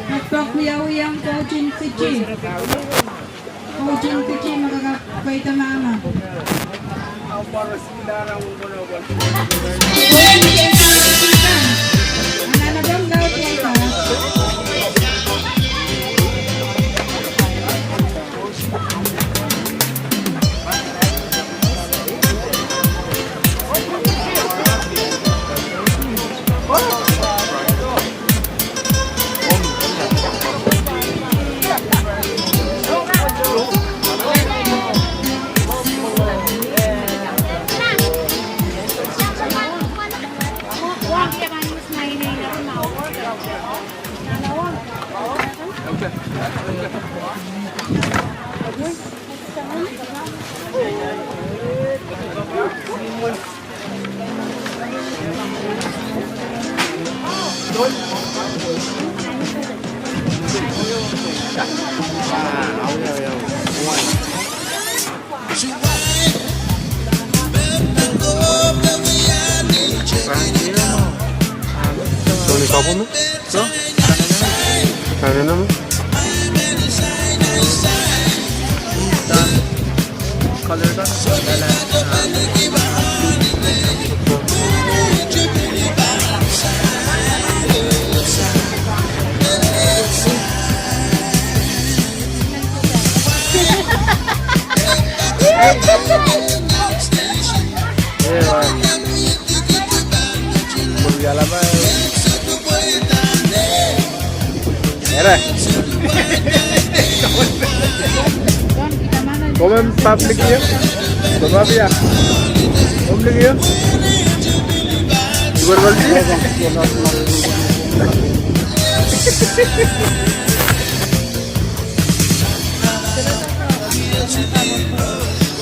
Speaker 8: Nagpakuyaw-uyang coaching pichi. Coaching pichi makakapay tamama.
Speaker 2: Tony Kapo mo? Kaya naman.
Speaker 7: Color ka?
Speaker 2: Era. Komen public ya. Coba ya. Public ya. Jual baldi.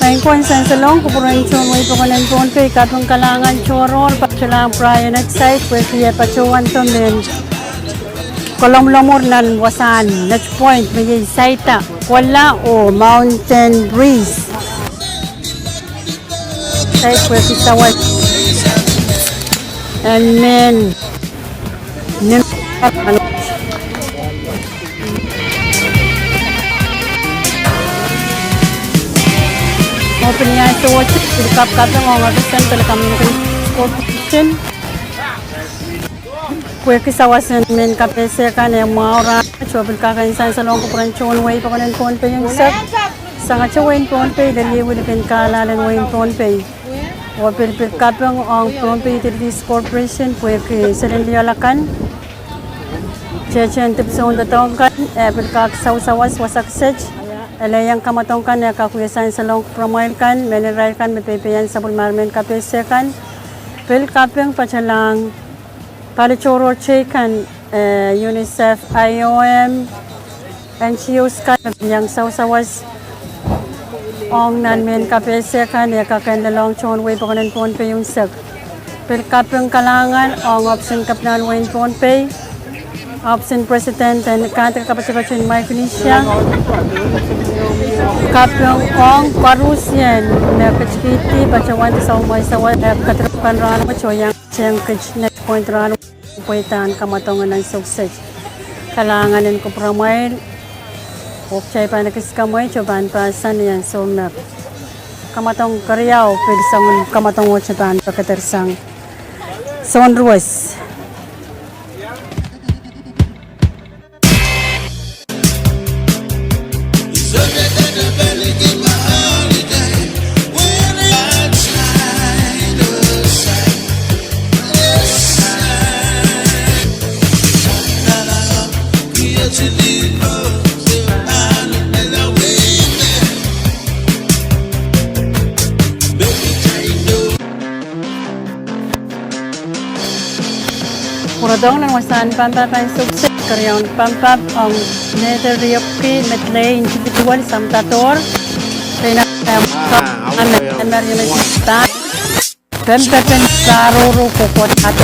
Speaker 1: Tangkuan sa salong kupuran chon way pa kanan tuon kay katong kalangan chorol pagsalang Brian at site pwede pachuan to men. Kolom-lomor nan wasan, Notch Point, may saita, wala o mountain breeze. Site where kita wat. And then, open niya ito watch, pilkap-kap ng mga kasan, telecommunication corporation. Pwede kisawasan men kapese kan yang maura chobil kakainsan sa long kupuran chon way pa kanan pon pe yung sak sanga chawen pon pe dali wala pen kalalan way pon pe o pil kapang ang pon pe utilities corporation pwede selen dialakan chechen tipson da tong kan pil kak sawas wasak sech alayang kamatong kan ya kakuyasan sa long promoil kan mineral kan mepepeyan sa bulmarmen kapese kan pil kapang pachalang Palichoro Chicken, UNICEF, IOM, NGOs kan yang sawas ong nanmen kapese kan ya kakandalong chon way pakanan pon pe yung sak. Pilkapeng kalangan ong option kapnan wain pon pe. Option President and kanta kapatipachin Mike Nisha. Kapeng ong Parusian na kachkiti pachawan sa umay sawa katrapan rano pachoyang siyang kach point rano puwitan kamatongan ng success. Kalanganin ko promail. Ukchay pa nakiskamay, choban pa san yan sumnak. Kamatong karyaw, pwede sa kamatong uchapan pagkatersang. Sonruas. Puradong nang wasan pampap ay sukses karyaon pampap ang nether riyopki metlay individual samtator Rena Amer yung sista Pempepen saruro kukotato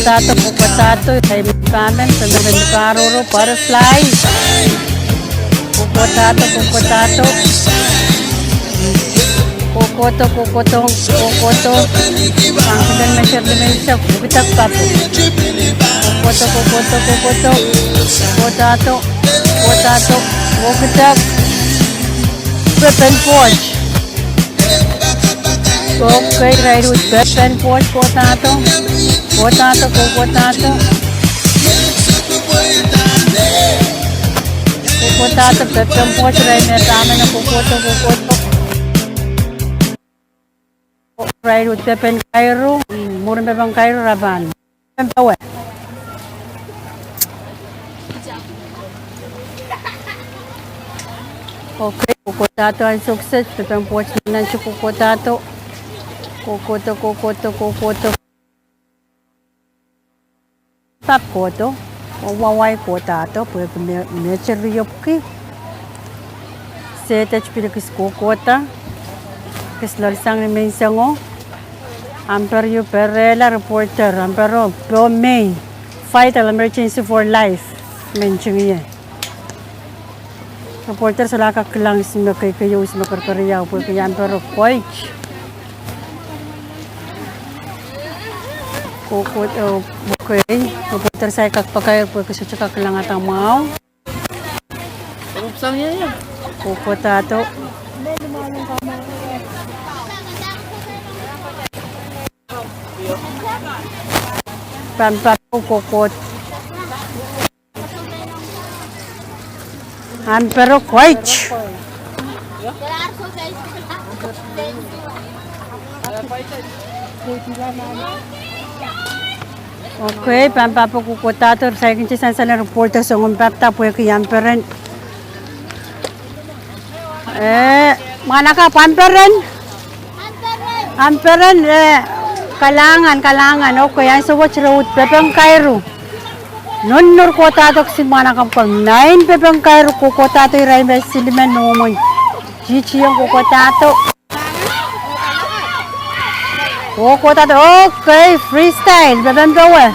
Speaker 1: Tato kukotato ay kamen pempepen saruro butterfly Kukotato Kokoto ang sedang measure dimension kita papo kokoto potato kokoto weapon forge okay right with weapon forge potato weapon forge right na tama na kokoto right with weapon Cairo murang weapon Cairo raban pawe okay kokotato ang sukses weapon forge na si kokoto tap koto wawai kotato pwede nature yopki set HP kis kokota Kislar sang mensango Amperio Perella reporter Ampero May Vital emergency for life mention yan reporter sa lakaklang simakay kayo simakarkariyaw po kaya Ampero Koich Kukot okay reporter sa kakpakayo po kasi sa kaklang atang mau
Speaker 7: Upsang yan yan.
Speaker 1: Kukotato Pampapo kokot Ampero Koich okay pampapo kukotato sa akin siya sa reporter sa ngumpapta po yung Amperen mana ka Amperen kalangan okay yan so watch road pepeng Cairo nonnor kotato si mana kam 9 pepeng Cairo kotato iray mes silimen no mo chichi yung kotato okay freestyle beben bawa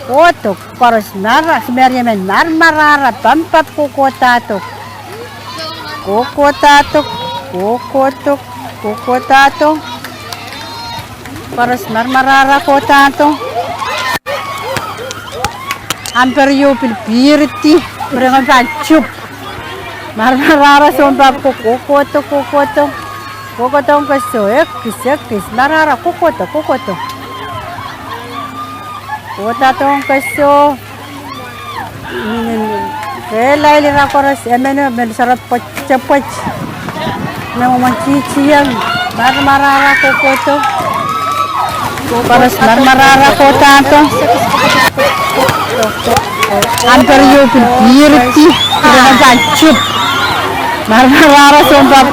Speaker 1: kotok paros nara simeryemen marmarara pampap kotato Paras marmarara kotato Amperio pilpirti Berengan pancup Marmarara sombab kokoto ang kaso ekis marara kokoto Kotato ang kaso Relay lira koras emeno sarap pacapach Memanchichi yang marmarara kokoto Paras marmarara kotato Amperio pilpirti Berengan pancup Marmarara sombab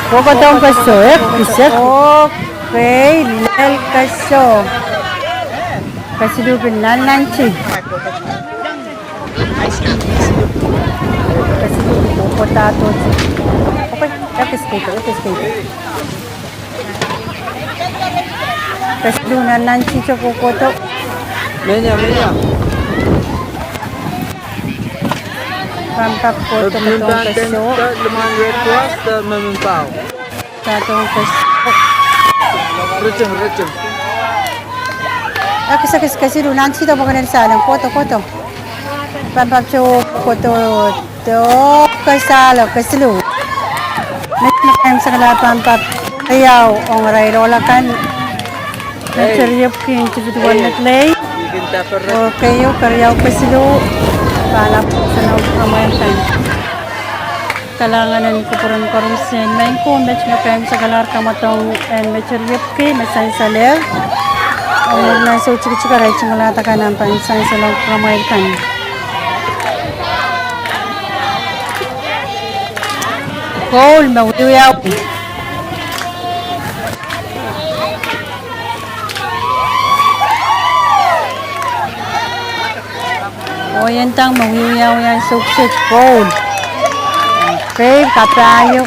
Speaker 1: kokoto ang kaso ekis okay lel kaso kasi dupin nananchi kasi dupin kotato okay ekis kaito kasi dupin nananchi kokoto
Speaker 7: Menya.
Speaker 1: pampap koto katong kaso
Speaker 7: Lemang request dan memimpau.
Speaker 1: katong kaso
Speaker 7: Receng.
Speaker 1: kasi dupin nananchi to maganin sa alang koto pampap koto to kasalo kaslo Nakayam sa kalapampap ayaw ang rayrola kan Nacharyap king individual na play
Speaker 7: Kita per
Speaker 1: okay karyaw pa silo pala po sa nauamayan kalanganan ko parang karusin main ko match na kayam sa kalar kamatong and Nacharyap king masan saler na so chika right chimala ta kana pan sai sa log promote kan goal ma wiya o yan tang mawiyaw yan success goal okay kapayo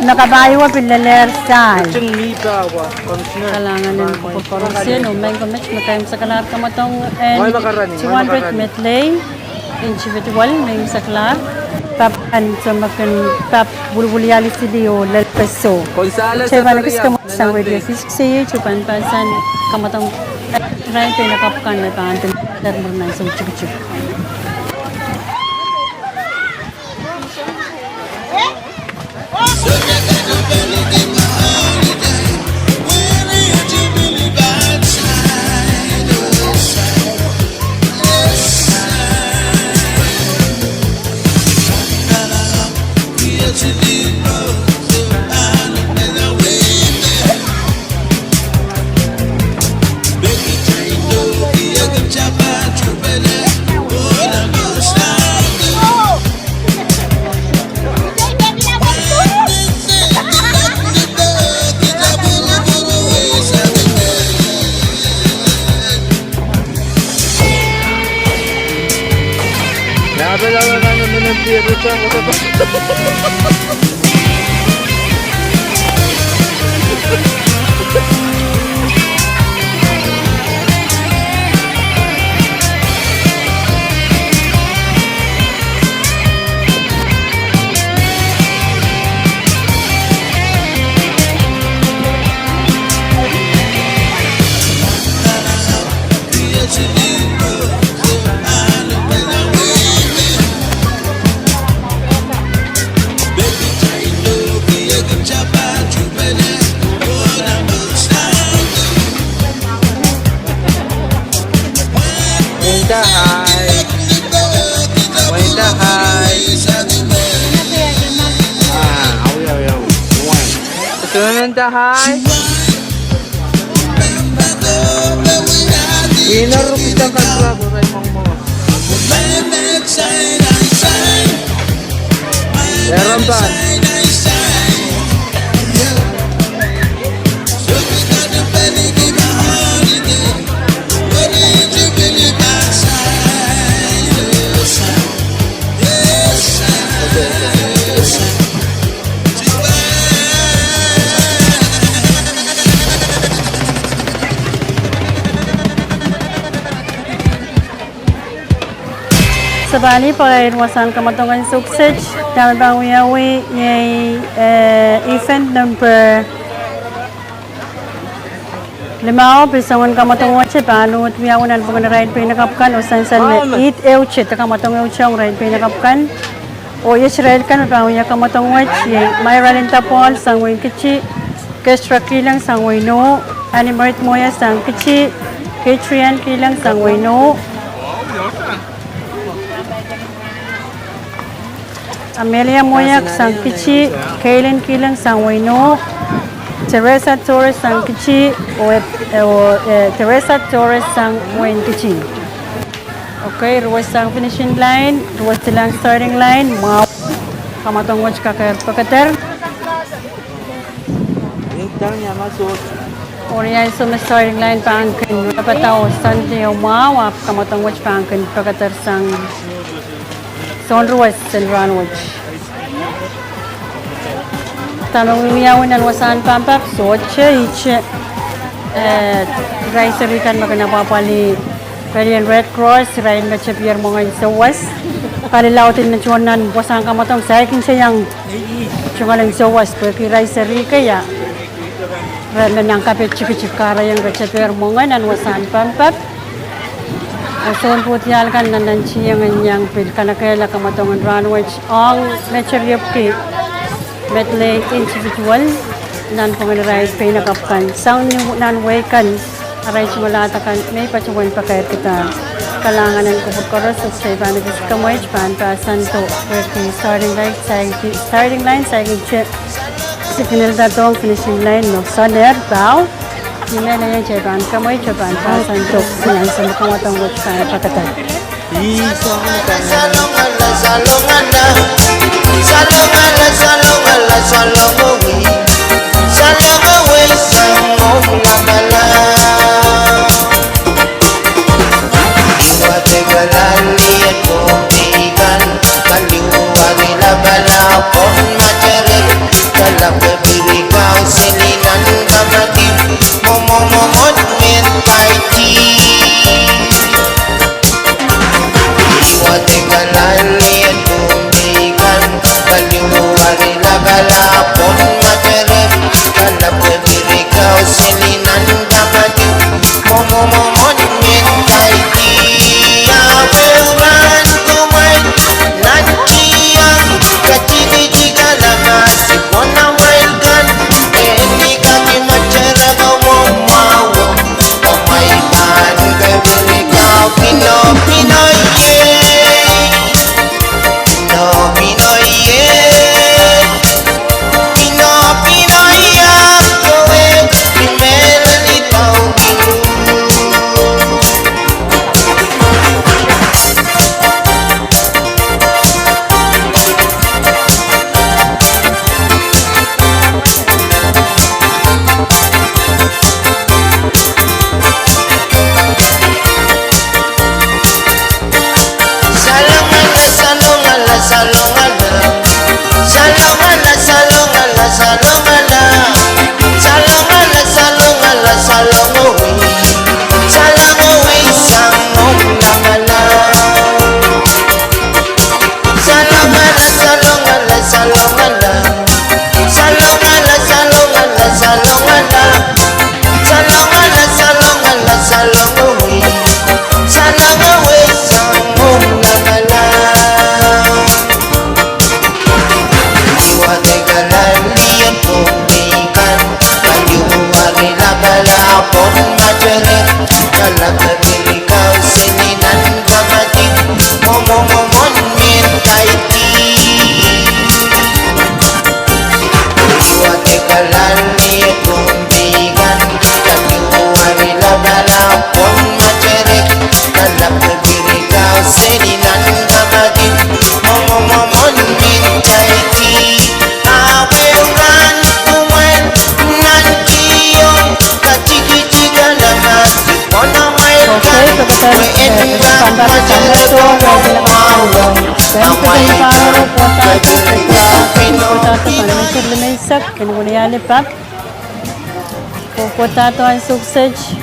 Speaker 1: nakabayo wa pilalersan
Speaker 7: Lipa wa consumer.
Speaker 1: kalangan ng pagkakaroon o may match na time sa kalahap ka matong
Speaker 7: May makarani, may
Speaker 1: 200
Speaker 7: makarani.
Speaker 1: metlay individual may sa kalahap papan sa makan pap bulbulyali si Dio lalpeso
Speaker 7: Konsala
Speaker 1: siya ba nakis ka mo sa radio physics siya chupan pasan kamatong rai pe nakapkan may pangantin termor na sa chuk
Speaker 7: Nabalawa na naman ng biro siya. Tahay. Inaro kita kadwa buray mong mo. Yaramban.
Speaker 1: Sabali pagkairwasan kamatungan suksej dami bang wiyawi yay event number 5 bisangon kamatungan siya paano wiyawan pag ride pinakapkan o sansan na 8 euche kamatungan siyang ride pinakapkan o Israel kan bang wiya kamatungan siya may ralin tapol sang win kichi kestra kilang sang wino animate moya sang kichi Katrian kilang sang wino Amelia Moyak sang kichi, Kaylin Kilang sang Waino, Teresa Torres sang kichi, Teresa Torres sang Wain kichi. Okay, ruwas sang finishing line, ruwas silang starting line, mga kamatong watch pakater.
Speaker 7: Intang niya masuk.
Speaker 1: Oriya sa starting line paangkin, napataw Sunday o mga kamatong watch paangkin pakater sang Sonruwas and Ranwich. Tanong miyawan ng wasan pampap, soche, iche, raiseri kan maganapapali Korean Red Cross, rain na siya pier mga isawas. Palilautin na chuanan, wasan kamatong sa akin siya yung chungalang isawas, porque raiseri kaya. Rana ng kapit chikara yung rachapier mga ng wasan pampap. Ason putial kan nanan siya nganyang pil kanakela kamatongan Ranwich ang mecheryopki metlay individual nan panganay pinakapkan sound yung nan kan aray malata kan may pachuan pa kaya kita kalangan ng kubukoros sa say banagis kamoy pan pa santo working starting line sa chip signal datong finishing line no saner bow Imela yan Japan, kamoy Japan, sasantok, sinan sa makamatang wot sa pakatay.
Speaker 4: Salongala, salongala, salongala, salongawi, salongawi, salongala. Iwate galali at kumigan, kaliwari labala pon macerek, dalam bebirikaw silinan kamatim, momomomot min paiti. Iwate galali at kumigan, kaliwari labala pon macerek, dalam bebirikaw silinan kamatim, momomomot min paiti. Aweran kumay nanchiyang kachigi-chiga lamat sipon na wailgan eni kami macera gawamawo pamaypan kabirikaw Pino Pinoy Pino Pinoy Pino Pinoy ako'y primera nitaw binu. Salongala, salongala, salongala, salongala, salongala, salongala, salongala, salongawi, salongawi, salongala. Salongala, salongala, salongala, salongala, salongala, salongala, salongala, salongala, salongawi, salongawi, salongala. Iwate galali at kumikan, kaliwari labala pon macerek, dalam bebirikaw silinan kamatim, momomomon min kaiti. Iwate galali at kumikan, kaliwari labala pon macerek, dalam bebirikaw silinan kamatim, momomomon min kaiti. Aweran kumain nanchiyong kachigi-chiga lamat sipon na wailgan eni kami macera gawamawo pamaypan kabirikaw Pino Pinoy.
Speaker 1: Pap, potato and sausage,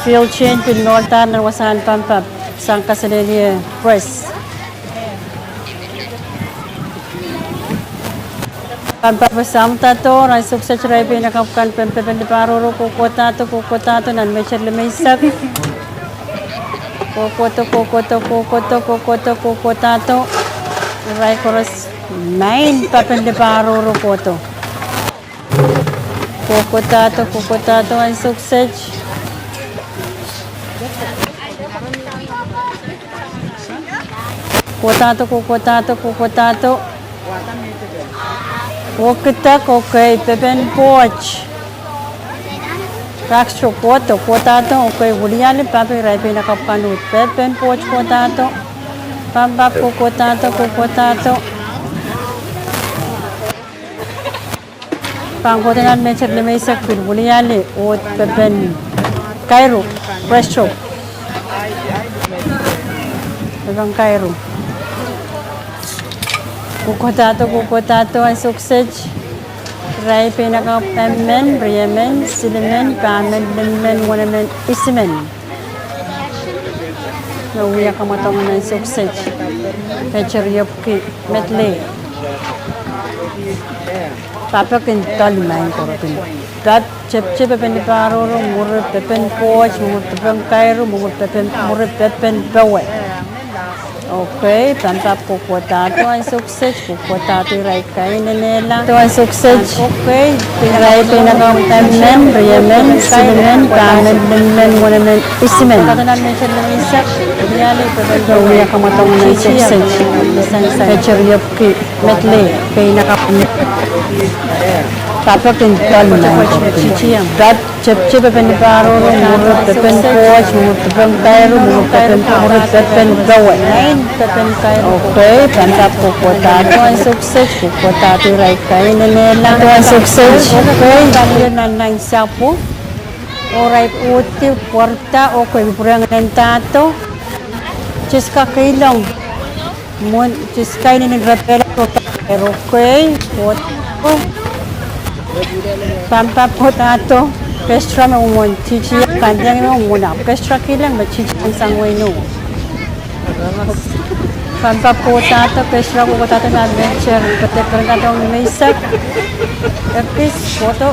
Speaker 1: field chain, pinoltar ng wasahan pampap, sang kasalili press. Pampapasam tato, rai sausage rai pinakapukan pempepen di paruro, kukotato, nan mecher lemesak. Kukotato, rai koras 9 papen di paruro koto. Kukotato and sausage. Kukotato. Wokitak, okay, pepen poch. Raksho potato, okay, Wuliani papi rai pinakapanut. Pepen poch potato. Pambap kukotato. Pangkotanan mecher lemesak pil Wuliani ot pepen Cairo, presto. Pepen Cairo. Kukotato and sausage. Rai pinakapamen, briamen, silimen, pamen, limmen, wanamen, isimen. Nauwi ka matong ng sausage. Pecheryopki, metle. Papakin talimain ko rin. Gat chip peniparo, murre pepen poch, murre pepen Cairo, murre pepen bawe. Okay, pampap kukotato ang sausage, kukotato rai kainin nila. Ito ang sausage, okay, rai pinakapamen, briamen, silimen, pamen, limmen, wanamen, isimen. Katanan mo siya ng isak, Yali, pagkakawin ka matong ng sausage. Pecheryopki, metle, pinakapamen. Tapos tintal na chichiyang. Dat chip pen paro murut pen coach murut pen kairo murut pen gawan. Pen kairo. Okay, pantap ko potato ang sukses ko potato right kain nila. Ito ang sukses. Okay, dahil na sapo. Oray uti porta okay purang nentato. Chiska kailang. Mon chiska ini ngrapela ko pero okay. Pampa potato. Kestra mo mon chichi kandang mo muna. Kestra kilang ba chichi ang sangway no. Pampa potato kestra ko potato na adventure. Pati karang maisak. Epis foto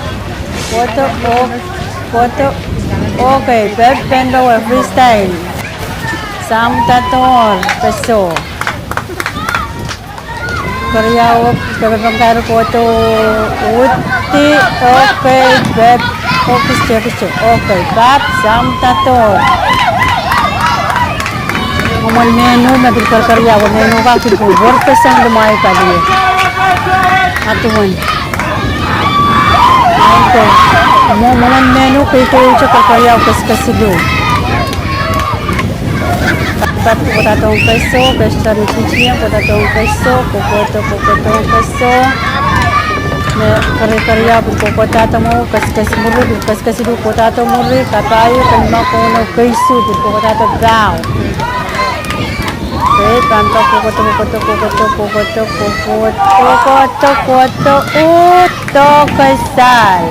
Speaker 1: okay, Beb Pendo freestyle. Samtator, peso. Koreawak, kababangkaro foto. Uti, okay, Beb. Okay, okay, Bab, Samtator. Mamal menu, mabikar Koreawak menu ka kipu. Worpesang lumay ka diye. Atuan. Okay. Maman menu kito sa kaya kaskasido. Dapat potatong peso, peso ni chichiya, potatong peso, pokoto peso. Na kare-kare potato mo, kaskasido potato mo rin, katayo kanma kono peso, potato brown. Okay, tanto pokoto, kasal.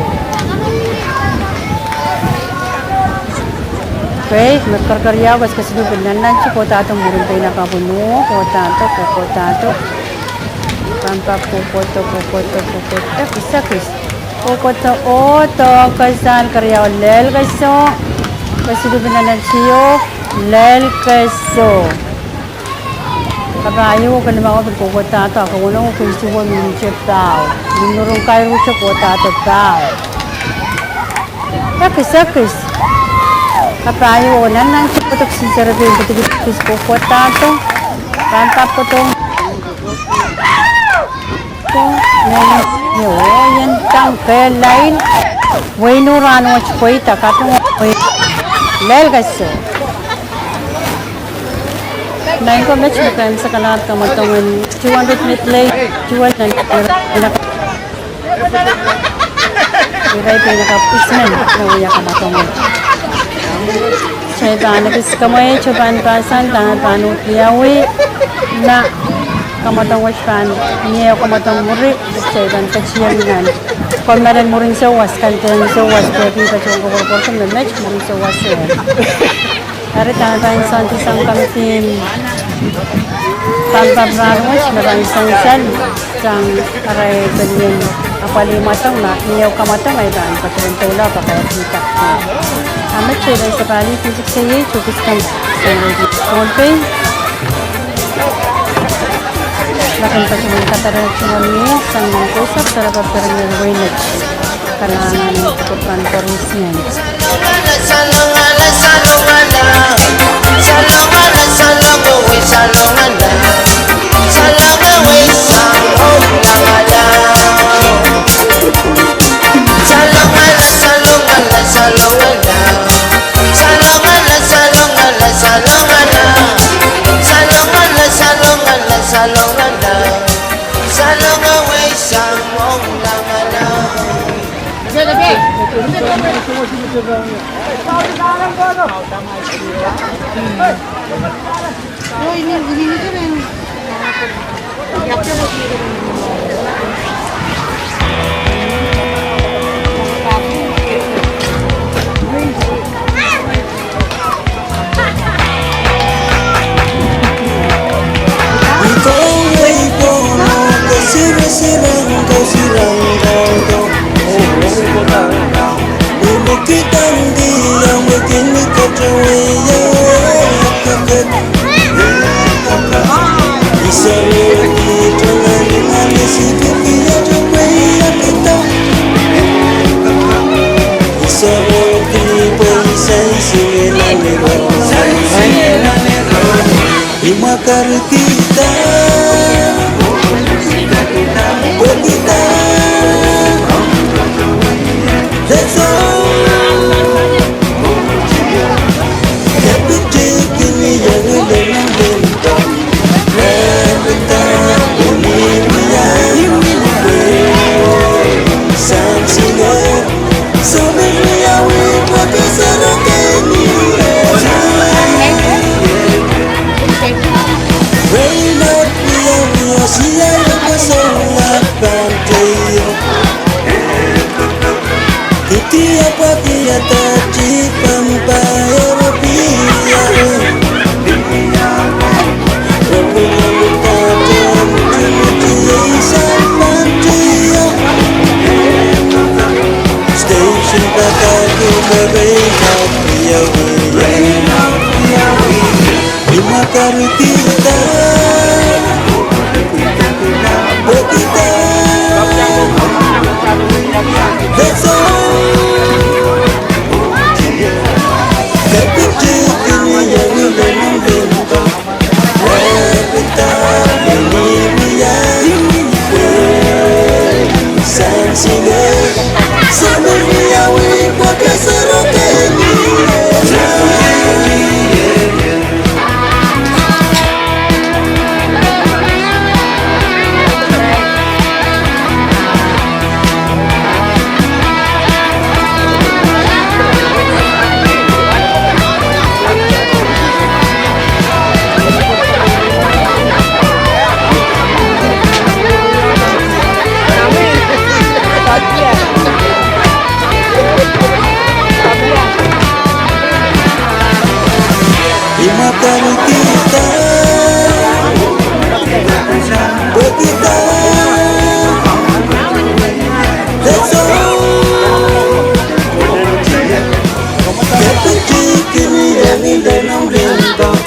Speaker 1: Okay, magkarkarya bas kasi binanan si potato murin tayo nakabuno, potato. Pampa pokoto, kisakis. Pokoto, kasal karya lel kaso. Kasi binanan siyo, lel kaso. Kabayo ko naman ako potato, ako wala ko isuwa minchip tao. Minurong kayo sa potato tao. Sakis. Kapayo ko nan si potok si sarapin patigis ko potato. Pantap ko to. Yan tang kaya lain. Way no rano at poita katong lel gaso. Nain ko match makan sa kalat kamatongan 200 minute late. Jual na Iray pinaka-pisman na uya kamatongan. Chaitan kamay chuban pasan tangan panut liawi na kamatong waspan niya kamatong muri chaitan kachiyan Kolmaran muring sawas kantan sawas pwede pa chung kokor na match muring sawas Ari tangan santi sang kamitin pagbabrarwas marang sang sal sang aray kanyan apali matang na niya kamatong ay daan patron tula pa kaya kita Amat saya sekali fisik saya cukupkan sampai lakukan pacuman kata cuma ni sang mengkosap terhadap perangnya wenech karena cukupan korusnya.
Speaker 4: Makar kita buat kita baru kita berkita. That's all. Terkejut ini yang hilang bentang. Berkita ini biar sang singa sambil miawi pakai serokeni. Di mata kita berkita. That's all. Terkejut ini yang dalam bentang.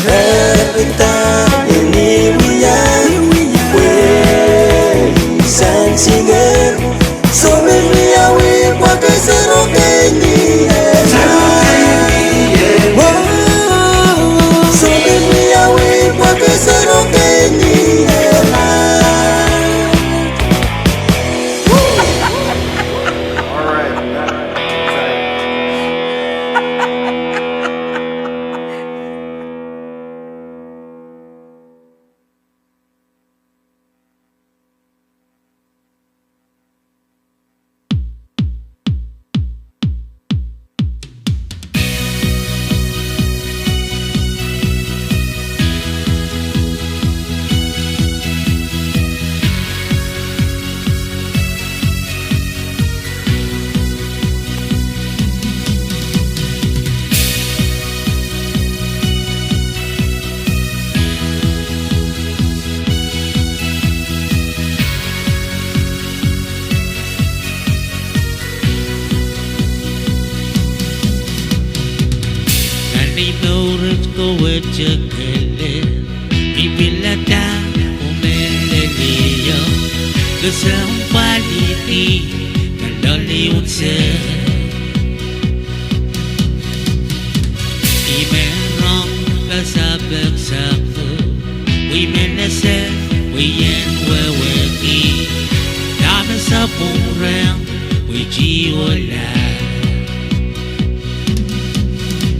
Speaker 4: Berkita ini biar sang singa sambil miawi pakai serokeni. Sambil miawi pakai serokeni.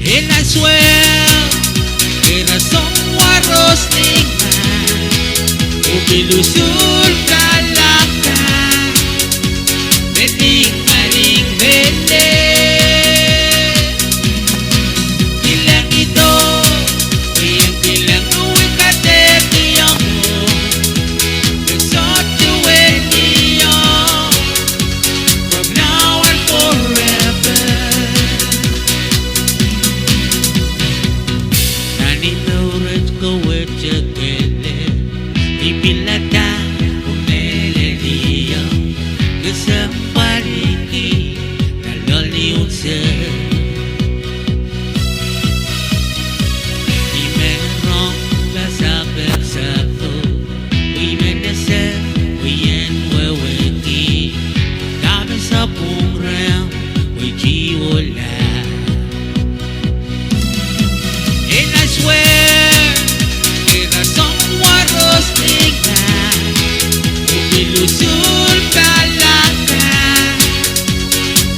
Speaker 9: And I swear que razón guarros ningan upilusul kalaka bening aling bende ilang ito ilang uwikate tiyamu besot juwel niyo from now and forever. Ipilata umeleliyo kesempariki kaloliutse Imerong kasabek-sabo Wimenese wiyen weweki Dami sa pungrem wijiwola And I swear Upilusul kalaka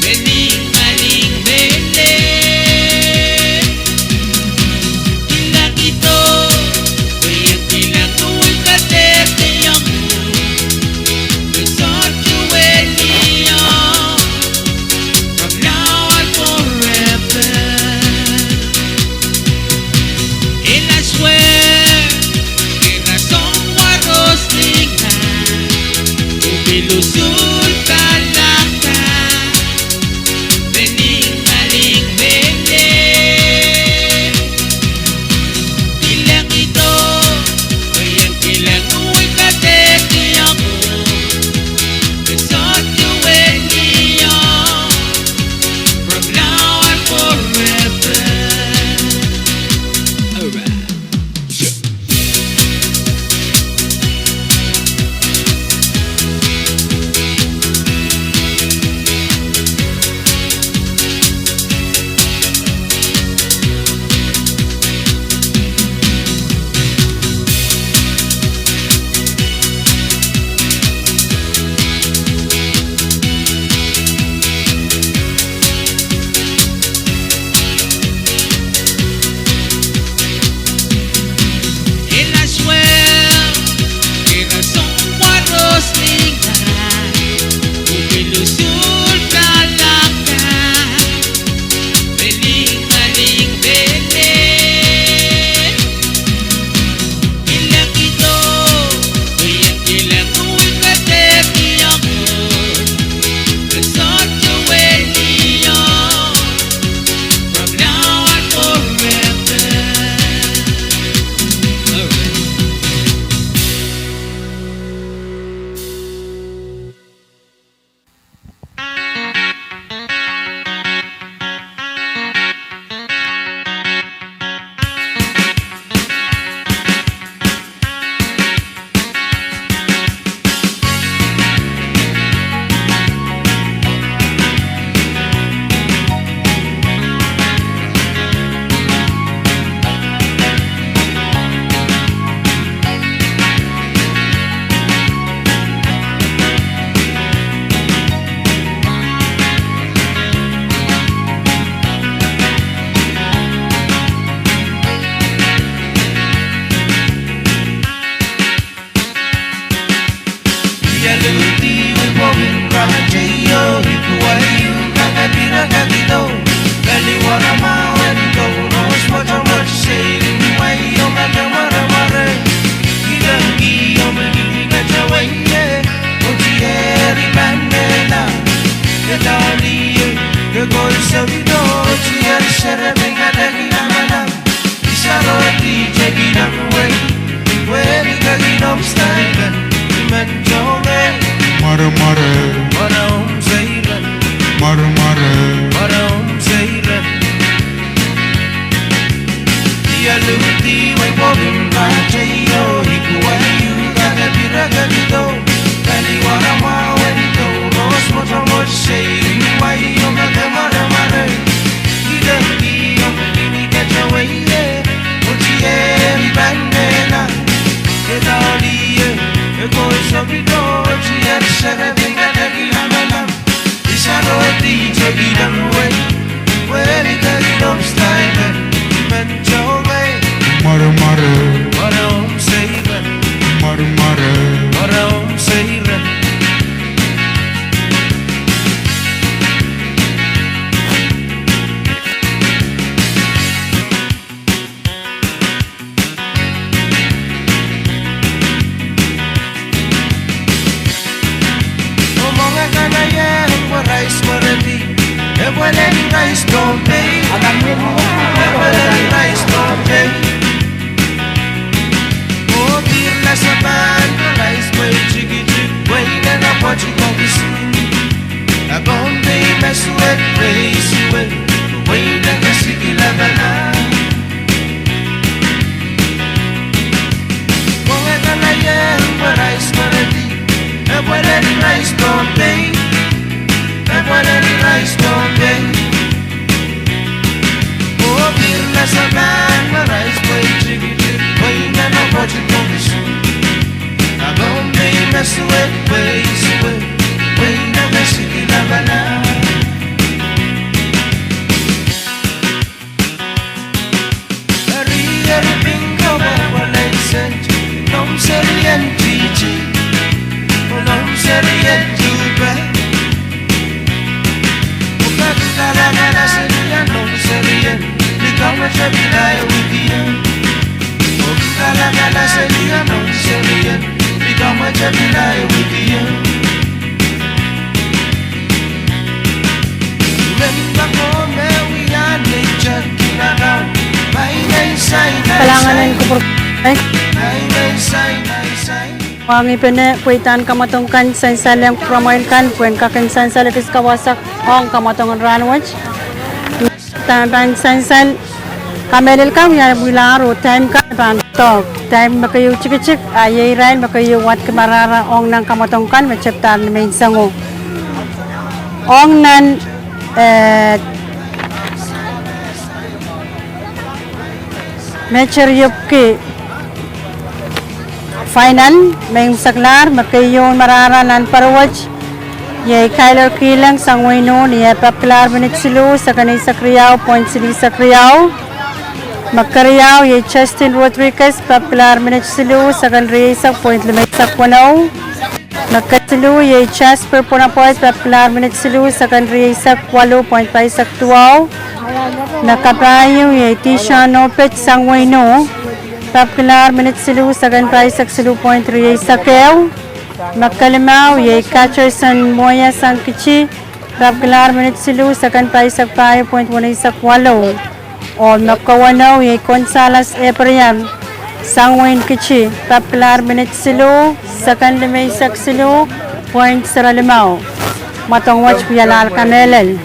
Speaker 9: bening maling bende ilang ito ilang uwikate tiyamu besot juwel niyo from now and forever. And I swear Ilusul kalaka bening maling bende ilang ito ilang uwikate tiyamu besot juwel niyo from now and forever. Alright.
Speaker 4: DJ Gidam Way, where the Gidam Style, man Jome,
Speaker 6: Mare mare,
Speaker 4: Maram Zaylan,
Speaker 6: mare mare,
Speaker 4: Maram Zaylan. Yaluti, way walking by Jayo, Hikuayu, Gagabiragadito, Kaliwara, Wenito, Rose, Motomoch, say, why you make a mare mare.
Speaker 6: mare mare, mare mare.
Speaker 4: Nice don't pay. Nice don't pay. Oh, dear, that's a man. Nice way, jiggy jig. Wait, and I watch you go be soon. I don't pay, mess with race with. Wait, and I see you love a line. Oh, and I am what I swear to. And what any nice don't pay. And what any nice don't pay. Oh, dear, that's a man, but I play jiggy jig. Wait, and I watch it go be soon. I don't mean mess with ways with. Wait, and I see you love a line. Hurry, bingo, what I said. Don't say it, GG. Don't say it, too bad. Don't say it. Come and check it out with you. Oh, Kala said you don't say it. Come and check it out with you. Remember home where we are nature kinaga. By my side,
Speaker 1: Kalanganan ko por
Speaker 4: by my side, my side.
Speaker 1: Wangi pene kuitan kamatongkan sensal yang promoinkan puen kaken sensal epis kawasak ong kamatongan ranwach. Tan sensal kamelil kam ya bilaro time ka pan tok time makayu chik ayay rain makayu wat kemarara ong nang kamatongkan maciptan main sango ong nan mecher yupki final main saklar makayu marara nan parwaj ye Kyler kilang sangwino niya paplar biniksilu sa kanay sakriyaw point sili sakriyaw Magkariyaw ye Justin Rodriguez popular biniksilu sa kanay sa point limay sakwanaw Magkasilu ye Jasper Punapoy popular biniksilu sa kanay sa 8.5 saktuaw Nakaprayo ye Tisha Nopet sangwino popular biniksilu sa kanay sa 0.3 sakew Magkalimaw ye Catcherson Moya Sangkichi Rabgalar Minitsilu Sakan Paisak 5.1 Sakwalo O Makawanaw ye Gonzales Ebriam Sangwain Kichi Rabgalar Minitsilu Sakan Limay Saksilu Point Saralimaw Matongwach Pialal Kanelel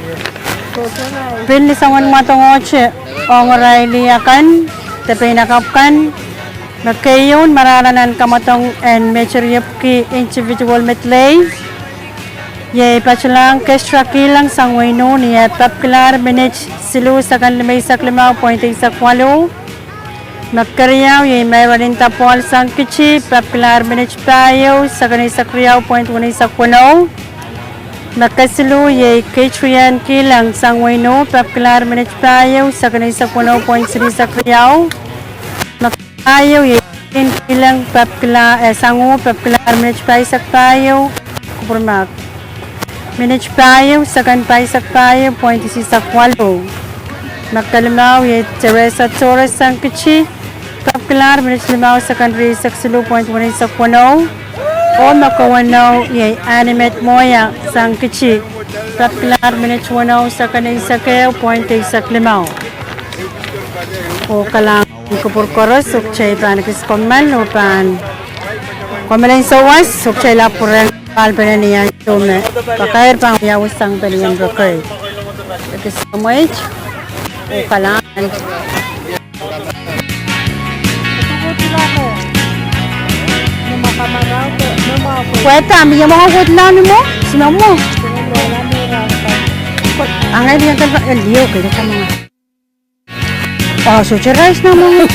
Speaker 1: Pinli Sangwan Matongwach Ong Riley Akan Tepinakapkan Nakayon mararanan kamatong and measuryupki individual metlay. Ye pachulang kestra kilang sangwayno niya tapkilar minutes silu sa kanlimay saklimaw pointing sa kwalo. Magkariyaw ye mayroon tapol sang kichi papkilar minutes tayo sa kanay sakriyaw point unay sa kwano. Magkasilu ye Katrian kilang sangwayno papkilar minutes tayo sa kanay sa kwano point sili sakriyaw. Ayaw yung ilang papila sangu papila minute paisak tayo kuburmak minute tayo sakan paisak tayo point si sakwalo Magkalimaw yung Teresa Torres Sangkichi papila minute limaw sakan risak silu point 1 sakwano o makawanaw yung Animate Moya Sangkichi papila minute 1 sakan isakew point 1 saklimaw o kalang Kupur koros sukchay pan kis komen upan. Komelain sawas sukchay lapuran palpena niya tume. Pakair pang ya usang pelian broker. Kis komoy ukalan. Kweta ambil yang mau buat lan mo, sino mo? Angay diyan kan liyo kaya ka mga. Oh, so rice na mo.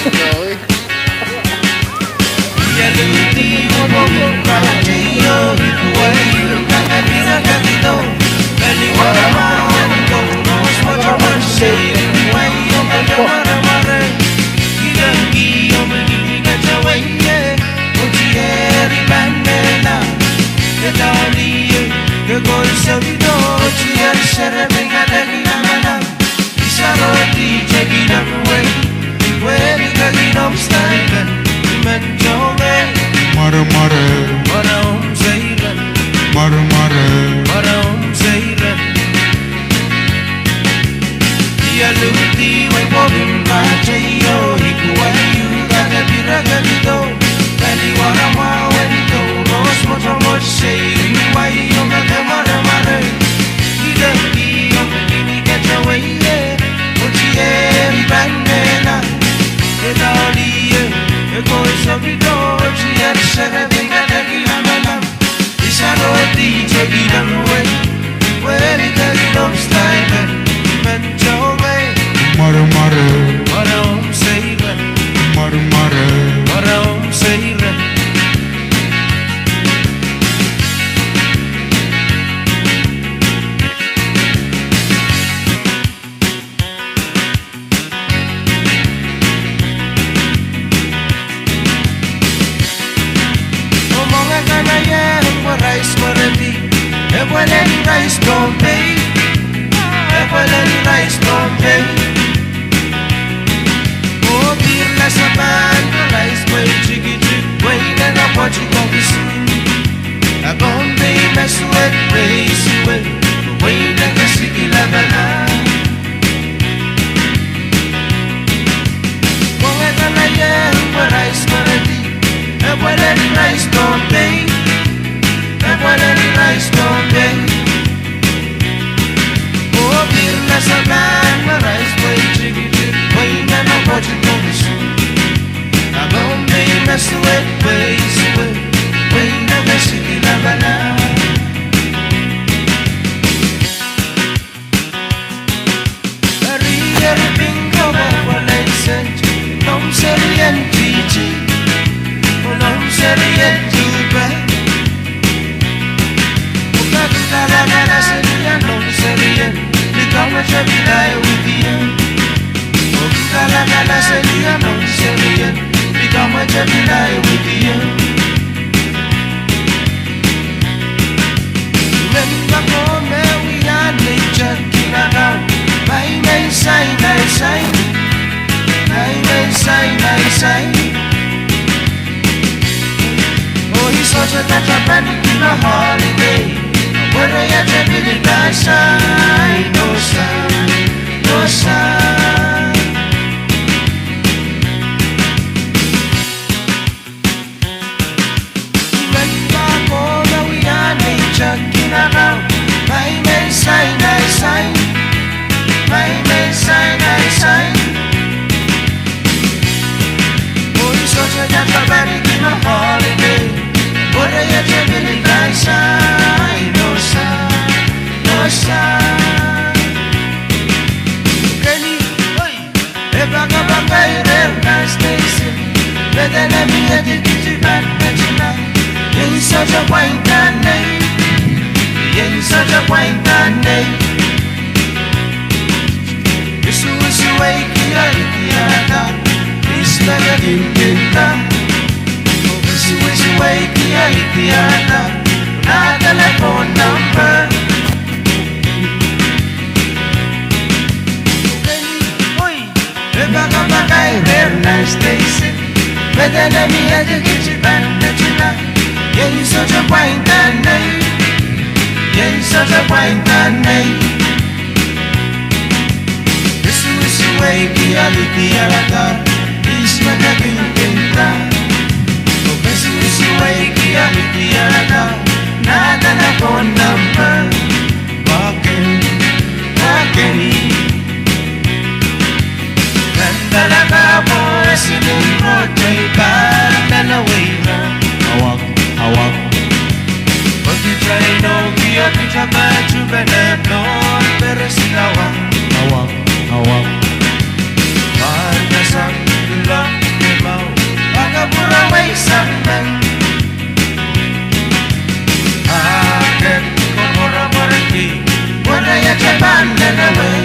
Speaker 4: magiging pinta. Kung besusuway kaya itiyana, nadala ko naman. Bakit? Nandalaga mo sinunod kay parang dalaway na. Hawak pag-try no kaya kita majubenep no pero sinawang. Hawak Pagkasang lang limaw pagkaburaway samban. Akin kumura-muraki wala ya jaman na naman.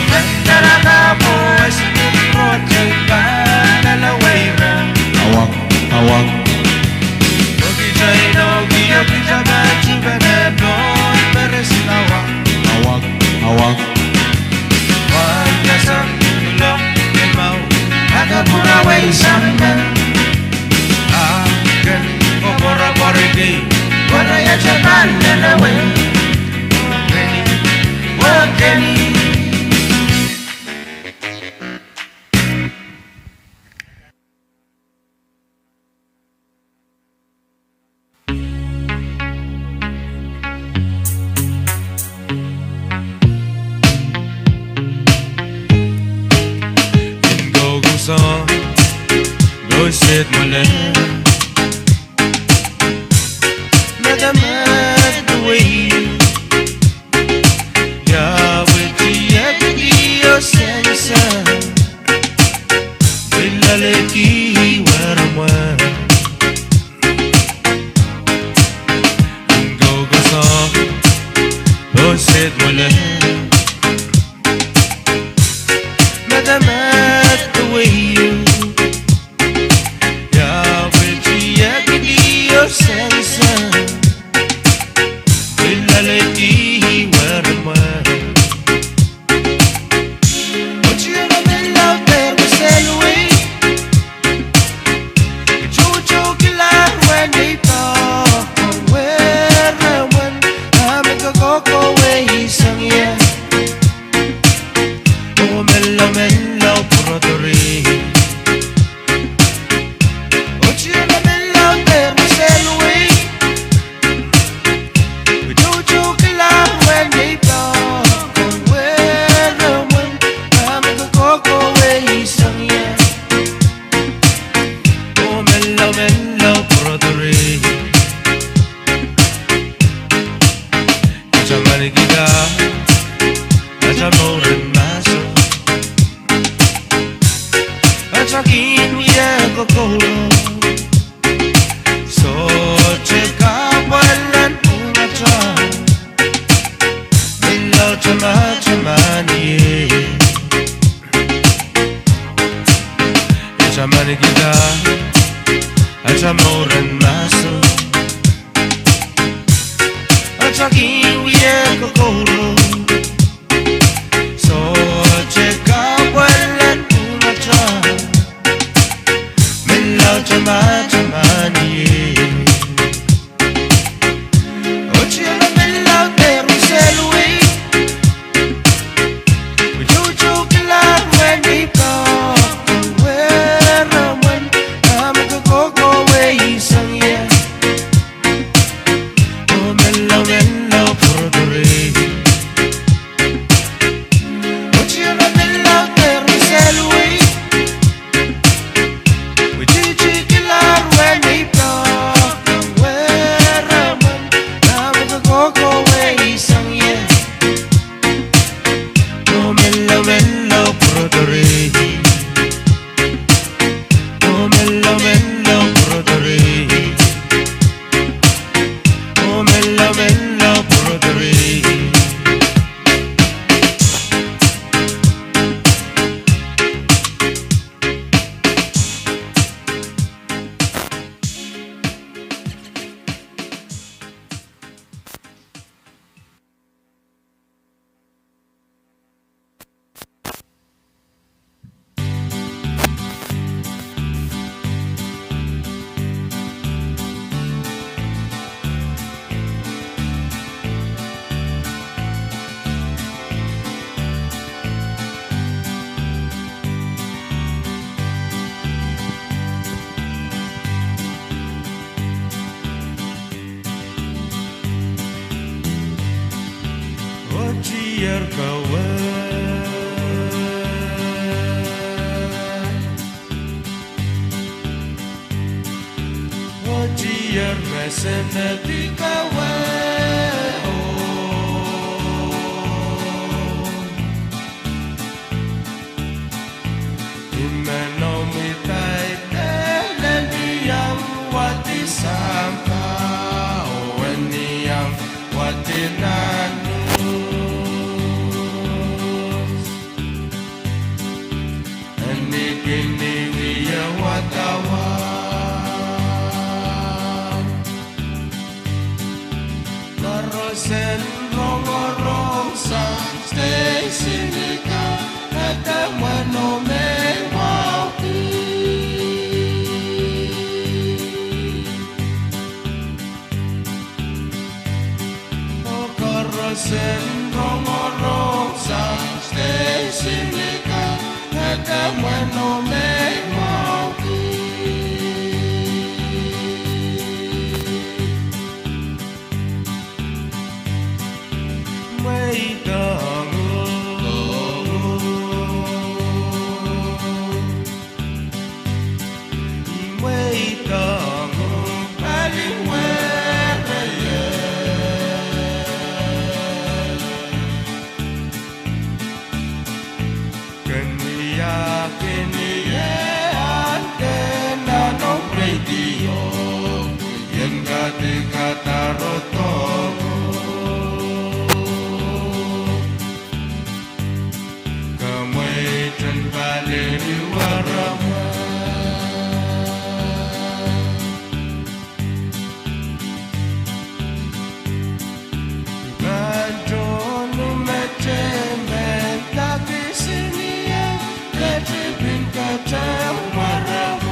Speaker 4: Nandalaga mo sinunod kay parang dalaway na. Hawak pag-try no kaya kita majubenep no pero sinawang. Hawak Pagkasang lang limaw pagkaburaway samban. Akin kumura-muraki wala ya jaman na naman. Wakani Go sit mo lang nadamat the way Yawitiyo sensa Bilaleki warman Go song Go sit mo lang nadamat the way sensa bilaleki warman. Ochiera bella per selwe chuchu kilar when they talk where when I'm go way sangya. Oh mello prodori Ochiera bella per
Speaker 9: Ojier mesene di kawe Imeno mitai telen diyam wati sampa Weniyam wati nanus Eni gini wiya watawa Sen rong sang stay sinika kata mano me wauki Sen rong sang stay sinika kata mano me wauki Kata rotomu Kamai dan balik warama Banjonu mecemen kaki sini yang Kecipin kacau warama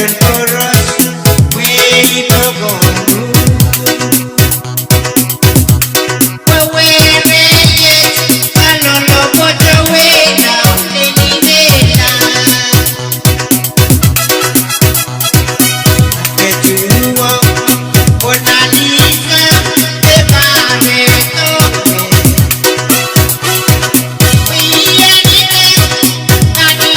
Speaker 9: and chorus, we took on room. Well, we're reyes, no lo puedo ver, now, que tú por la lista de Barreto. We are the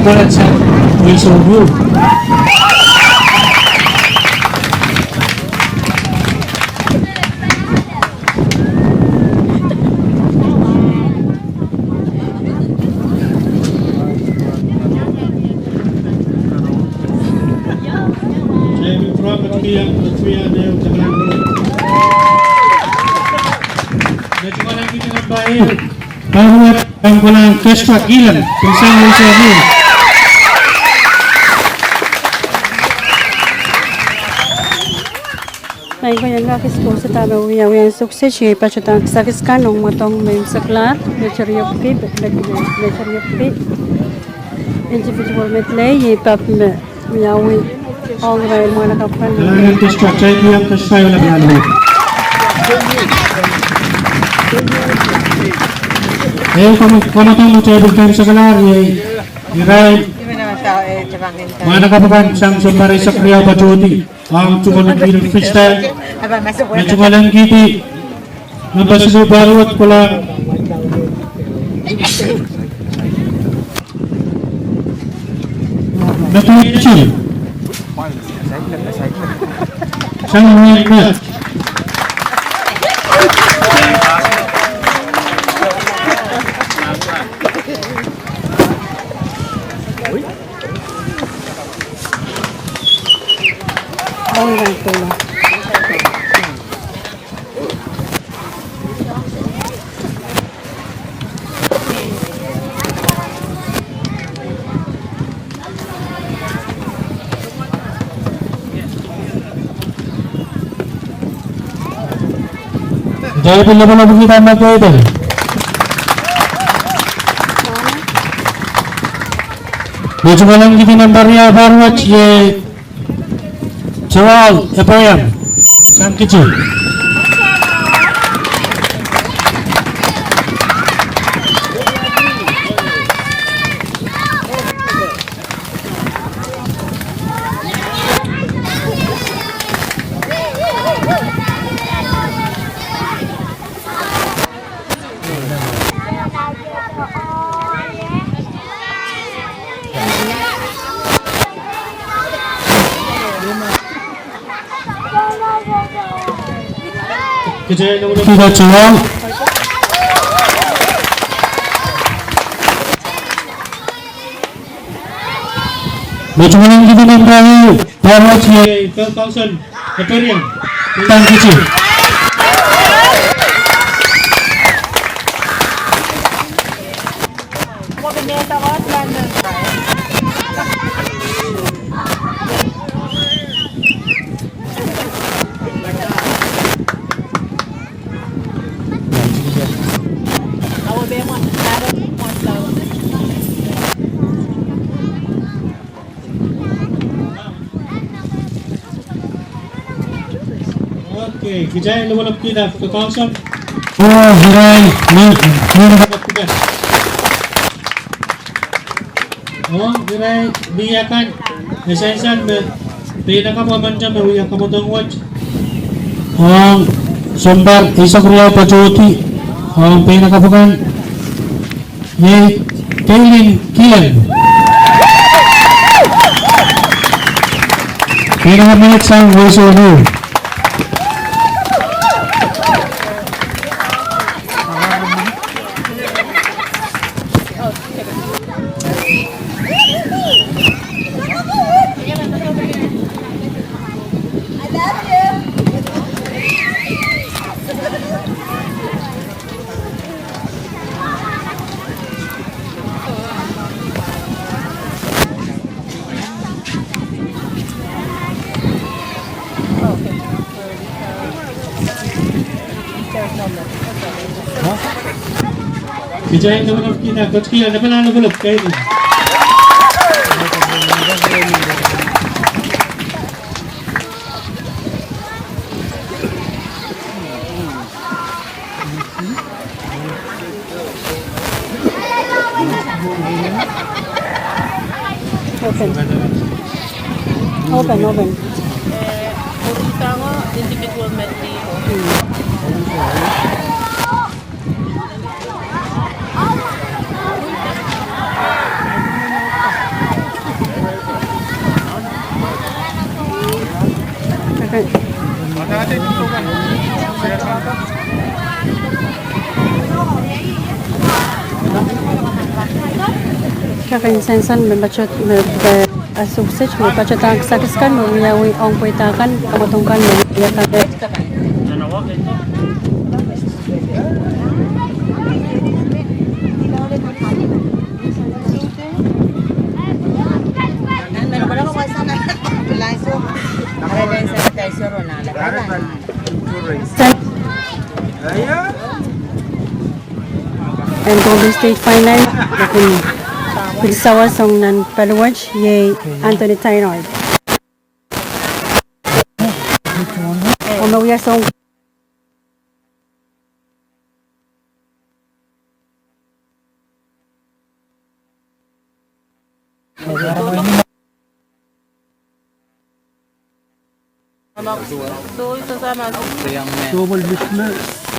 Speaker 10: Katulad sa Isubu. Ang walang Kesha Gilan, Pinsang Isubu.
Speaker 1: May ko yung lakis ko sa tabi uyaw yung sukses siya pa siya tang sakis kanong matong may saklar, mecharyopki, mecharyopki, individual metlay, yipap me, uyawi, all right, mga nakapan.
Speaker 10: Kailangan Kesha, chay niyang Kesha yung labi. Kung itong matibig tayo sa kalar, iray, mga nakapagan siyang sumbari sa Kriya Bajodi, ang tsukalang bilang freestyle, ang tsukalang giti, ng basido baru at kulang. Natulitin. Siyang mga na.
Speaker 1: All right, pula.
Speaker 10: Jadi pun lepas lagi kita nak kau itu. Macam mana kita namparnya baru aja. Jawab apa yang? Sam kecil. Kita jual. Macam mana kita nak tahu bahawa dia 12,000 Ethereum tentang kecil. Okay, kita yang lepas kita 2,000. Oh, hirai, ni dapat kita. Oh, hirai, dia kan, esensan beda kamu macam yang kamu tengok. Oh, sumber isak Kriya Bajodi. Oh, beda kamu kan. Ye, Kilen. Beda kamu sang Isubu. Bijayan naman kita, Coach Kian, napanalo gulog kayo.
Speaker 1: Open.
Speaker 11: Individual medley.
Speaker 1: Okay. Kakainsensan, may bacot, may subsage, may bacot ang sakiskan, may miyawi ang puitakan, kamatungkan, may miyakan. And Golden State Final, nakin pagsawa song nan paluwaj, yay Anthony Tainard. Umawiya song
Speaker 2: Double business.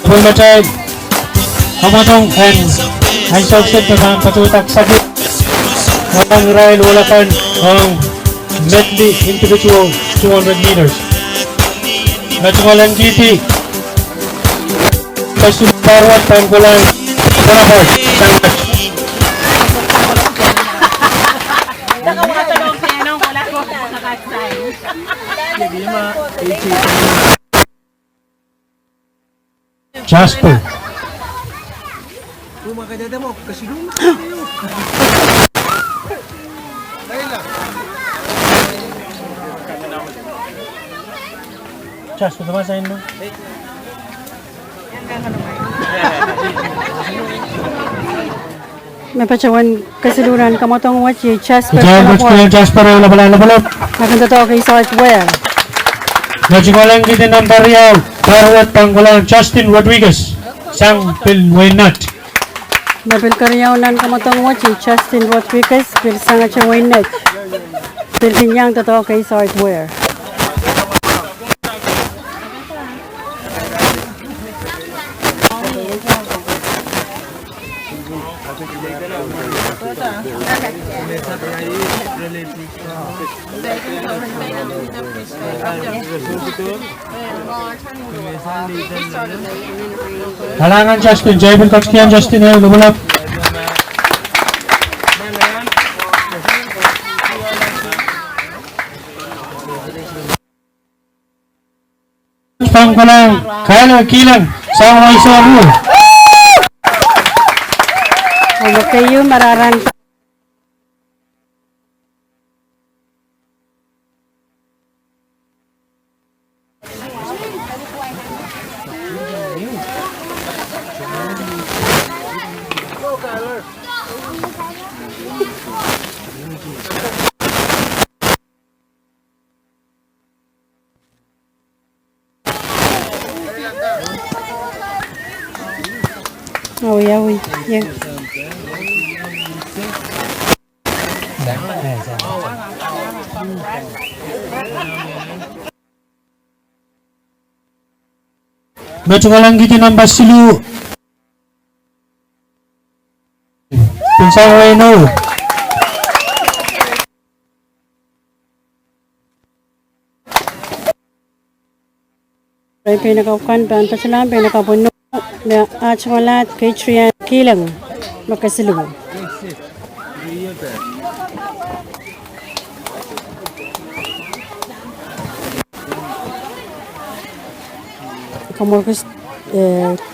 Speaker 10: Pulmatay, kamatong and ay subset na patutak sagit. Walang rail, wala kan ang medley individual 200 meters. National NGT. Kasul Parwat Pangkulan. Bonaparte. Jasper. Jasper, tumasahin mo.
Speaker 1: may pachawan kasiluran, kamotong wachi, Jasper,
Speaker 10: Jasper, wala pala.
Speaker 1: Nakan totoo kay Southwell.
Speaker 10: Najimalang din ng Barrial, Parwat Pangkulan, Justin Rodriguez, Sang Pilwaynat.
Speaker 1: Mapil karyaw kamotong wachi, Justin Rodriguez, pilsang at siya Waynet. Pilpinyang totoo kay Southwell.
Speaker 10: Halangan Justin, Jayvin Kotskian, Justin Hill, lumulap. Pangkulan, Kyle Kilang, Sang Waisawu.
Speaker 1: Ano kayo mararanta? Awi. Yeah.
Speaker 10: Medyo ka lang gitin ang Basilu. Pinsang Reno.
Speaker 1: Ay pinakaukan, baan pa sila, pinakapuno. At chocolate, kay Trian, kilang. Makasilubo. Kamu harus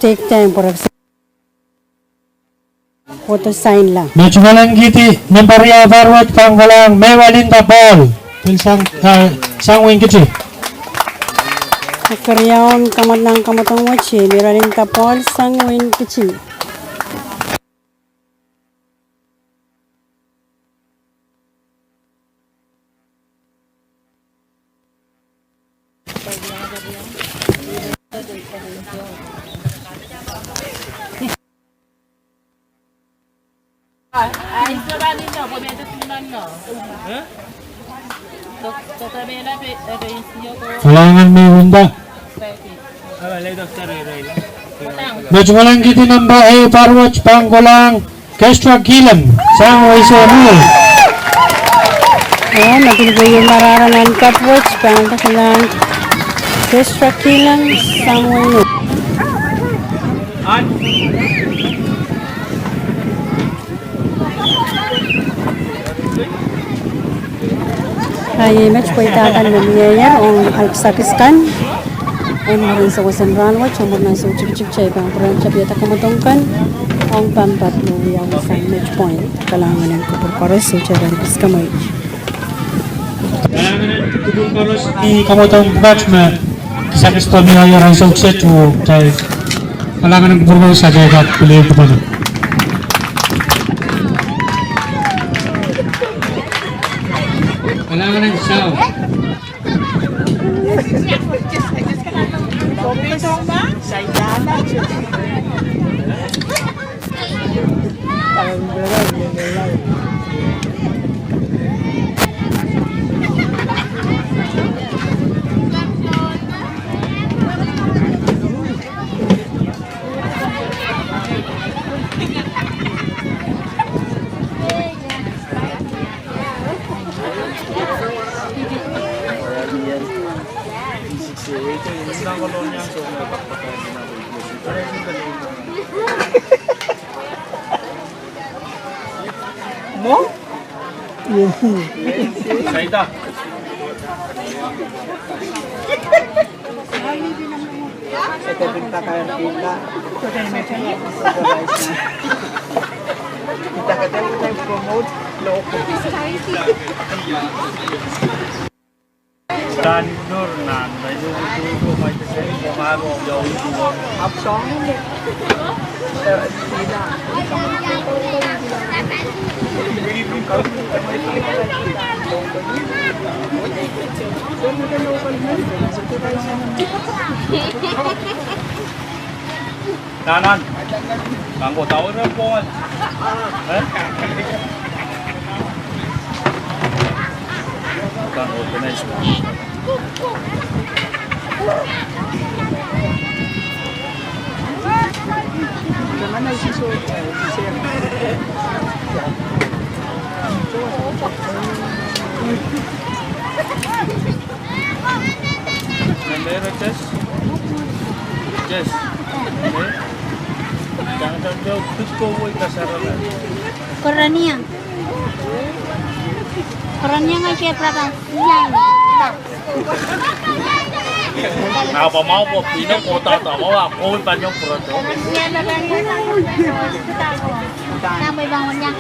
Speaker 1: take time para foto sign lah.
Speaker 10: Majumalang giti Nambaria Barwat Panggalang Mewalinda Ball. Pilsang Sangwing Kichi.
Speaker 1: Karyawan kamatang wachi, miranin tapol sangwin kici.
Speaker 10: Kalangan Mewunda. Majumalang giti Nambaria Barwat Panggalang Kestra Gilam Sangway Sonul.
Speaker 1: Oh, nagulgo yung mararanan kapwatch, baan pa sila extra kilang sangwin. Kaya match ko itakan ng mayor o alksakiskan. Ay marin sa wasan ranwat, sumur na sa chip-chip chay bang peran chabiyata kamatongkan. Ang pampat mo yung wasan match point. Kalangan ng kupurparas sa chabang piskamay.
Speaker 10: Tukul koros di kamotong batch na kisah kisah niya orang sukses tu cai kalangan ng berbau saja kat beliau kepada. Kalangan ng saw.
Speaker 2: Saida. Ito pinta kaya kita. Kita kadang promote local. Dan Nur nan, dari dulu macam saya kemaru jauh dulu. Absong ni. Nanan, bangko tahu ni pun. Bukan organize. Jangan isi Yes. Jangan jauh tusko woy kasarangan.
Speaker 3: Korania. Korania nga siya prata. Yan.
Speaker 2: Apa mau po pino kota tahu ako panyong proto.
Speaker 3: Yan na lang yun. Sabay bang wanyak.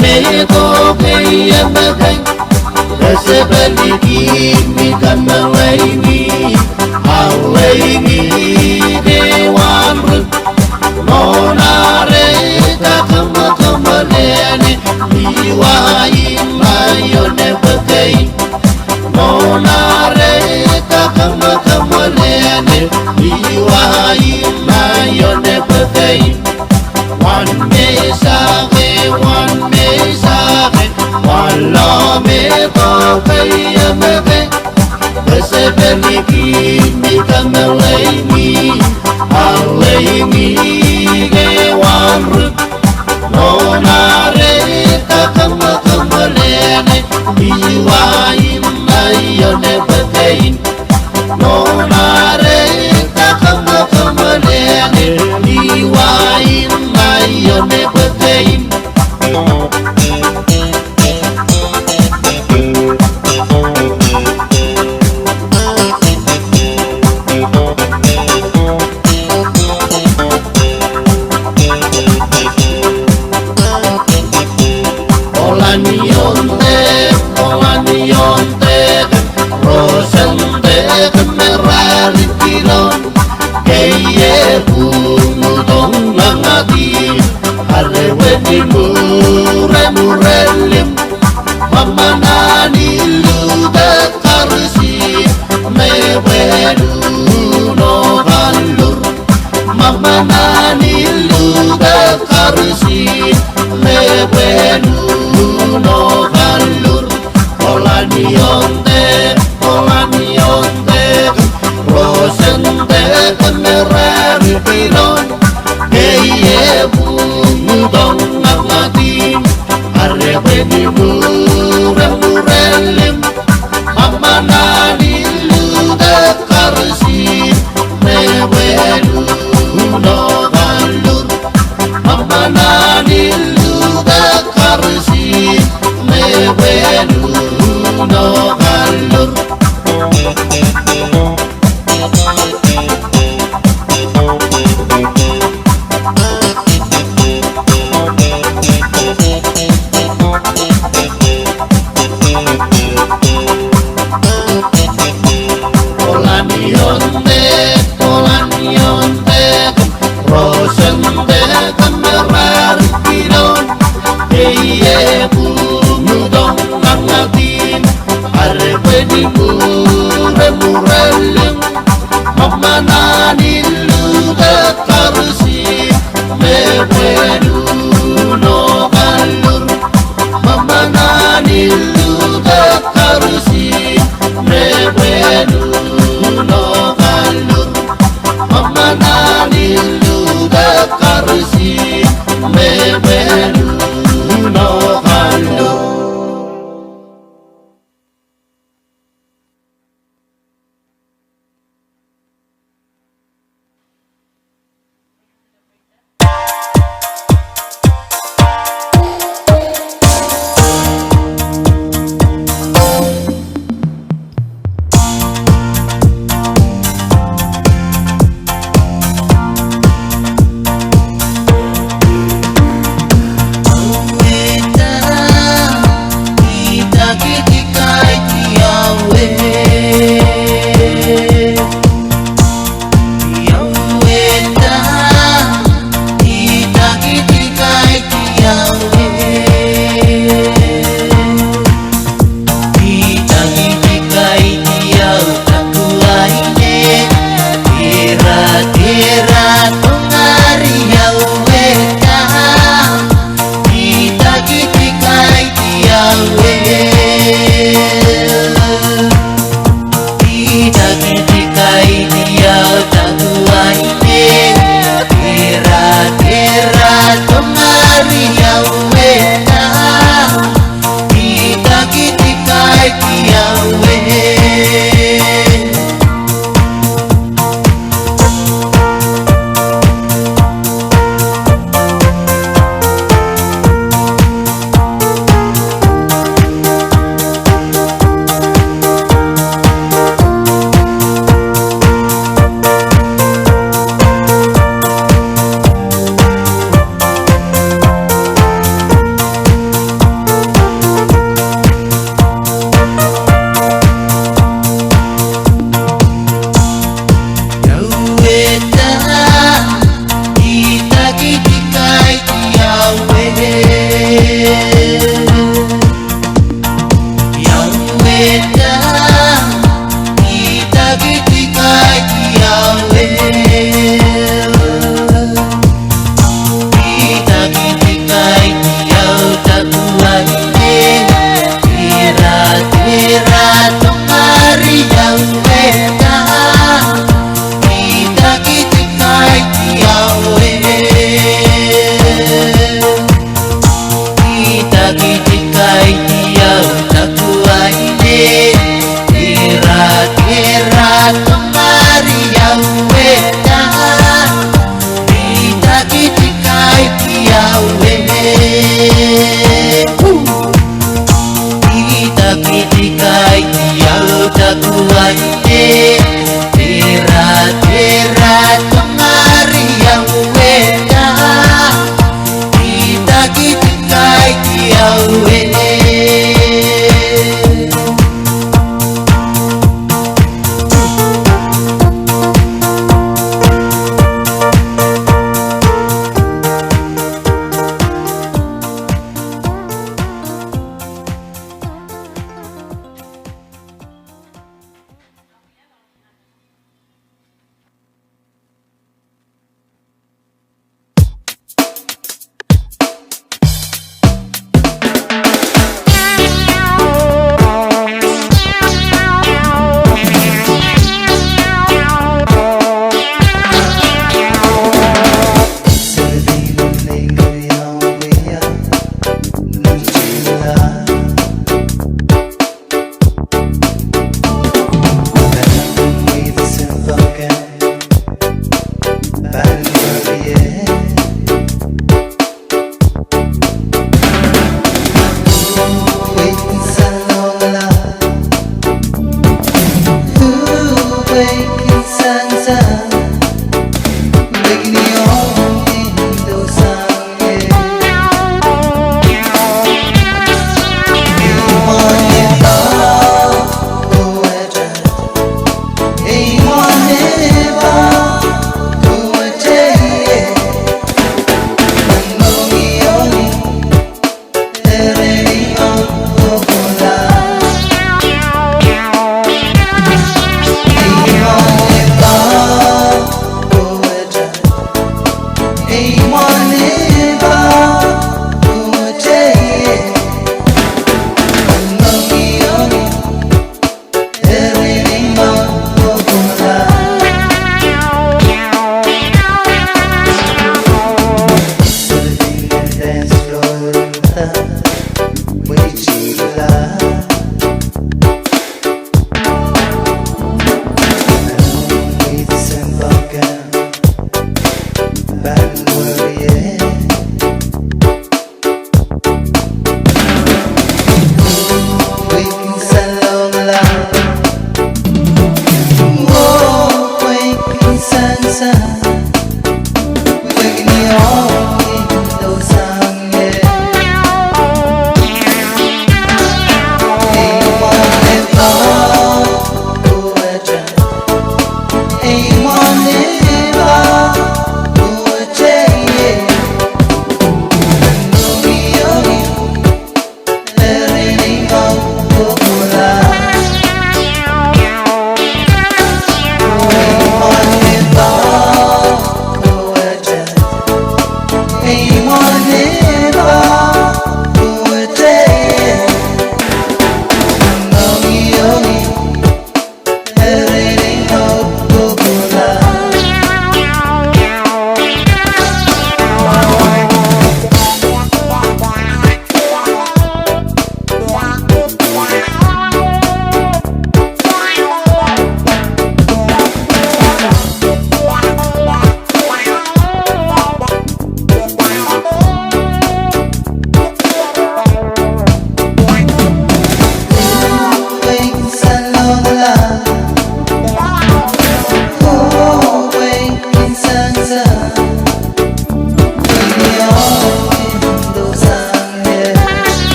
Speaker 4: me ko kaya magay Kasi balikin mi kamalay mi Alay mi dewan rut Monare kakamakamaleane Liwain mayone bagay Monare kakamakamaleane Liwain mayone bagay One mesake, wala me to kaya magay Kasi balikin mi kamalay mi Alay mi dewan rut Monare kakamakamaleane Liwain mayone bagay Monare kakamakamaleane Liwain mayone bagay Olanyonte, Rosante, Merari Kilon, Keye Bumudong Nangati, Areweni Murelim, Mamanani Luda Karsi, Mewenu no Halur, Mamanani Luda Karsi, Mewenu no Halur, Olanyonte, Rosante, Merari Kilon, Keye Bumudong Nangati, Areweni Murelim, Mamanani Luda Karsi, Mewenu no Halur, Mamanani Luda Karsi, Mewenu no Halur. Olanyonte, Rosante, Merari Kilon, Keye Bumudong Nangati, Areweni Murelim, Mamanani Luda Karsi, Mewenu no Halur, Mamanani Luda Karsi, Mewenu no Halur, Mamanani Luda Karsi, Mewenu no Halur.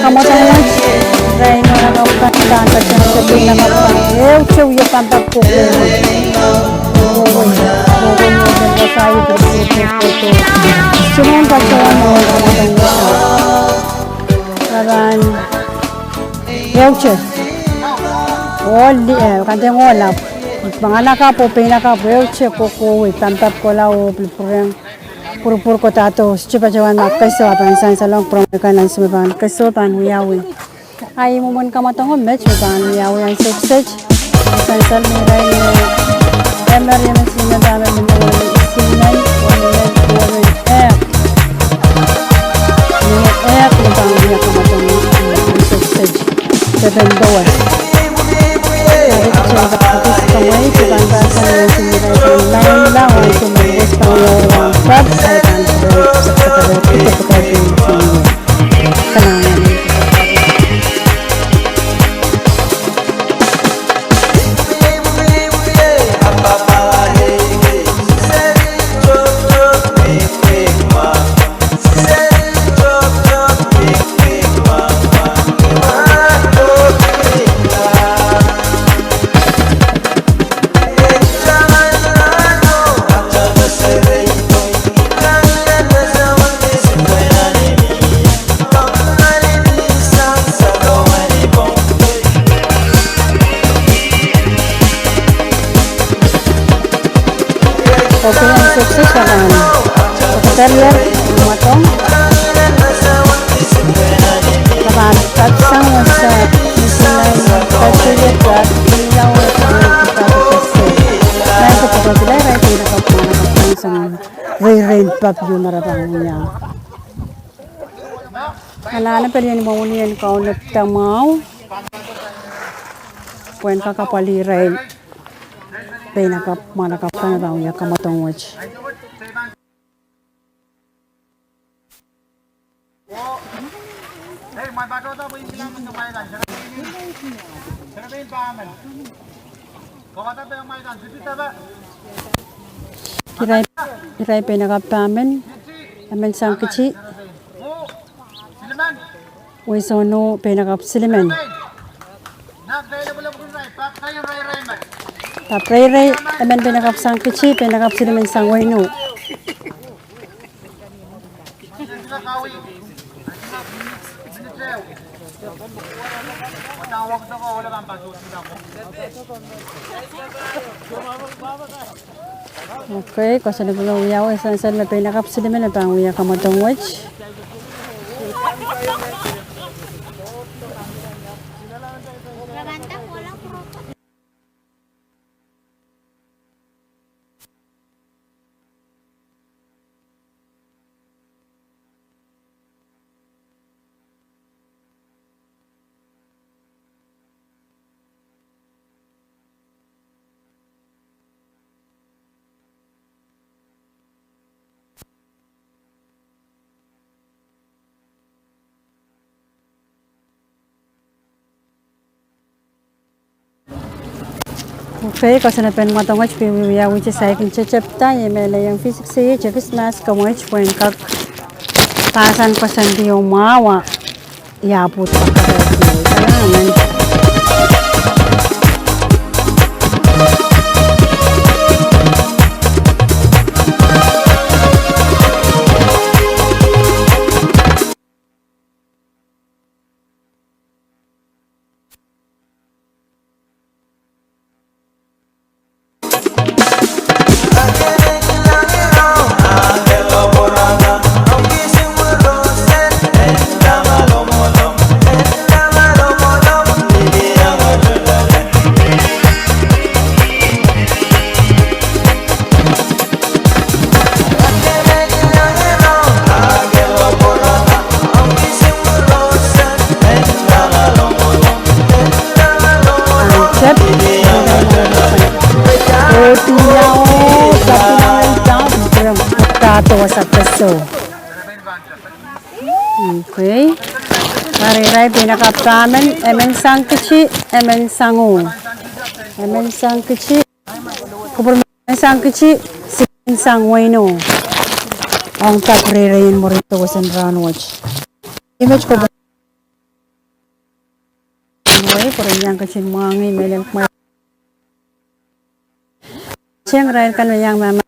Speaker 1: kamu tahu Rai mana kau katakan macam tu nama kau cew ya pantap pukul kayu bersih cuma pacaran mau kawan cew oli kata ngolap bangana ka po pena ka cew koko pantap kolau pelpurang pur ko tato chupa jawan mak kaiso apan san salong promekan an sumeban kaiso pan wiawi ai momon kamatong match ban wiawi an sexage san sal ni rai emer yemen sina dame min sinan wonen air ni ban wiawi kamatong sexage seven dollars Kawai bukan bahasa yang sendiri lain lah untuk mengurus pengeluaran bab saya kan sekedar kita bekerja kenangan Oke yang sukses kan sekretariat matong kapan katsang sa misalnya kacilet at ilaw at kita kasi lain ko pagkakilay rai pinakapang sa re-raid pap yun marapang niya halana pa rin maulian ka ulit tamaw kwen kakapaliray pinakap manakap ka na daw ya kamatong watch kiray pinakap pamen amen sang kichi wisono pinakap silimen Tapray amen pinakap sang kichi pinakap silimen sang wayno Okay, kasi na pala uyaw isang na pinakap silimen na pang uya kamatong watch Okay, kasi na pen matong watch piwiya which is I can chapta yemela yung physics say chefis mas kamwach point kak pasan ko sa diyo mawa yaput pa kaya sa peso. Okay. Mariray pinakapamen emen sang kichi emen sangu. Emen sang kichi kubur sang kichi sin sang wayno. Ang takrirayin mo rito sa round watch. Image ko kurang yang kecil mangi melek mai ceng rail kan yang mama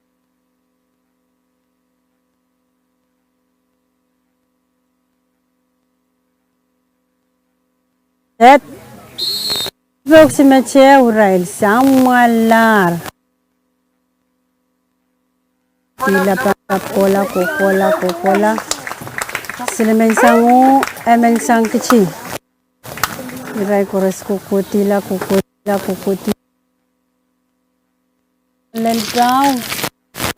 Speaker 1: et proximate rail samalar tila pa kola sila mensangu mensang kecil Irai koras kukutila lentau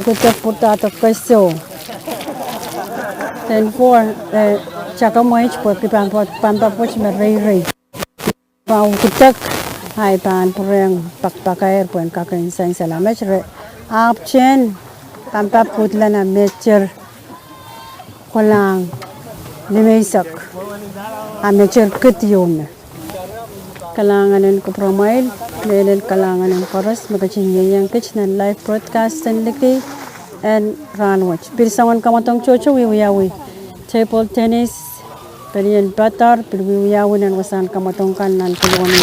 Speaker 1: kutak potato queso then for chaka moich por kipang pampa poch merei pau kutak hai pan pureng pakpakair pon kakain sang salamech re apchen pampa putla na mecher kolang limeisak amecher ketiom kalanganan ko promail melel kalanganan koras magachingye yang kitchen live broadcast and liki and run watch pirsangon kamatong chocho wiyawi table tennis perian batar wiyawi nan wasan kamatong kan nan kuloni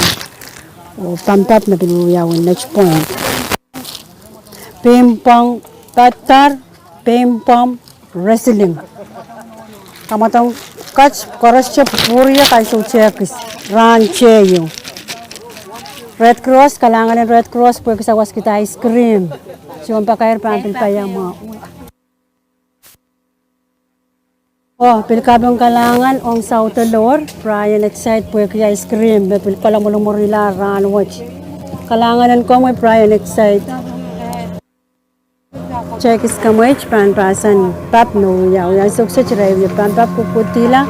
Speaker 1: o pampap na wiyawi next point ping pong batar ping pong wrestling kamatong catch koras che puriya kaiso chekis ran cheyo Red Cross kalangan Red Cross po kasawas kita ice cream siyon pa kair pampil payang mga oh pilkabong kalangan ong South Lor Brian Excite po kaya ice cream bepil pala mulong morila ran watch kalangan ko mo Brian Excite check is kamoy pan pasan pap no yaw yan sukses review pan pap kukutila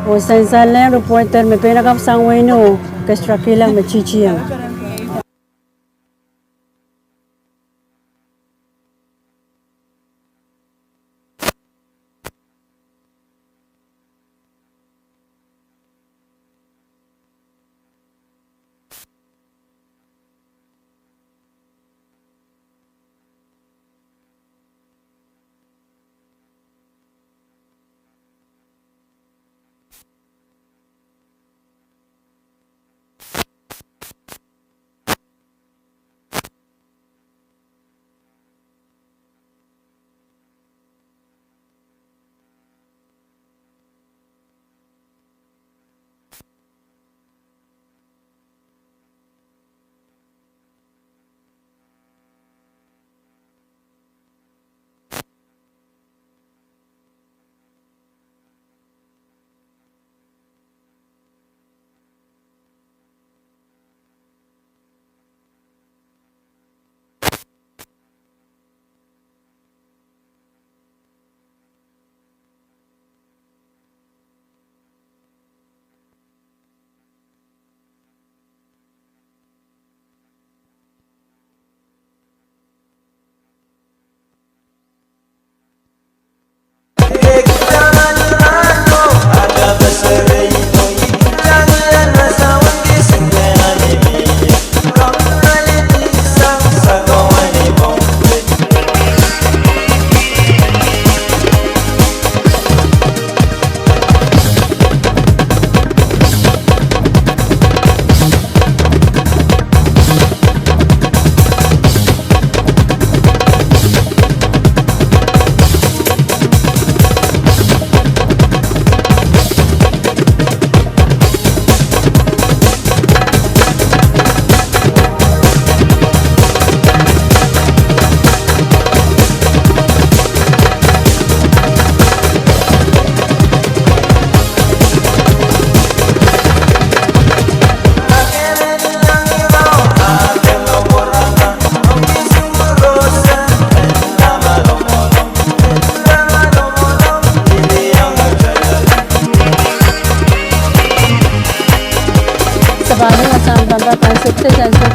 Speaker 1: o sansalan reporter me pinakap sang weno kestra kilang machichiyang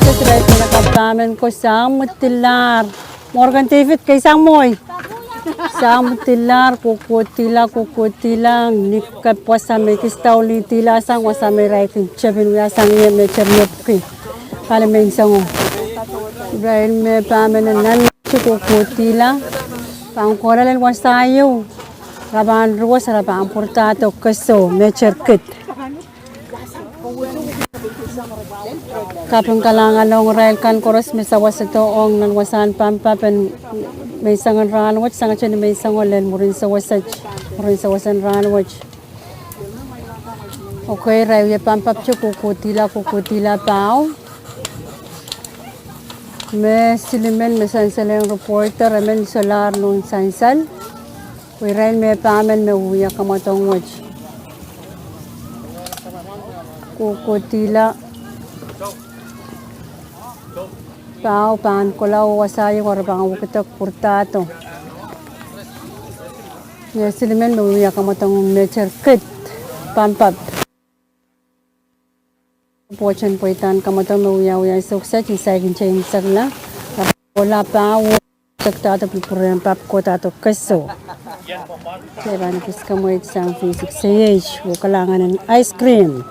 Speaker 1: sukses rin pinakaptamen ko sa mutilar Morgan David kay Samoy sa mutilar kukutila nikat po sa may kistaw litila sang wasa may raikin chabin wala sang iya may chernyopki pala may sango dahil may pamen nan kukutila pangkoralen wasayo raban ruwa sa rabang portato kaso may cherkit Kapung kalangan ng rail kan koros may sawas ito ong nanwasan pampapen may sangan ranwach sangat siya may sangolen murin sa wasan ranwach. Okay, rail ya pampap siya kukutila pao. May silimen may sansalang reporter amen solar nung sansal. Kuy rail may pamen may uya kamatong wach. Kukutila pao pan kulaw wasayo or bang wukitok purtato. May silimen may uya kamatong nature kit pampap. Pochan po itan kamatong may uya suksa chisay kinchayin sagla. Wala pa tato pipuran pap ko tato kaso. Kaya ba napis ka mo isang physic sayage o kalangan ng ice cream.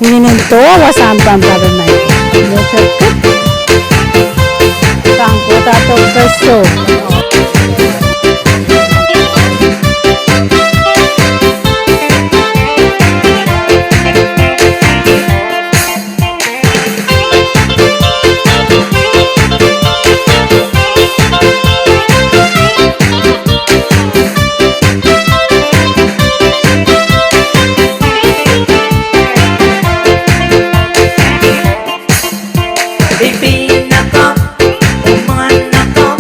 Speaker 1: Hinento wasampam pabemay. Nature kit. Tangko tato kaso.
Speaker 9: Baby, knock up, woman, knock up.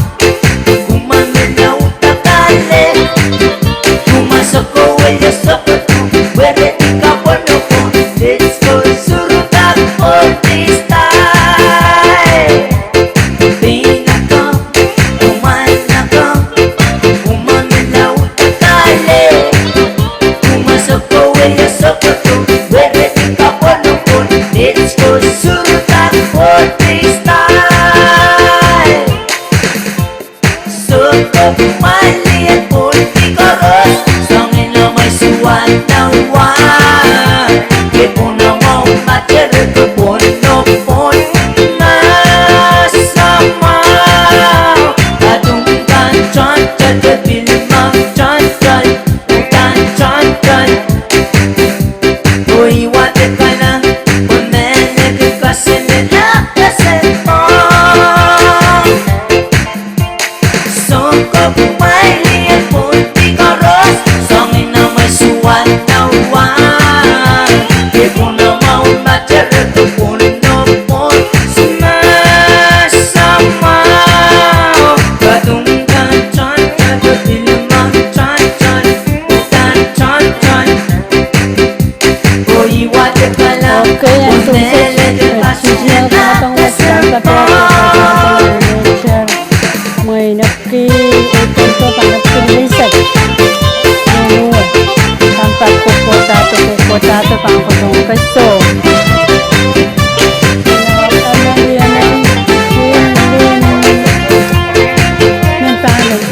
Speaker 1: Okay, ang susunod kamatang wasang nature. May naki-open to panagpilisan. Ano, tampat kukotato, pangkotong kaso.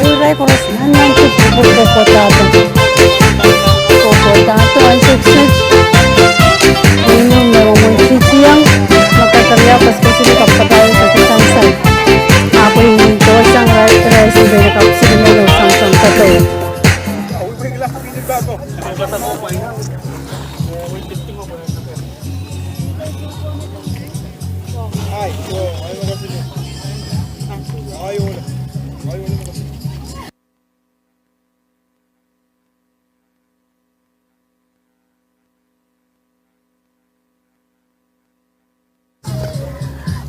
Speaker 1: Uray ko rin nang kukotato. Kukotato, ang susunod. Ini memang cici yang makakarya pas kasi kapatay sa kisansay. Ako yung tosang rice dari kapsi melo samsam tatay.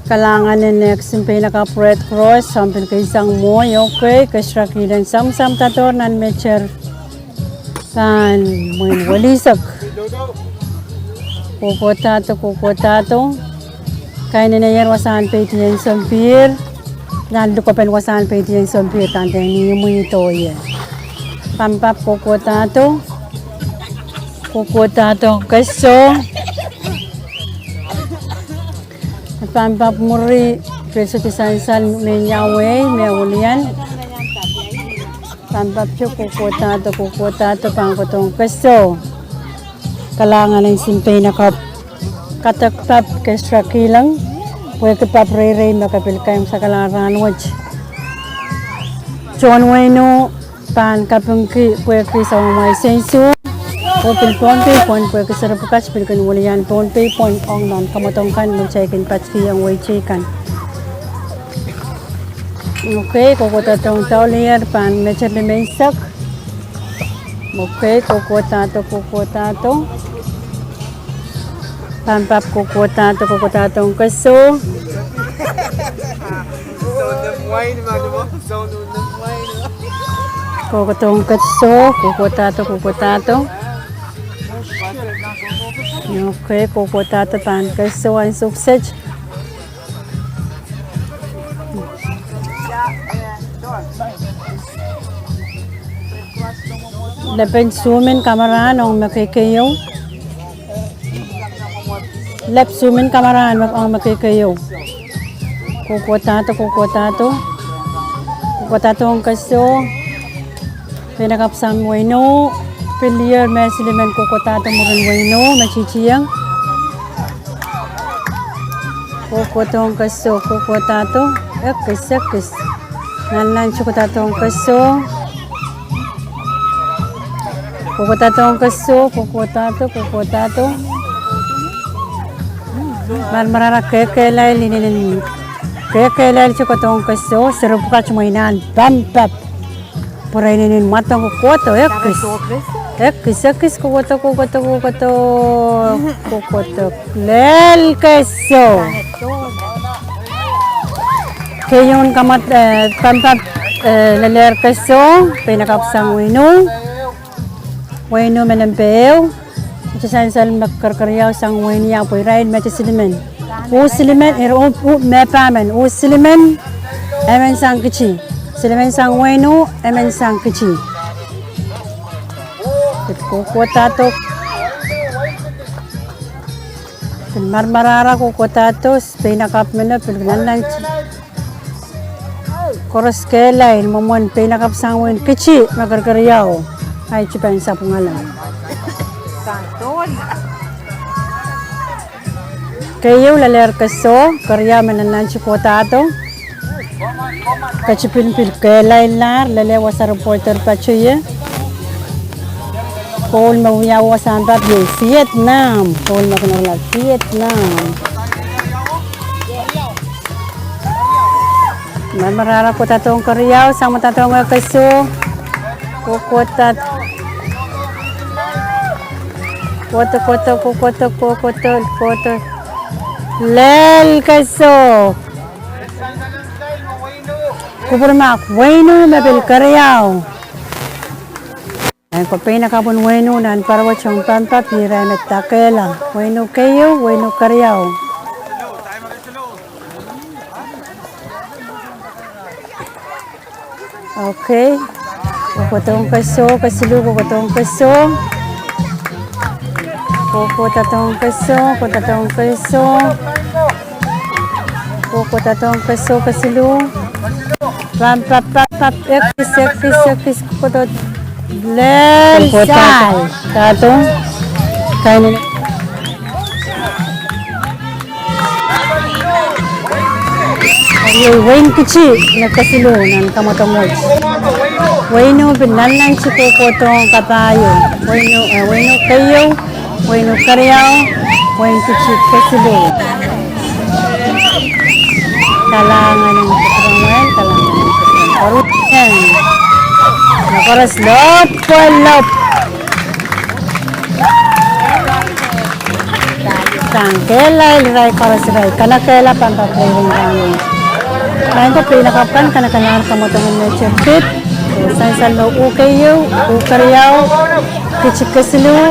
Speaker 1: Kalangan ni next yung pinaka-red cross, sampil kay isang moy, okay, kasraki ng samsam tator nan mecher kan moy walisag. Kukotato, kaya ninayer wasahan pa ito yung sampir, nandukopen wasahan pa ito yung sampir, tante niyo mo ito yan. Pampap kukotato, kaso, pampap muri preso ti sansal menyawe meulian pampap chu kukotato pangkotong kaso kalangan ng simpay na katakpap kasraki lang pwede kapap rere makapil kayong sa kalangan watch John Wayno pan kapungki pwede sa mga sensu Open phone pwede sa rapukas, pwede ka nuwalian phone point ong non kamatongkan, mag-check-in patski ang way check-in. Okay, kukutatong tao layer, pan mecher limensak. Okay, kukutatong. Pampap kukutatong kaso. Kukutong kaso, kukutatong. Okay, kukotato pan kaso ang suksej. Dapat sumin kamera nung makikayo. Lep sumin kamera nung makikayo. Kukotato ang kaso. Pinakapsang wayno. Pilier mesilimen kukotato mo rin wayno, machiciyang. Kukotong kaso, ekis. Nanan kukotatong kaso. Kukotato. Marmarara kekelay linin. Kekelay kukotatong kaso, serup ka chumaynan, pampap. Puray ninin matang kukoto, ekis kukoto. Lel keso. Kayon kamat pampap laler keso, pinakapsang wayno menempel. Sansal magkarkaryaw sang wayniya po raid silimen. Silimen mepamen. Silimen emen sang kici. Silimen sang wayno emen sang kici. Kukotato. Marmarara kukotato, pinakap mena pinagnalan. Koros kelay momon pinakap sang wayn kici magkarkaryaw. Ay chupan sa pangalan. Kayo laler kaso, karya mananan si potato. Kachipilpil kelailar lelewa sa reporter pachuye. Paul mawiyawa sa andap yung Vietnam. Paul makunarlag Vietnam. Marara ko tatong Koreaw sama tatong kaso. Kukutat. Koto. Lel kaso. Kuburmak, bueno mabil Koreaw. Ang papinakabon bueno nan parwa chong tantat ni Remet Takela. Bueno kayo, bueno Koreaw. Okay. Kukutong kaso, kasilu kukutong kaso. Kukutatong kaso, kutatong kaso. Kukutatong kaso, kasilu. Pap, ekis, kukutot. Lensal. Katong. Kainin. Wain kichi nagkasilo ng kamatangos. Waino binalan si Kokotong kapayo. Waino kayo, waino karyaw, wain kichi kasilo. Talangan ng katraman, talangan ng katraman. Parutan. Nakaras lop po lop. Tangkela ilray karas ray. Kanakela pantatayong rangin. Lain ko pinakapan kanakalaan kamatong nature fit. Sansal no ukayo, ukaryaw, kichikasilu,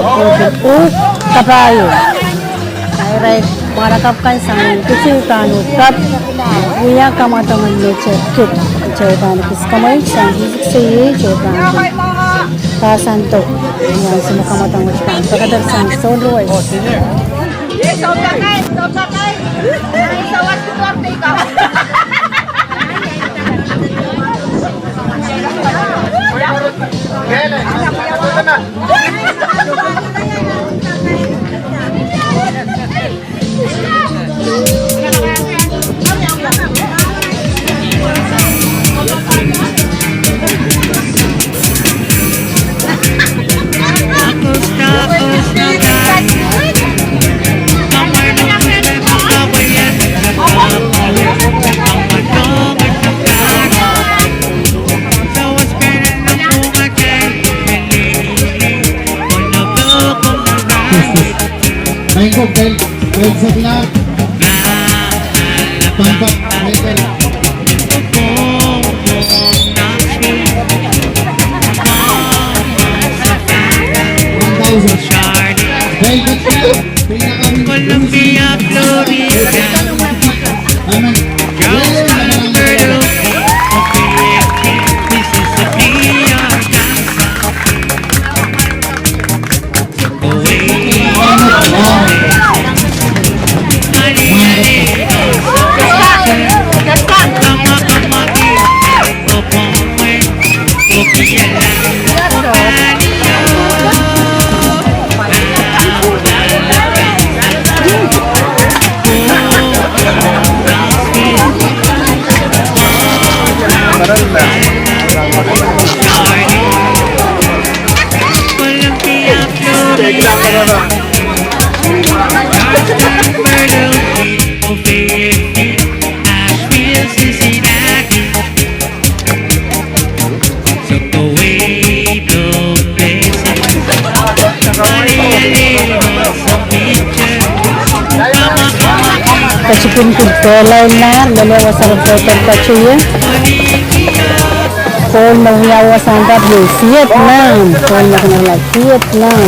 Speaker 1: kapayo. Ay marakapkan sang kichikan utat. Uya kamatong nature fit. Jawaban kiskamay sang hizik sayi jawaban. Kasanto. Yan sila kamatong nature. Pagkadar sang solo ay.
Speaker 10: Bangkok del sebelah tampak meter.
Speaker 6: Colombia, Florida,
Speaker 1: Kachipinpil kelailar lelewa sa reporter pachuye. Paul mawiyawa sa andap yung Vietnam. Paul makunarlag Vietnam.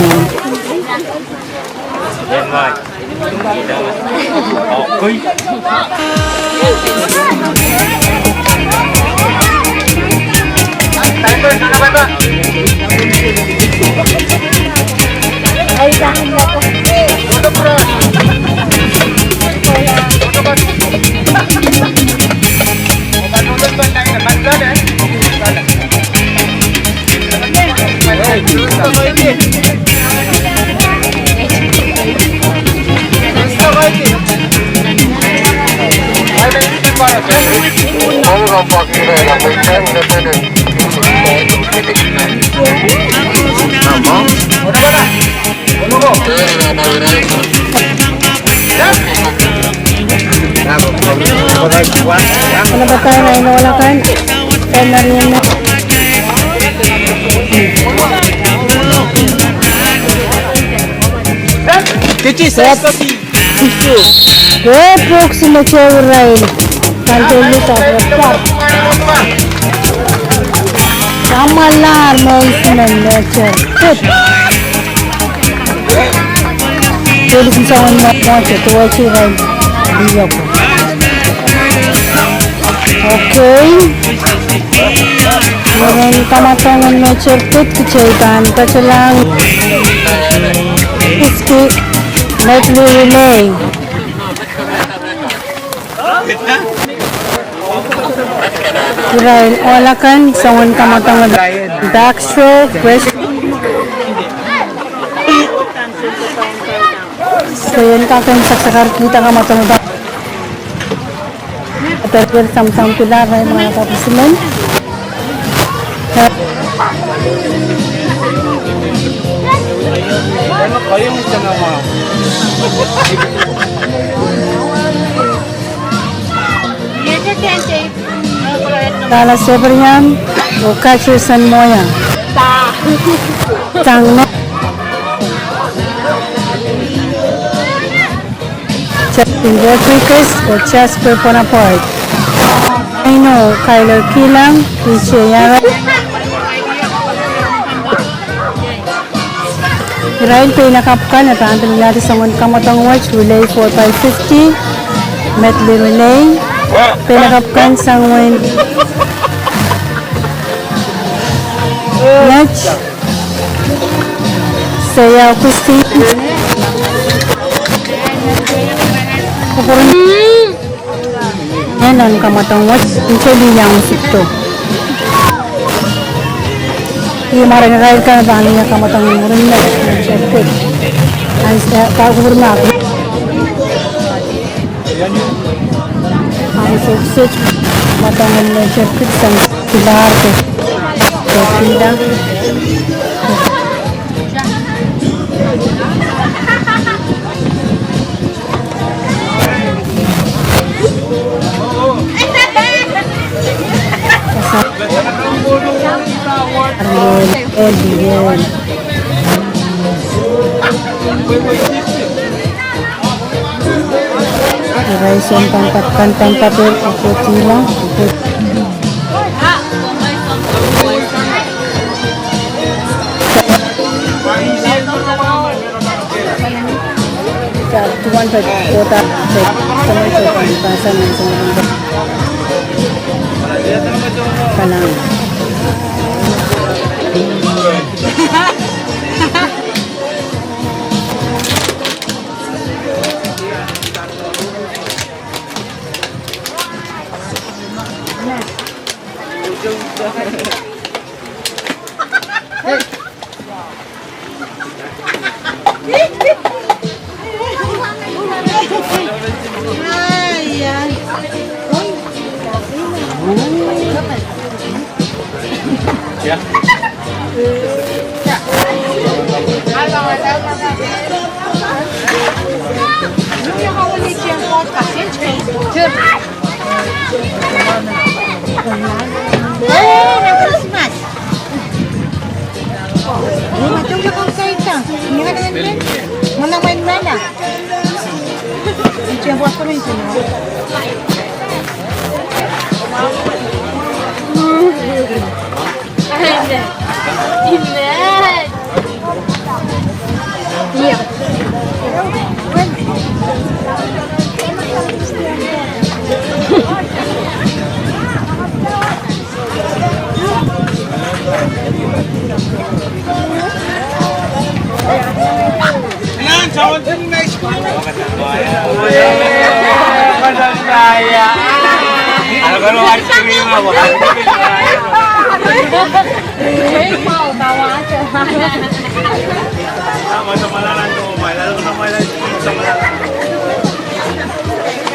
Speaker 2: Hey,
Speaker 1: Ano ba tayo na inulakan? Kaya na rin na. Good próximo Rail. Cantelita, stop. Samalar Mason Nature. Good. Jadi bisa macam tu aja Rail. Dia pun. Okay. Ngayon kamatangan Nature Pit kecaikan kacelang. Iski. Medley relay. Rail olakan sawan kamatang backstroke west. So yan kakan saksakar kita kamatang back. Terpil sam-sam pilar ay mga kapisilan. Kala seberyan, buka cusan moya. Tangno. Check in replicas or chest weapon apart. I know, Kyler Kilang, Piche Yara. Rail pinakapkan at ang natin sa mga kamatang watch relay 4550 Medley relay pinakapkan sa wind Natch Sayaw Christine yan ang kamatang watch actually yung sikto yung marang rail ka na ba niya kamatang rin na check ang kagubur na ako ang suksik matangan na check sa pilar ko pinda Bien. Rice yang pantapir ikut hilang ikut 200 kota sama pasan yang sama kalang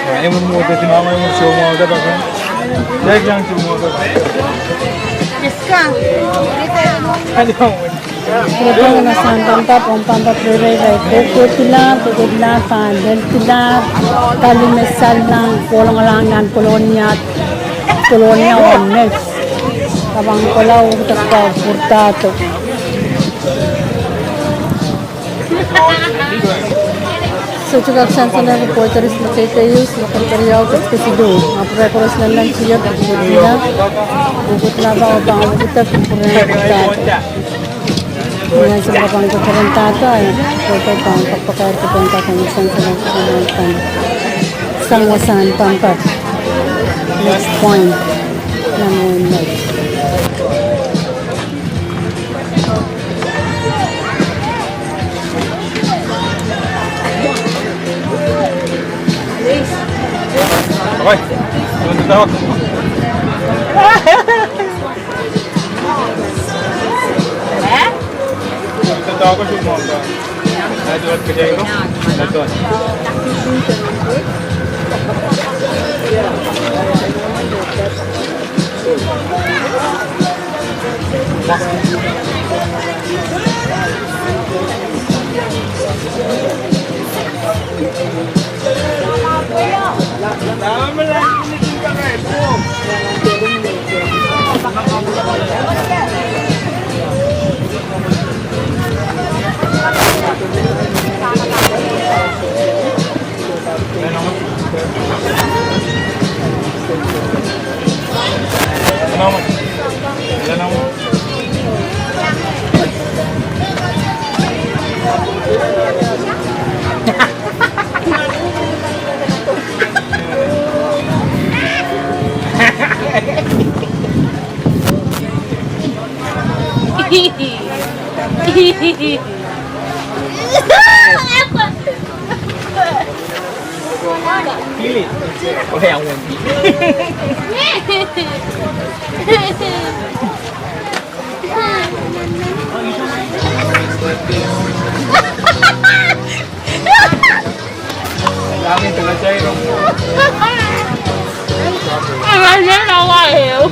Speaker 2: Ayaw mo mo si mama yung sumuha ka ba? Dahil lang sumuha ka. Ano mo?
Speaker 1: Pero na sa pampap, ang pampap rin ay kuko tila, pandel tila, kalimesal lang, kulang lang yan, kolonya ones. Tabang kulaw, tapos purtato. So, juga sana reporters makitayos, makantaryaw, kasi doon. Maprekoros na lang siya, ugot na ba o bang ugot purtato. Ngayon sa mga pangkakarantata ay pwede pang pagpakair ko pang kakamisan sa mga kakamalitan. Isang wasan pampat. Next point na mo
Speaker 2: Okay. Sunod na ako. Sunod ako sumuha ka. Nadulat ka dyan ko? Nadulat. Pili. Okay, ang wimpi. Dami taga Jairo.
Speaker 11: Ang na kayo.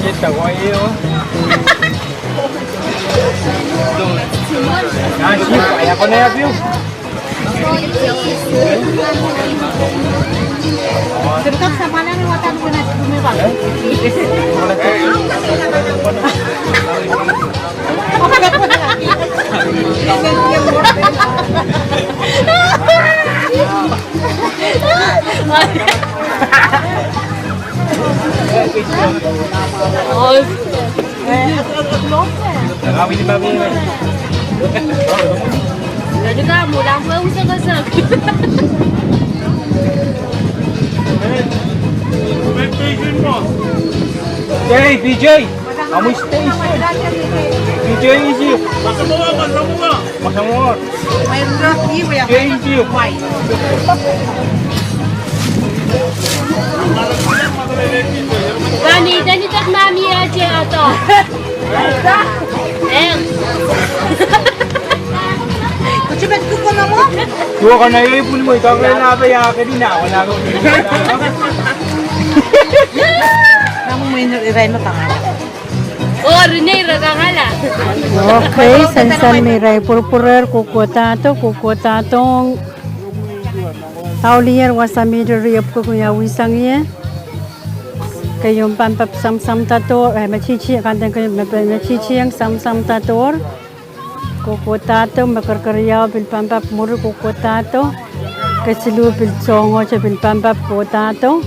Speaker 2: Kita ko iyo. Kaya ko na yung view.
Speaker 11: Dekat sama na ni watan ko na bumibag.
Speaker 2: Nakawin ni Babi.
Speaker 11: Jadi kamu dah mau usah-usah.
Speaker 2: Hey, BJ! Amoy station! BJ is you! Masamor! BJ is you!
Speaker 11: Dani tak mami aja atau?
Speaker 2: Tuwa ka na ipon mo, ikaw kaya nakabaya ka din na. Wala ko.
Speaker 8: Namun mo iray mo tanga.
Speaker 11: Oh, Rene ragangala.
Speaker 1: Okay, sansan may ray purpurer, kukutatong taulier wasamider riyap ko kuya wisang ye. Kayong pampap sam-sam tator, machichi, kantang kayo machichi ang sam-sam tator. Kukutato, makarkaryaw bil pampap muru kukutato. Kasilu bil songo sa bil pampap kutato.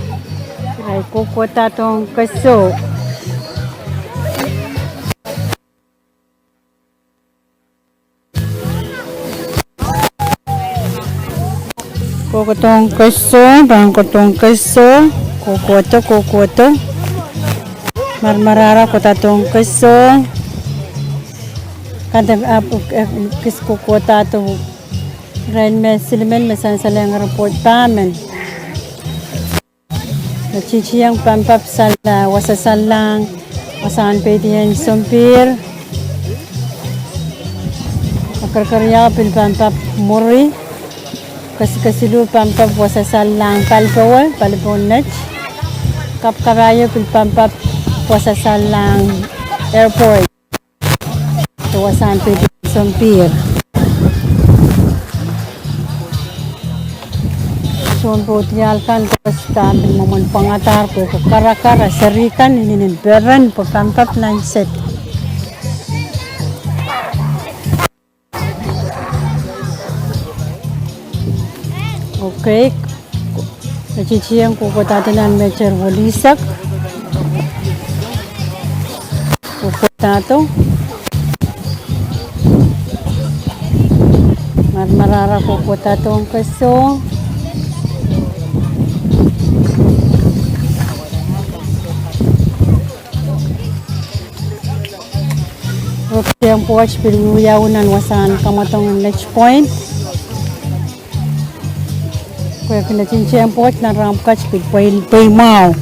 Speaker 1: Ay kukutatong kaso. Kukutong kaso, bangkutong kaso. Kukuto. Marmarara kutatong kaso. Kadang kis kukuto ren me silmen mesan salang report pamen. Chichiyang pampap sala wasasalang wasan pediyan sumpir. Karkarya pilpampap muri. Kasilu pampap wasasalang palpawal palponach. Kapkarayo pilpampap wasasalang airport. Kawasan Sampir. Suan po tiyalkan basta ambil momon pangatar ko karakara serikan ini beran pampap set. Okay, nachichiyang kukutatan ng mecher walisak. Kukutato. Marara kukutato ang kaso. Okay, ang puwach pinuyawunan wasan kamatong next point. Kaya kinachinchi ang puwach na ramkach pay mau.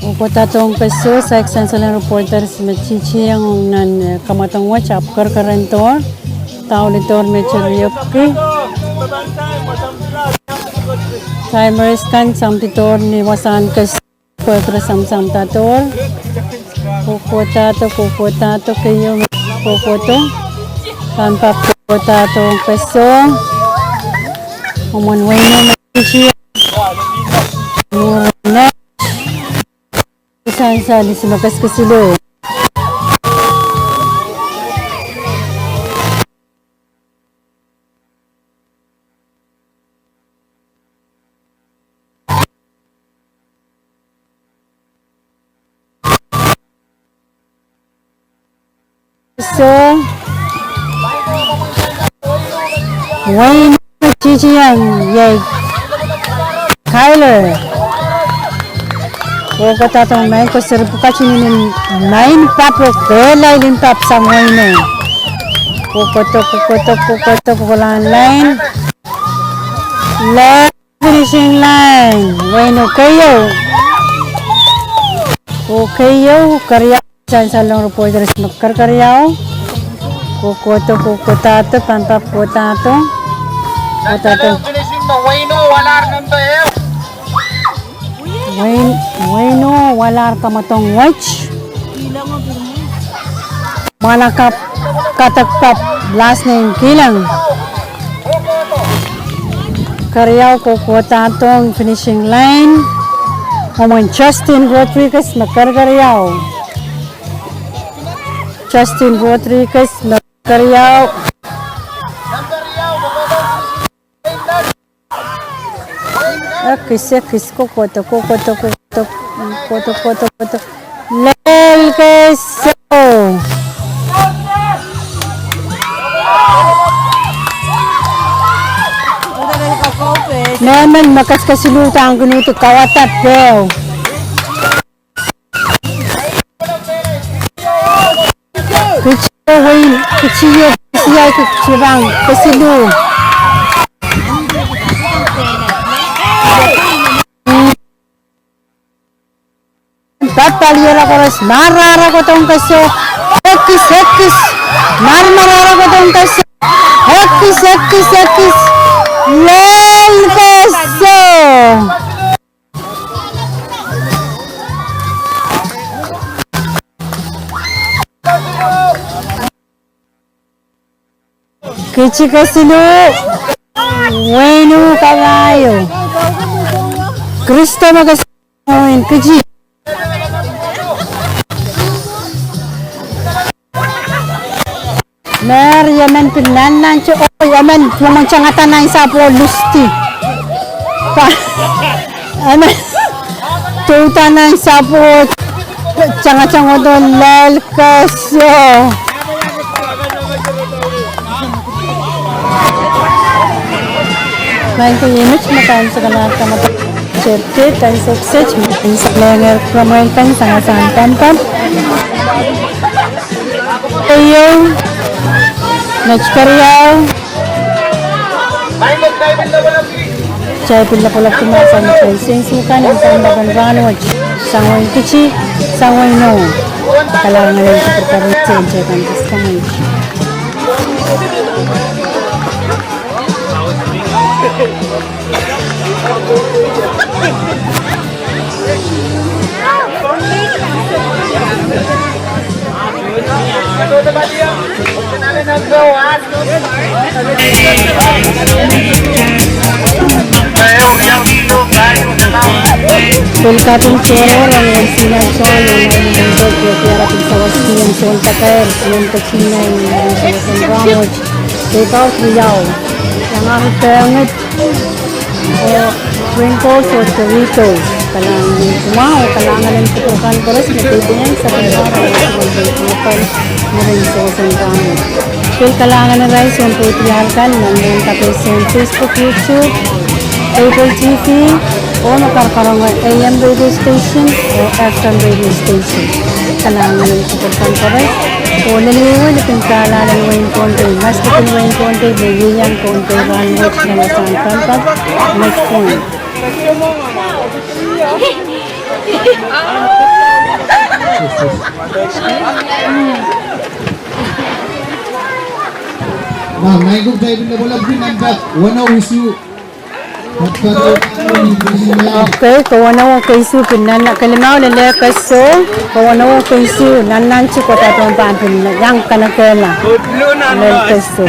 Speaker 1: Ukotatong kaso sa Extension Reporters machichi ang nan kamatong watch up karkarantor. Taulitor mechuriyopki. Timers kan samtitor ni wasan kaso. Kuya sam tator. Kukotato kayo kukoto. Pampap kukotato peso. Umunway na machichi. Muna. Saan sa lisimakas kasilo. So, Wayne Chichiang, yay, Kyler. Kukotatong main ko serpukachinin main papo kelay din pap sa Wayne. Kukoto kukulan line. Finishing line. Wayne kayo. Okay, karya. Salong reporters magkarkaryaw. Kukotato, pampap kukotato. Wayno, walar kamatong watch. Malakap, katakpap, last name kilang. Karyaw kukotatong finishing line. Omon Justin Rodriguez magkarkaryaw. Justin Rodriguez magkaryaw. Ekis kukoto. Lel keso. Naman makas kasiluta ang gunuto kawatat bel. Keciyo kecirang kesilu. Papaliera koras marara ko tong kaso. Ekis. Marara ko tong kaso. Ekis. Lel kaso. Kichi kasilu. Wayno kawayo. Kristo magasimuin kichi. Mer yaman pinanan cho yaman mamang changatan na sa po lusti. Amen. Tuta na sa po changa don lel kaso. Main ko image makan sa kanal ka cherte tan sukses main sa lenger promote kan sangasan pampam. Ayo. Next karyaw. Chay pila pala kumasa na tracing sukan ang sandagan ranwatch. Sangway kichi, sangway no. Kailangan na lang sa pagkaroon sa kantas kamay. Tulkapin chero lang ang sinasol ng nalilindog kaya kiyarapin sa wasti ang sol taker yung kachinay ng sa Ramos take out riyaw ang ahit kayangit o sprinkles o chorito kalangan kumaw kalangan ng tutukan koras na pwedeng sa pagkakaroon na rin sa San Ramos kaya kalangan ng rice yung putrihalkan ng tapos yung Facebook, YouTube, Apple TV o nakarkarang AM radio station o FM radio station. Kailangan ng tutukan correct. O naliwan na pinkalala ng Wayne Conte. Mas na Wayne Conte, William Conte, Ranwich na nasang contact. Next point.
Speaker 10: Ma'am, may gug tayo na wala binangkat. Wala usu.
Speaker 1: Okay, kawana wa kaisu pinana kalimao lele kaso kawana wa kaisu nananchi ko tatong pampin na yang kanakela lele kaso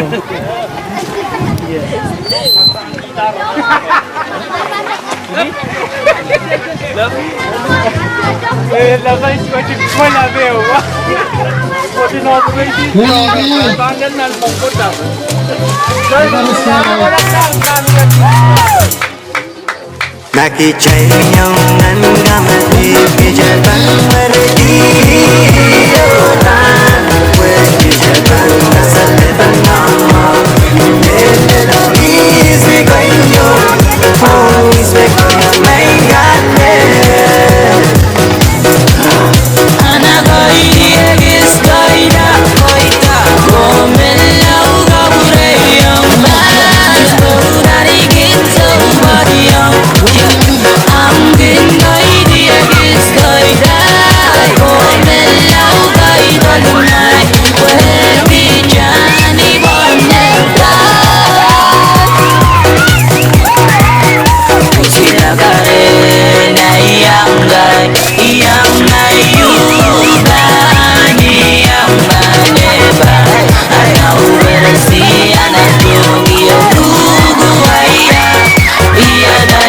Speaker 4: Naki chay nyong nan gamati pijaban merdi yotan we pijaban nasaleban nama is we going yo oh is we going mengane ana koi is koida koita gomelau gabureyam mas dari kinso mariam I'm getting my idea is going down. Come now, guide all night. Where we Johnny Bonetta. Sila kare na iyang guy, iyang na yuba, iyang maneba. Ayaw versi anak yung iyong duguaya. Iya na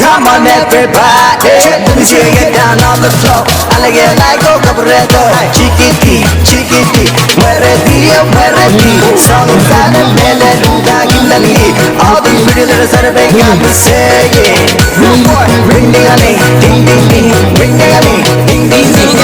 Speaker 4: Come on everybody, let me see you get down on the floor. I like it like a cabaretto, chiquiti, chiquiti, muere Dio, son un fan of Melaluna, Gimlali. All these pretty little Saturday got me saying, boy, ring ding a ling, ding ding ding, ring ding a ling, ding ding ding.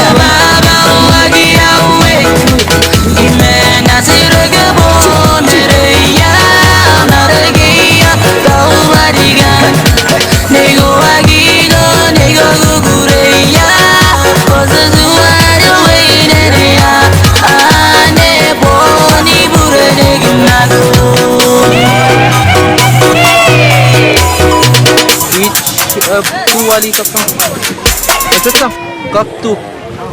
Speaker 7: Wali ka pa. Ito lang. Cup 2.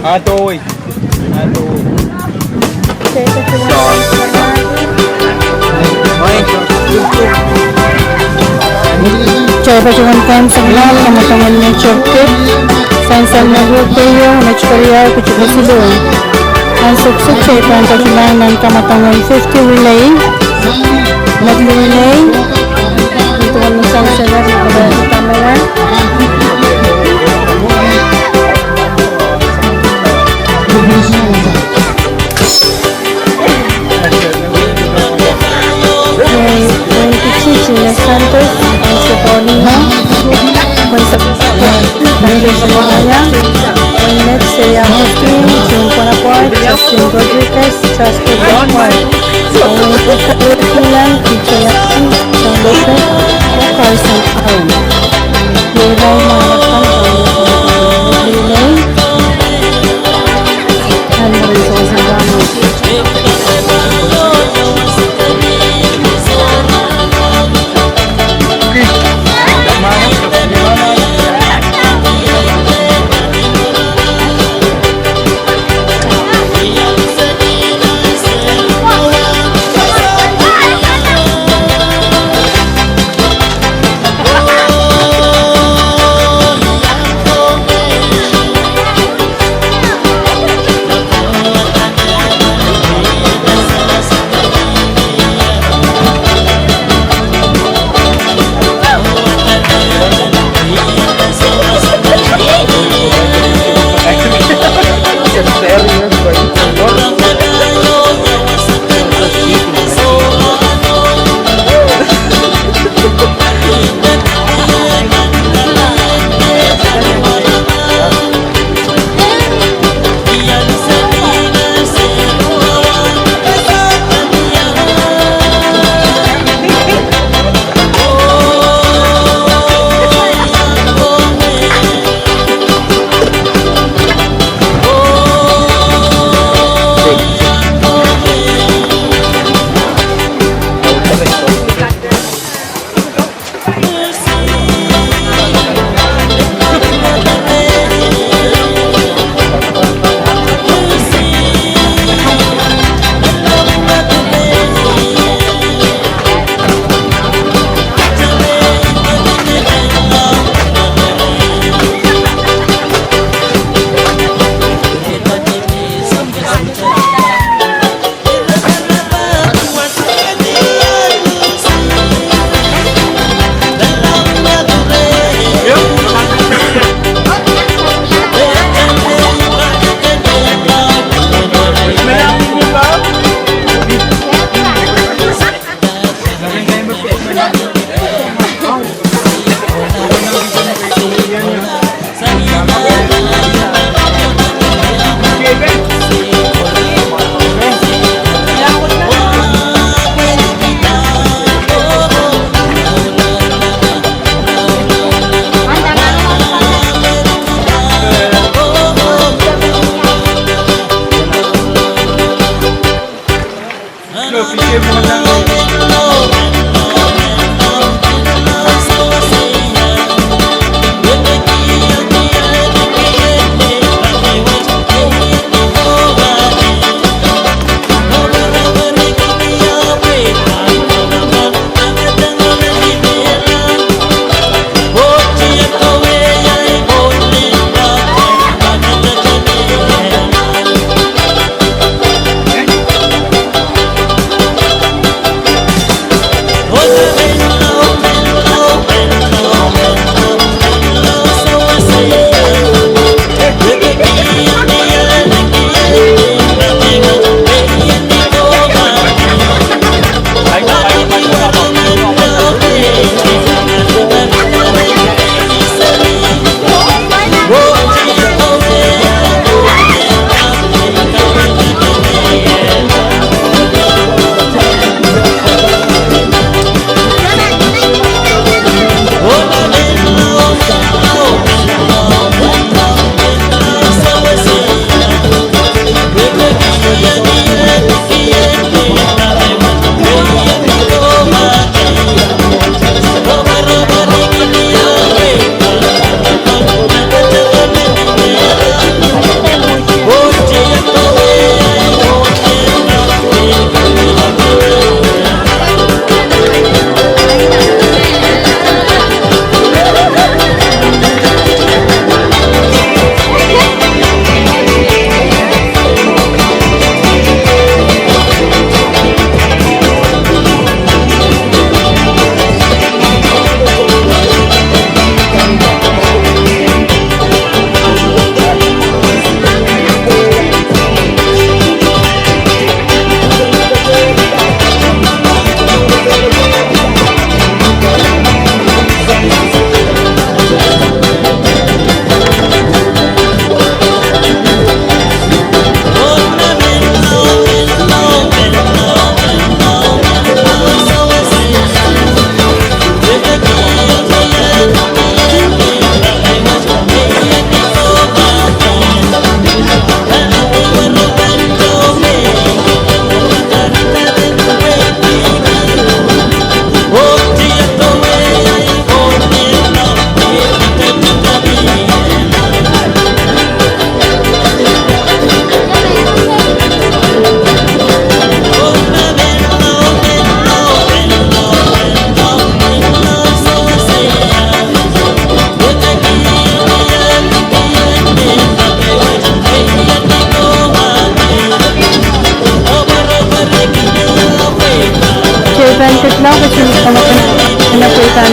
Speaker 2: Adoy. Adoy.
Speaker 1: Chay pacuan kan sebelah kamu nature cake. San Nagoteyo, Nachukaria, Kuchukasilo. And suksuk chay pacuan dan kamu 50 relay. Medley relay. Itu kan sang seller pada kamera. Santos, Paulina, semuanya. Next saya Hosting, Jung Ponaport, Justin Rodriguez, Justin Rodriguez, Pulang, Kichelakan, John Lopez, Carson Aaron. Mulai mengharapkan relay dan Lorenzo Zambrano.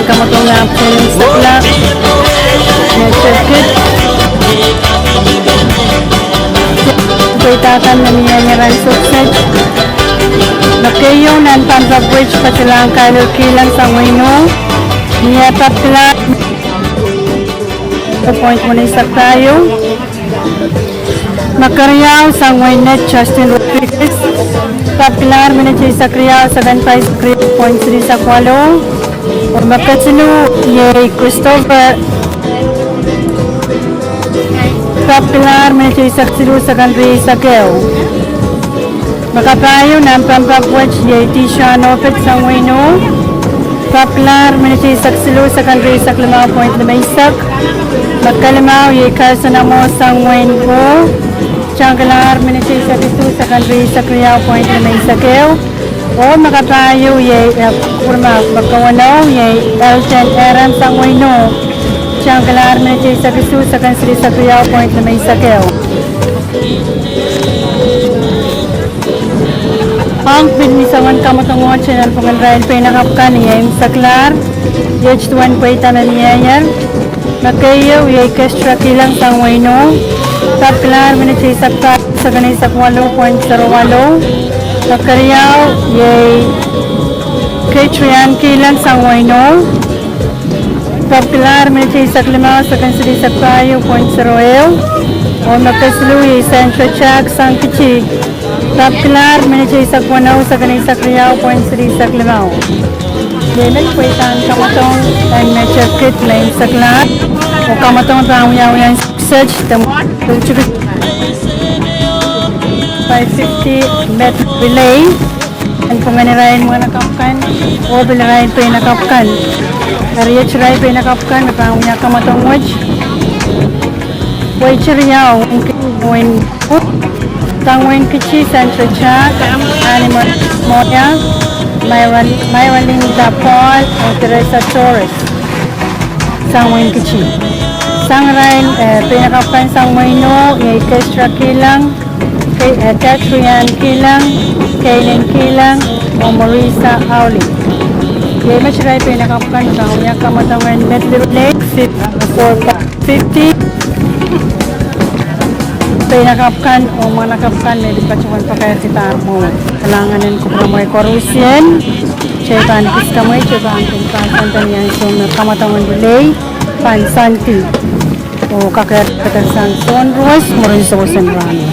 Speaker 1: kamatong na po sa klak. Nature kit. Itakan na niya niya rin sukset. Nakayo ng Tantra Bridge pa silang kilang sa Wino. Niya tatla. Point mo na isak tayo. Makaryaw sa Wainet Justin Rodriguez. Kapilar minatay sa Kriyaw sa Ganpay sa Kriyaw point 3 sa Kualo. O makatsinu yay Christopher. Kapilar minatay sa Ksilu sa Ganpay sa Keo. Makapayo ng Pampapwach yay Tisha Nopet sa Wino. Kapilar minatay sa Ksilu sa Ganpay sa Klimaw point 5 isak. Magkalimaw yay Carson Amo sa Wino. Changalar minatay sa Kisu sa Ganpay sa Kriyaw point 5 isak Keo. O makapayo yay kurma magkawanaw yay Elton Eram sa Wino. Changalar minatay sa Kisu sa Kansri sa Kriyaw point 5 isak Keo. Ang pinmisawan kamatungon siya ng pangalrayan pinakapkan niya yung saklar. H1 po itanan niya yan. Nakayo, yay kestra kilang sa Wino. Saklar, minatay saklar sa ganay sa 8.08. Nakariyaw, yay Ketrian kilang sa Wino. Saklar, minatay saklimaw sa kansili sa 0.0. O nakaslu, yay Central Chak sang Kichi. Saklar, minatay sakwanaw sa ganay sa Kriyaw 0.3 saklimaw. Yemen po itang kamatong ang nature kit lane saklar. O kamatong taong yang search the 550 meter relay. Ang panganirayan mga nakapkan o bilirayan po yung nakapkan. Kariya chiray po yung nakapkan na taong yung kamatong watch. Way chiriyaw ang Tangwin Kichi, Central Chak, Animal Moya, Myraling Dapol, o Teresa Torres. Tangwin Kichi. Sangrain, pinakapan sang Moino, yay Kestra Kilang, Katrian Kilang, Kaylin Kilang, o Marisa Auli. Yay Machiray pinakapan, tangwin yung kamatangin Medley Lake, 450. Pinakapkan o mga nakapkan may dipatsukan pa kaya kita mo kalanganin ko pa mo korusyen chekan kis kamoy chekan pinkasan niya so nakamatawang delay pansanti o kakayat patasan sunrise mo rin sa wasan rano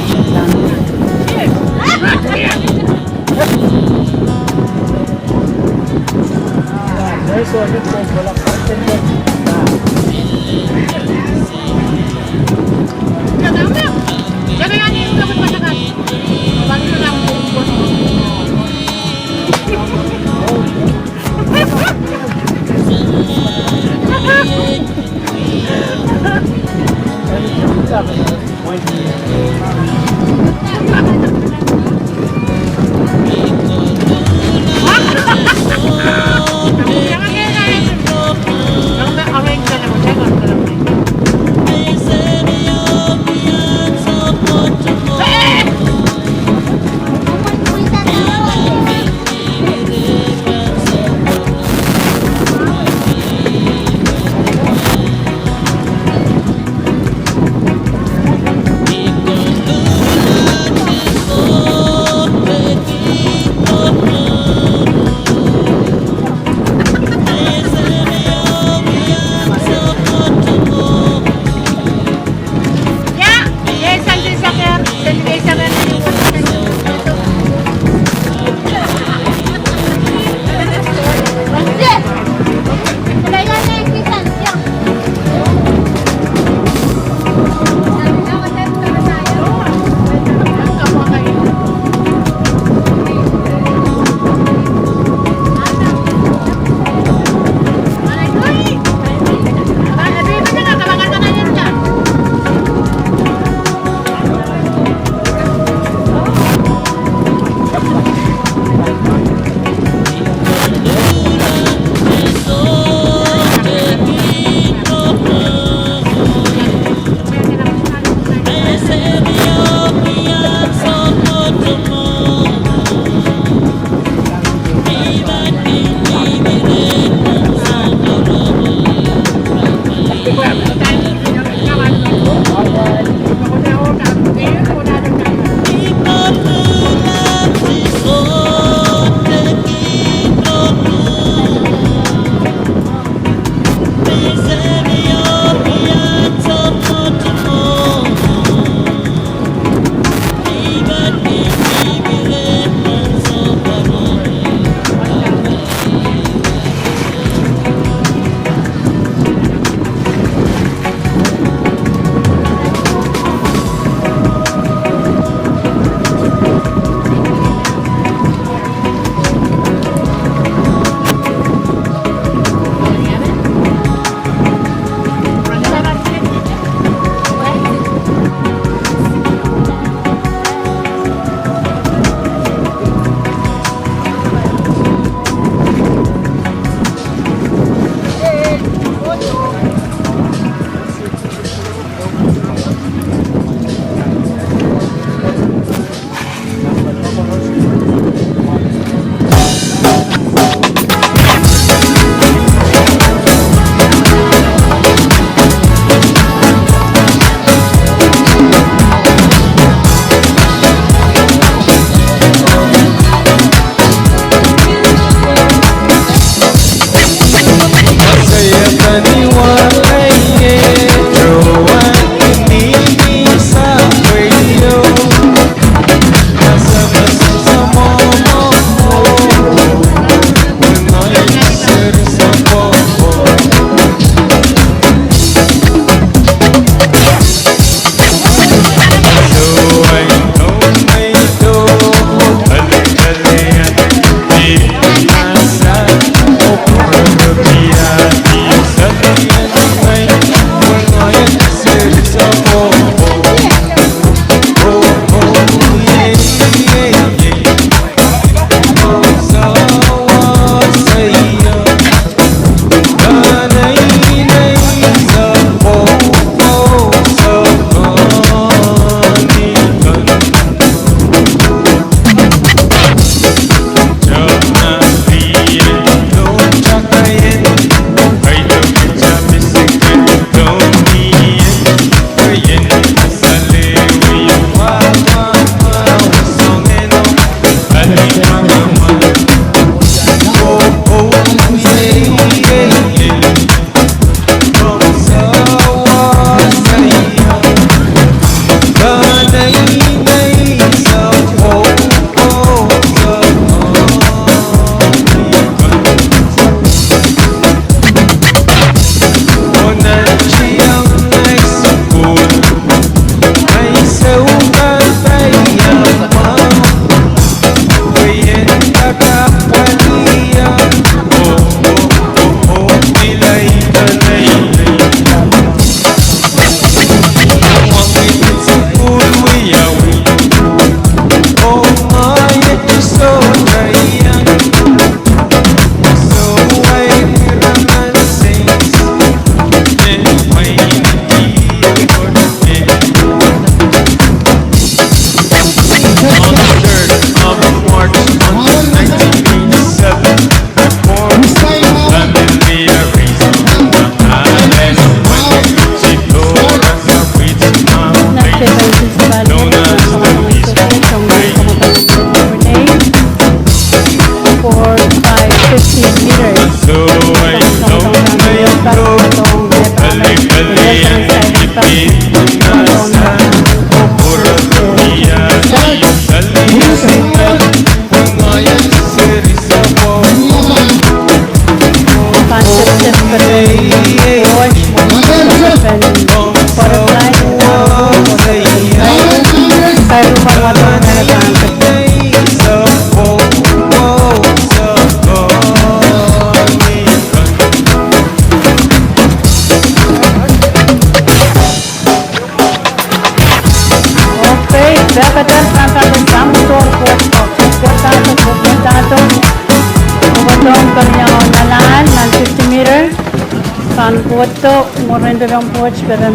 Speaker 1: San Puerto, Moreno de Poch, pero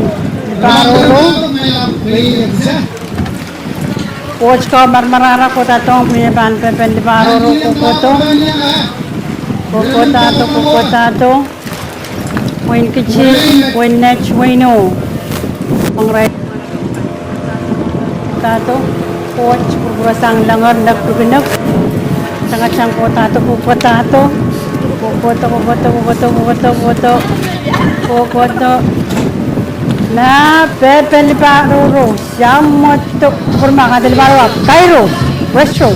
Speaker 1: Barolo, Poch ka marmarara ko tatong pinyaban pepen di Barolo kukoto, Win kichi, win nech, wino, ang right tato, Poch, pururasang langar, nagpuginak, sangat-sang potato, Kokoto na Pepe Libaroro Samoto Kurmaka del Barwa Cairo Westro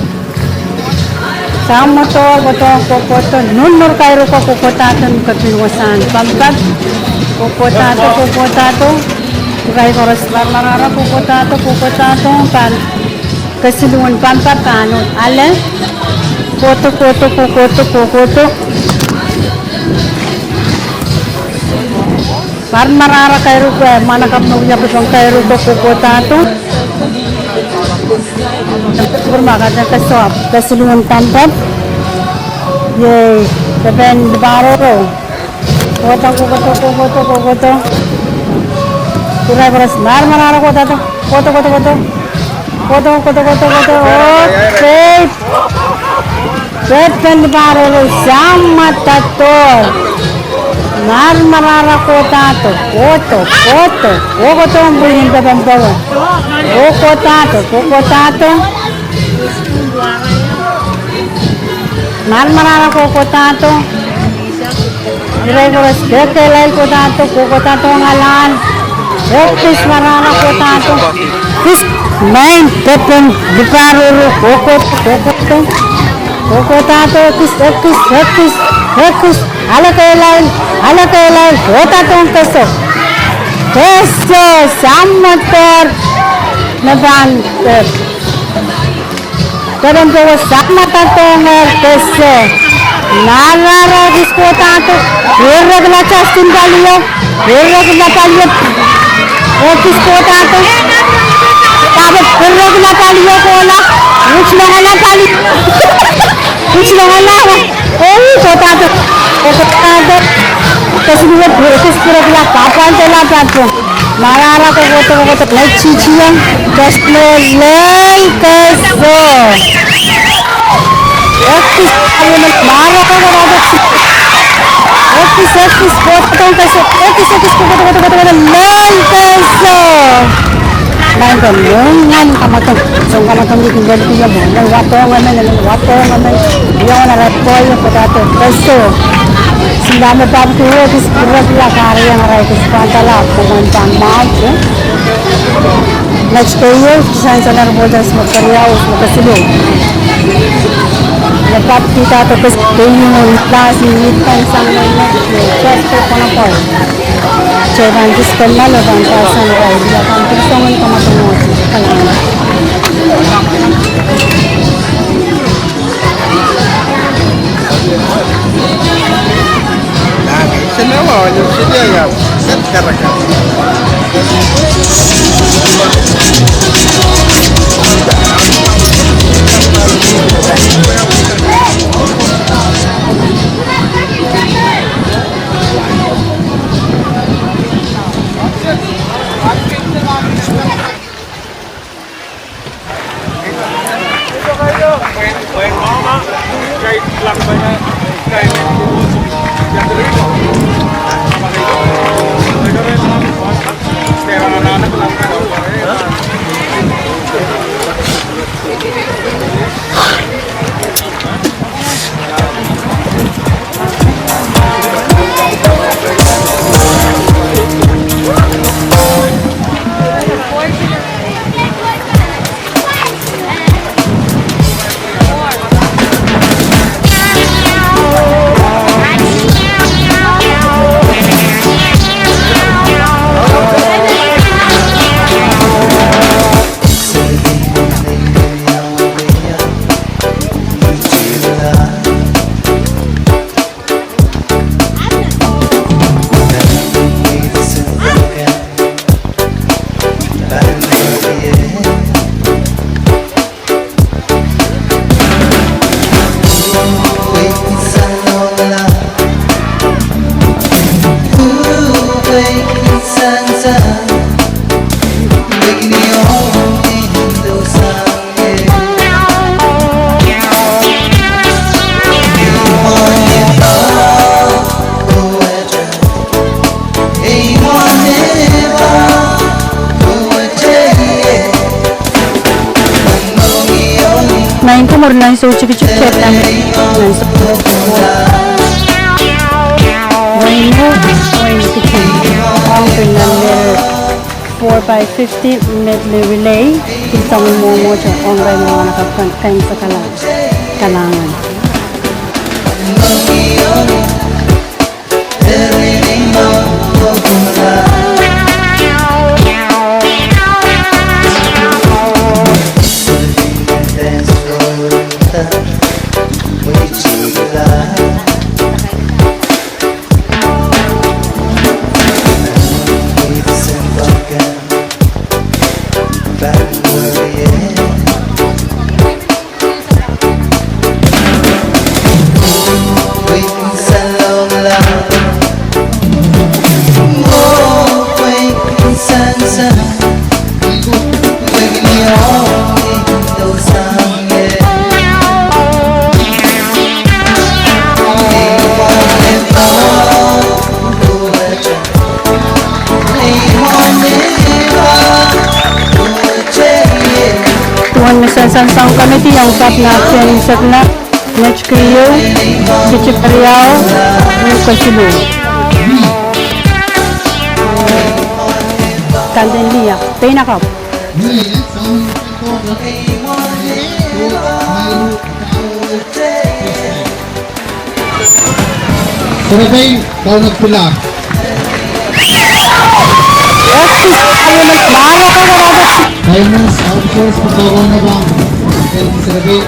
Speaker 1: Samoto Kokoto Nunur Cairo Kokotatan Kapiwasan Pampat Kokotato Kukai Koros Marara Kokotato Pan Kasilungan Pampat Kanut Ale Kokoto Marara Cairo mana kapno punya pesong Cairo Kokotato bermakanya kesop keseluruhan Pampat ye Pepen Baroro Kokoto kurai beras marara koto oke Pepen Baroro sama tator marara kotato kokoto mbulin Pepen Baroro kokotato marara kokotato Direkoras kekelai kokotato ngalan Rektis marara kotato Fis main Pepen Baroro kokotato Rektis ala kelai kotato keso samater naban Kadang bawa sama tatongar keso narara diskotato errag la chastin galio errag la palio diskotato tabat errag la palio kola muchla hala kotato kasih errag la kapan tela tato marara kokoto like chichiang kaslo lel keso Ekis potong keso main kelengan kamatong bikin balik dia boleh watongan dia wana repoy potato keso sindame pabtu ekis pura kari yang rai kespantala pemantang maaf next day sanar bodas material makasilu lepas kita terus bingung lagi ikan sama just kono jangan diskena leban pasang rai dia kan terus kamu kalangan
Speaker 2: nah semua wajib sedia ya set karakan
Speaker 1: umur na so chiki namin. Wayno, Wayno Kitchen. Ang number 4x50 medley relay. Isang mo siya online mga nakapagkain sa kalangan. Sansang Committee ang top natin sa Next Kriyo, Chichipariao, Kasibu. Kandenlia, Pinakop.
Speaker 10: Survey, kau nagpula. Finance, outsource, pagkakaw na bang survey?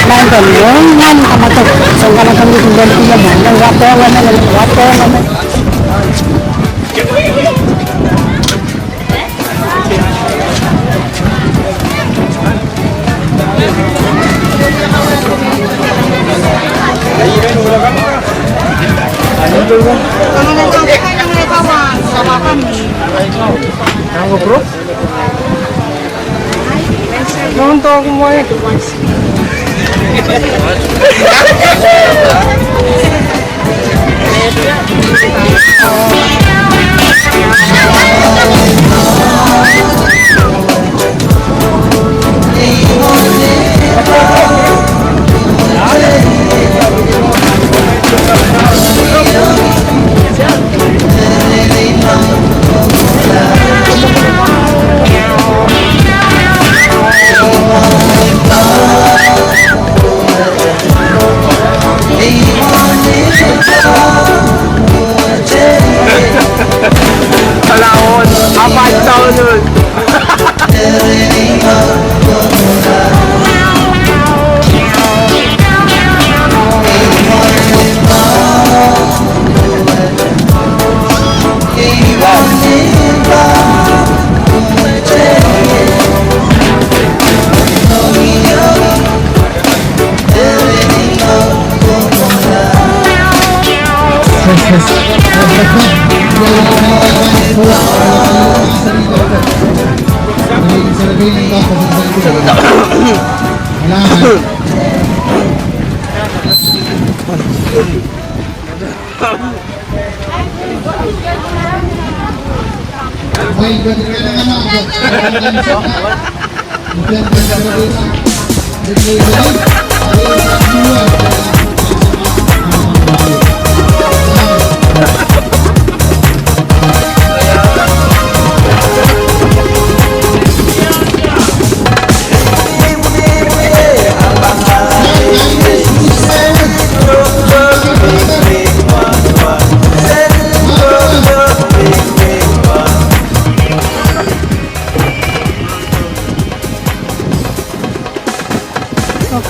Speaker 1: Nandun yun, yan ang kamatok. So, kami kami kung dali ko naman. Nangwapo naman.
Speaker 2: Ako bro? Noon to ako mo eh.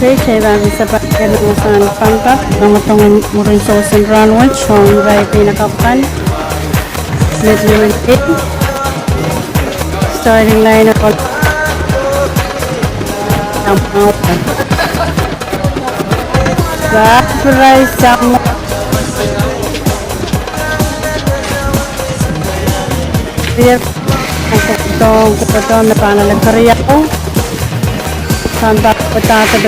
Speaker 2: Okay, saya bagi sebagai usahaan pangkat, mengutungan murid sosan runway, chong baik pinakapan, medley relay, starting line of Surprise sama Biar Kutong na karya ko Santa Patata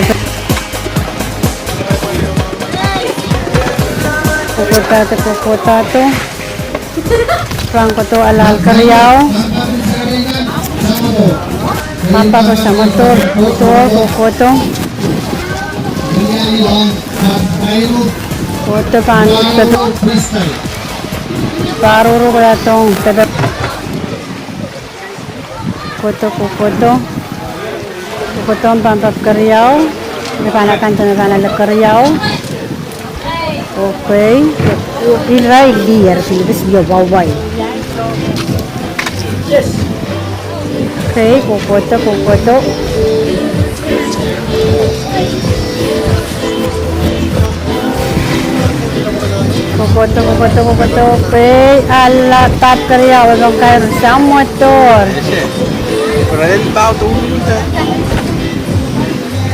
Speaker 2: Potato Franco to alal karyao Papa ko sa motor, kokoto. Koto paano ito? Paruro ko itong tada. Koto. Koto ang pampapkaryaw. Napanakan ito na panalagkaryaw. Okay. Ilray, dear. Pilipis, yawaway. Okay, kokoto. Kokoto. Okay, ala tap karya, walang kayo sa motor.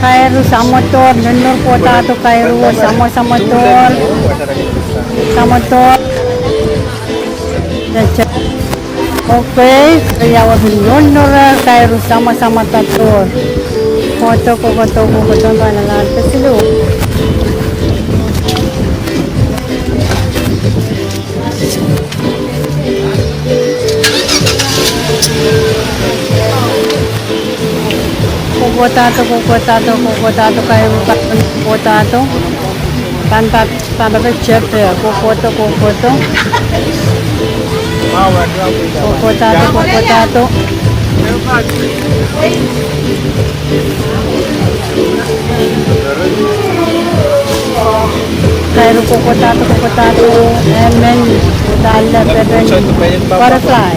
Speaker 2: Kairo sa motor, nunur po tato kairo sa motor. Sa motor. Okay, kaya wag nunur kairo sama tato. Kokoto ba nalalta sila. Kukotato kayo kukotato. Pantat check kukoto. Kukotato. Kayo kukotato. Amen. Dala butterfly.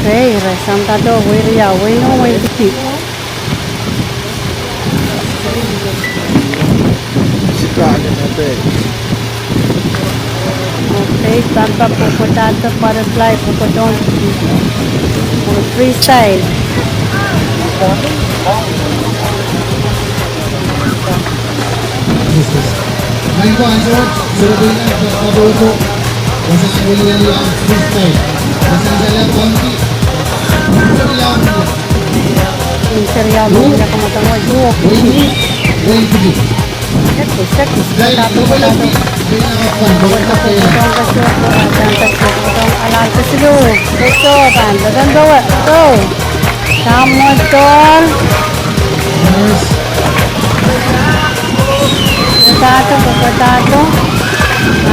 Speaker 2: Okay, resam tato, wiri no way to keep. Okay, tampa potato, butterfly, cocodon. Freestyle. Serial mo na kamatangod. Potato.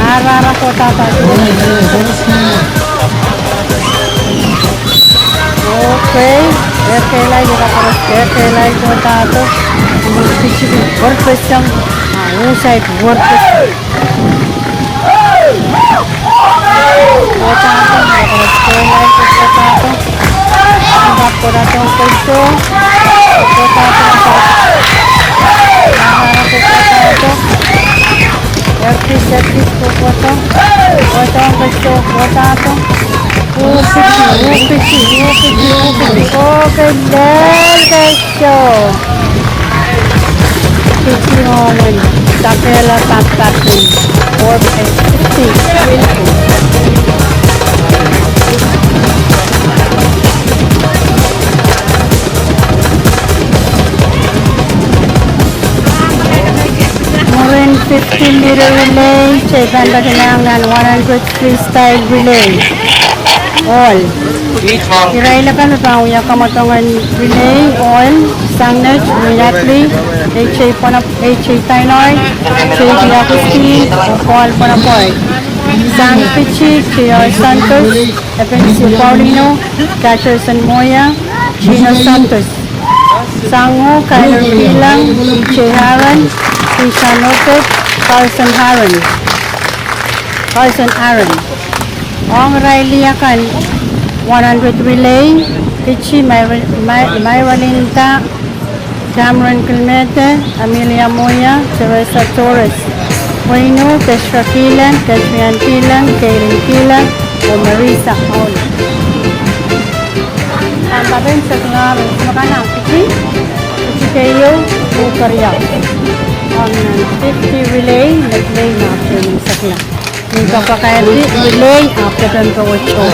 Speaker 2: Arara potato. Okay, kailangan kita terus kailangan potato. Specific purpose yang side purpose. Potato, terus kailangan potato. Ang potato peso. Potato. Potato. Servis potato. Potato. Okay, then keso. Kiki moment. Tapela tatatin. 4 by 50-meter relay, 100 freestyle relay. All. Iraila ka na taong yakamatong relay, all, sangnet, Minatli, HA Tainard, HA Agustin, Paul Bonapoy. Sang Pichi, T.R. Santos, FNC Paulino, Catcherson Moya, Gino Santos. Sango, Kyler Pilang, H.A. Haran, Tisha Notet, Carson Aaron. Ong Riley akan 100 relay, Pichi Myralinta, Cameron Clemente, Amelia Moya, Teresa Torres, Bueno, Teshra Kilan, Teshrian Kilan, Kaylin Kilan, o Marisa Paul. Ang babin sa tungarin, makanang Pichi kayo, Bukarya. Ang 50 relay, nag-lay na after ng sakla. Yung kapakayari, relay after ng kawacho.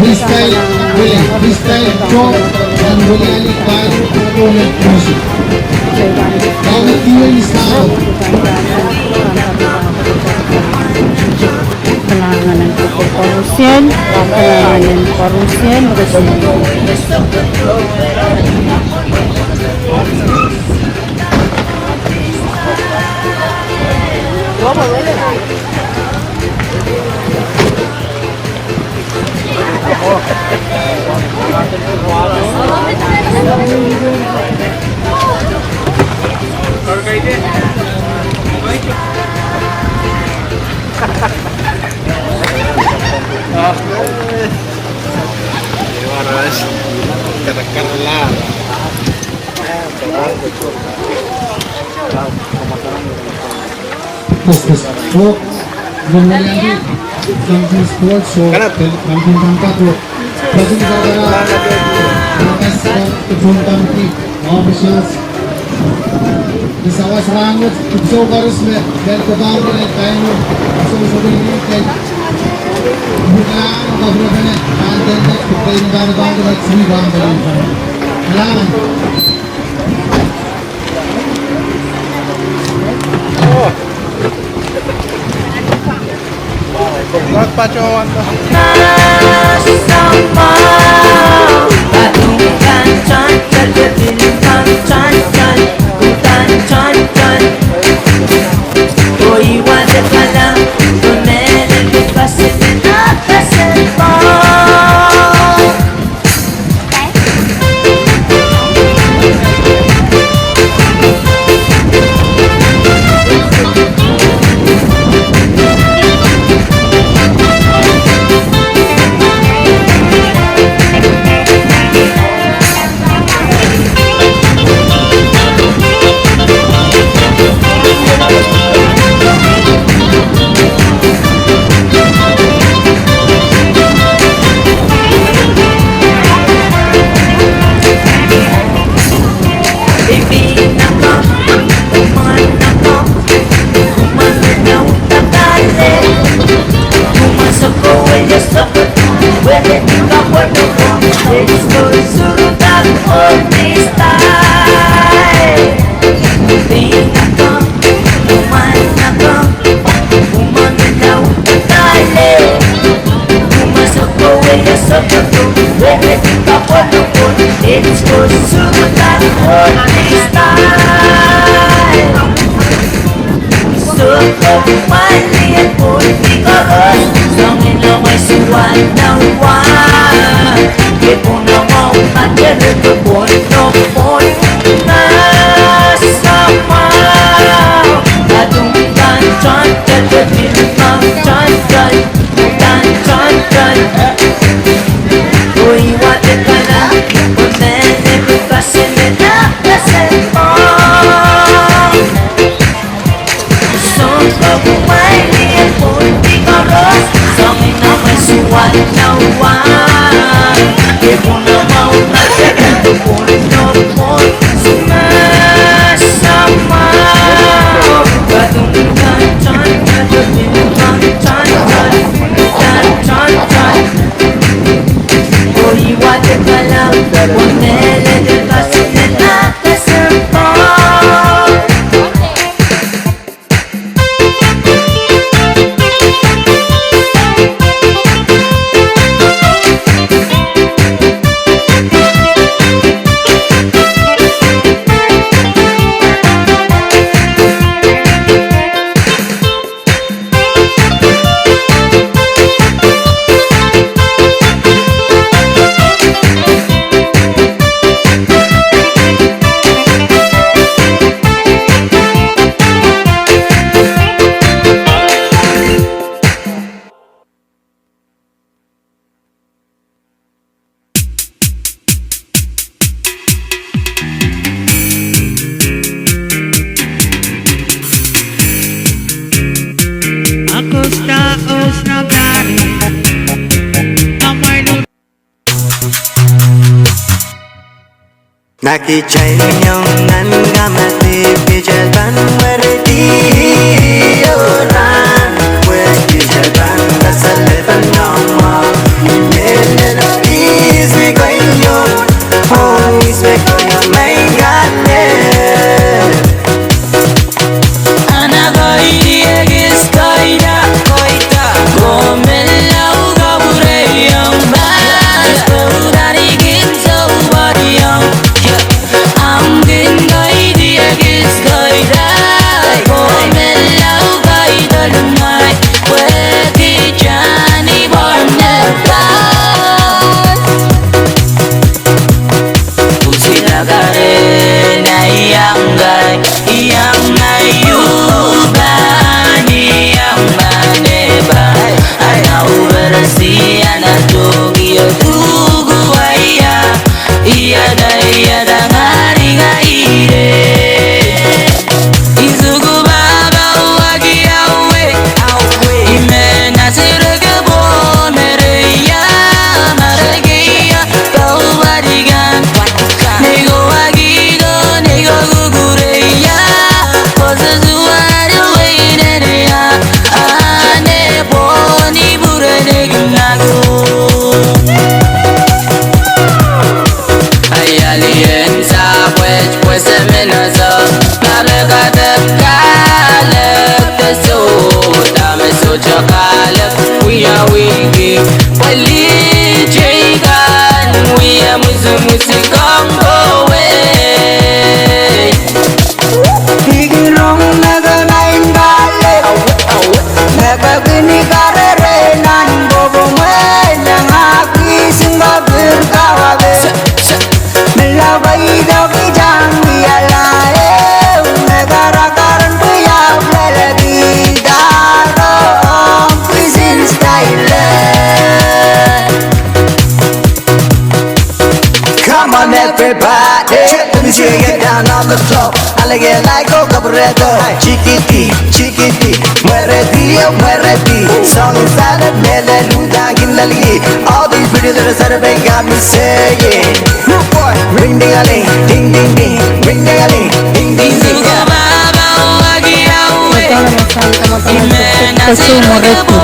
Speaker 10: Freestyle relay, freestyle draw, and relay by opponent music. Now the fuel is out.
Speaker 2: Parusien, Parusien,
Speaker 10: Po, Bumili Camping Sports, so Camping Tangka po. Bagi negara atas kebun country officials. Disawas rangut, so harus dan kebang dan kain so ini kain bukan kabupaten dan kain negara dan sini bang dan halangan.
Speaker 6: Pacuan
Speaker 9: Nakichaynyon gamati pijaban wardi oran Wes pijaban kasaleban nama Nelen isme koinyo Oh isme koinyo maingane Ana goiri egistoira koita Gomen laugabu
Speaker 5: kalak taso dame so chakalak we are we give wali jigan we are musikan go away
Speaker 9: Tigirong naganain balik Nagagini karere nan bobo yang aki singga berkawabe Melawai dogi jangi alae Negara karan puyau lelagi Darong prison style Come on everybody Let me see you get down on the floor I like it like a cabaretto Chiquiti, chiquiti Muere tío, muere ti Song is silent, mele luda gillali All these pretty little survey got me saying No boy, ring ding a ling, ding ding ding Ring ding a ling, ding ding ding
Speaker 2: Ito naman sa moreto.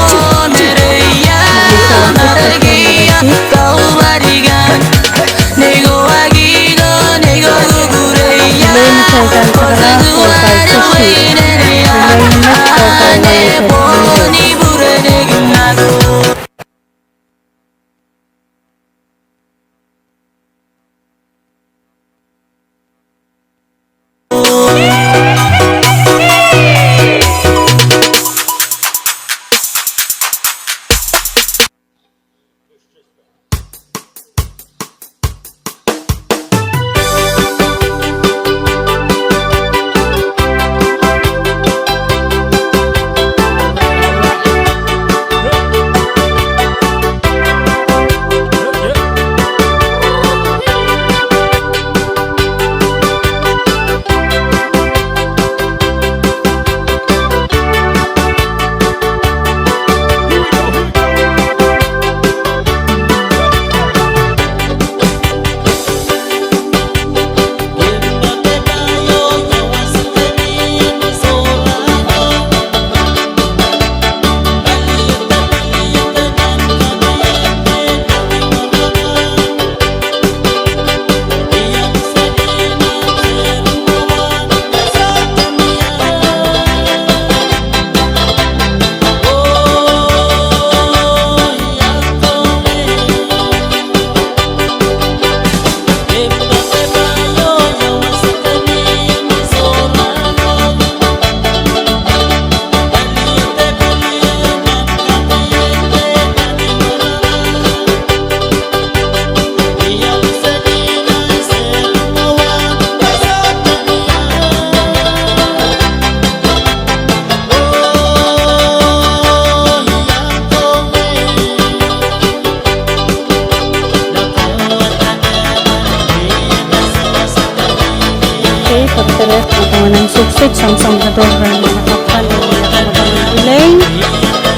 Speaker 2: pagteres ng ng suksik samsam kador ng nakapal ng delay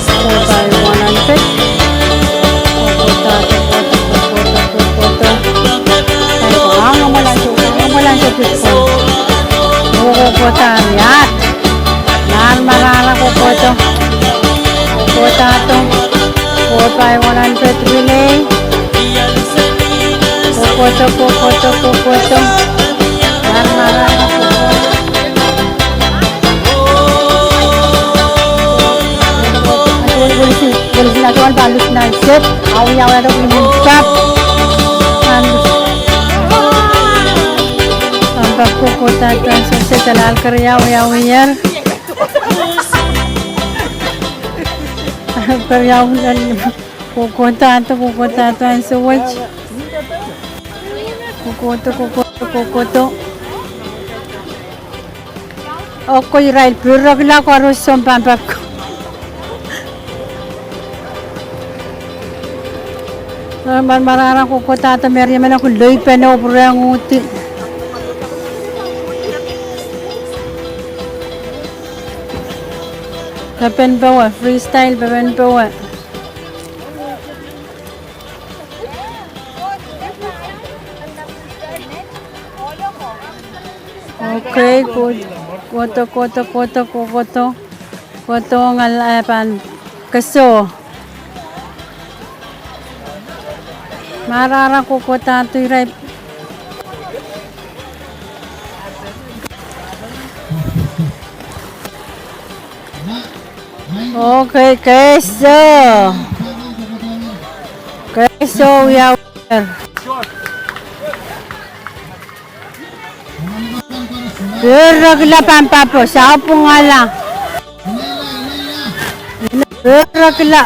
Speaker 2: so by 100 Kukutariat Nan marala kukuto Kukutato 4 by 100 relay Kukuto Nan marala kukuto Polisi natuan balus na set Awi-awi ada minumkap Kukutato sa talal karya Awi-awiyar Karyawan Kukutato ang suwaj Kukuto Oko'y rail Puragla ko aros ang pampap ko Mararang kukutato Merya man ako loy peno Purang uti Papen bawa, freestyle papen bawa. Okay, good. Koto ngalapan. Kaso. Marara ko tato iray. Okay, queso. Queso, we are here. Ragla pampapo, sa po nga lang. Ragla.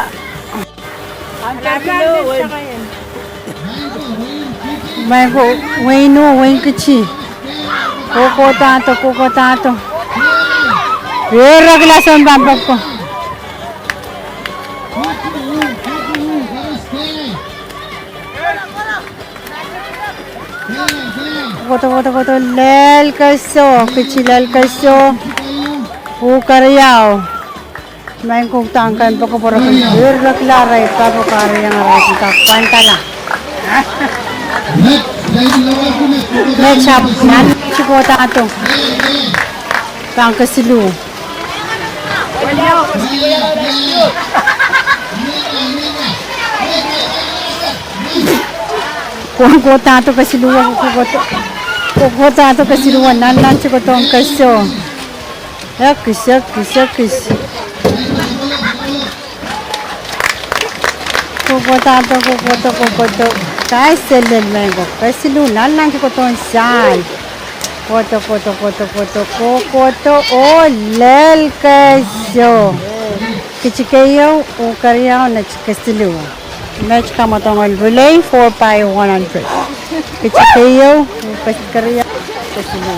Speaker 2: May ko, wain kichi. Koko tato. Ragla sa pampapo. Koto lel queso, kichilel queso, ukariyaw. May kong tangkan pa ko para kung birrak laray, papakari ang aray kita, pantala. Let's up, nan, chikota ato. Pangkasilu. Kukota ato kasiluwa, Kukota ato kasiluwa, nan chikoto ang queso. Yakis. Kukoto. Kaya selil mango. Kasi lunan lang ko itong sal. Koto. O lel queso. Kichikayo, ukariyaw na chikasilu. Match ka mo itong relay 4x100. Kichikayo, ukariyaw, kasilu.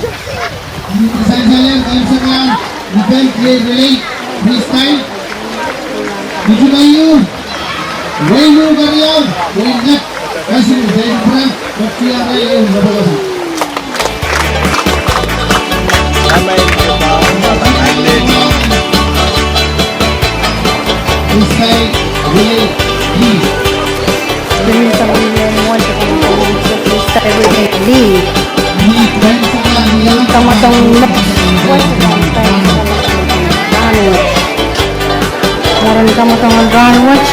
Speaker 2: Meron ka matang ganwatch.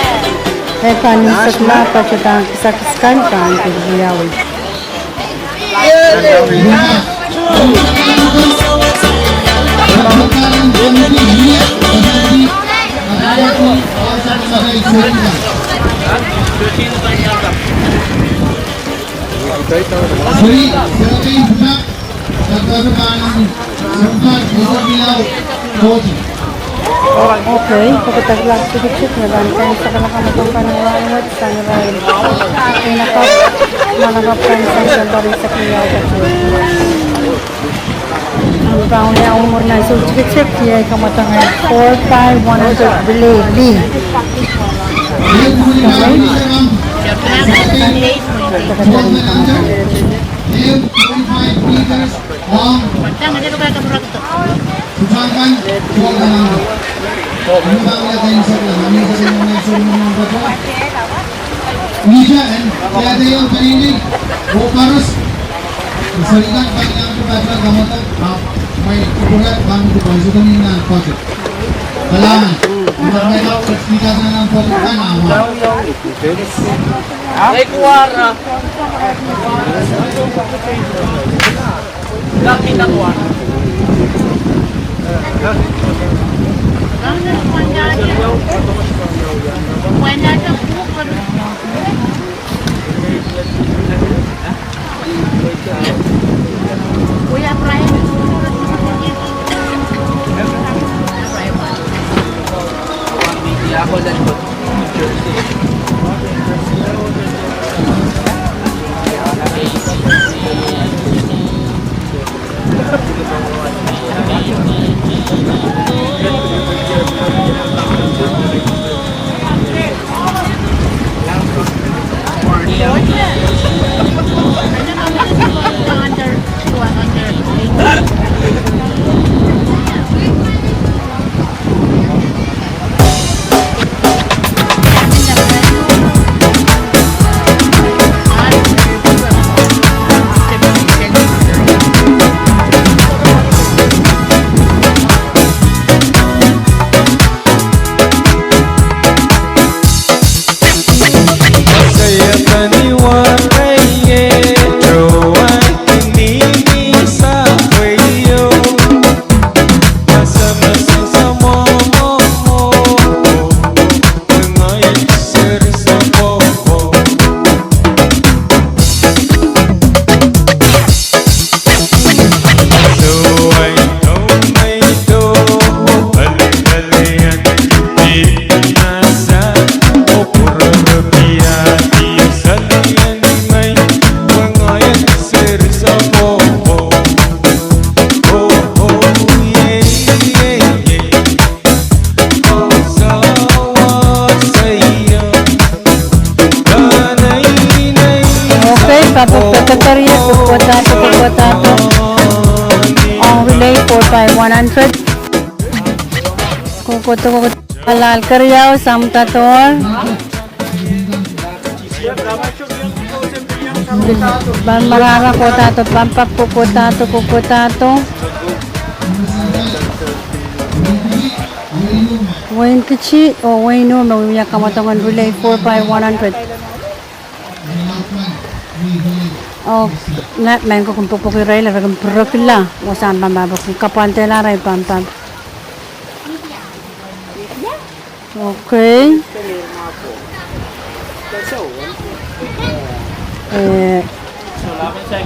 Speaker 2: Kanin sa klapa sa kisakiskan ka ang pagbayawin. Okay, pagkataglag sigit na lang kayo sa kalakamatang panawawat sa narayin. Manakapkan sa sandari sa kiyaw at ang brown niya umur na so sigit kaya kamatang 4-5-100 bili.
Speaker 10: Media and kaya yung paninig Bukaros Masalitan kanilang pagkakasal kamotan may kukulat kami ito so kami na project kailangan may kapastika na ng project ka na ay kuwara laki na kuwara
Speaker 11: Kuya Brian.
Speaker 2: 4,500. Kukuto halal Karyao Samtator. Ban marara kotato pampak kukotato. Wain kichi o waino mawiya kamatongan relay 4,500. Oh, nak main ko kung pupukiray la ragam prokila wasan pambabok kapante la ray pampam. Okay.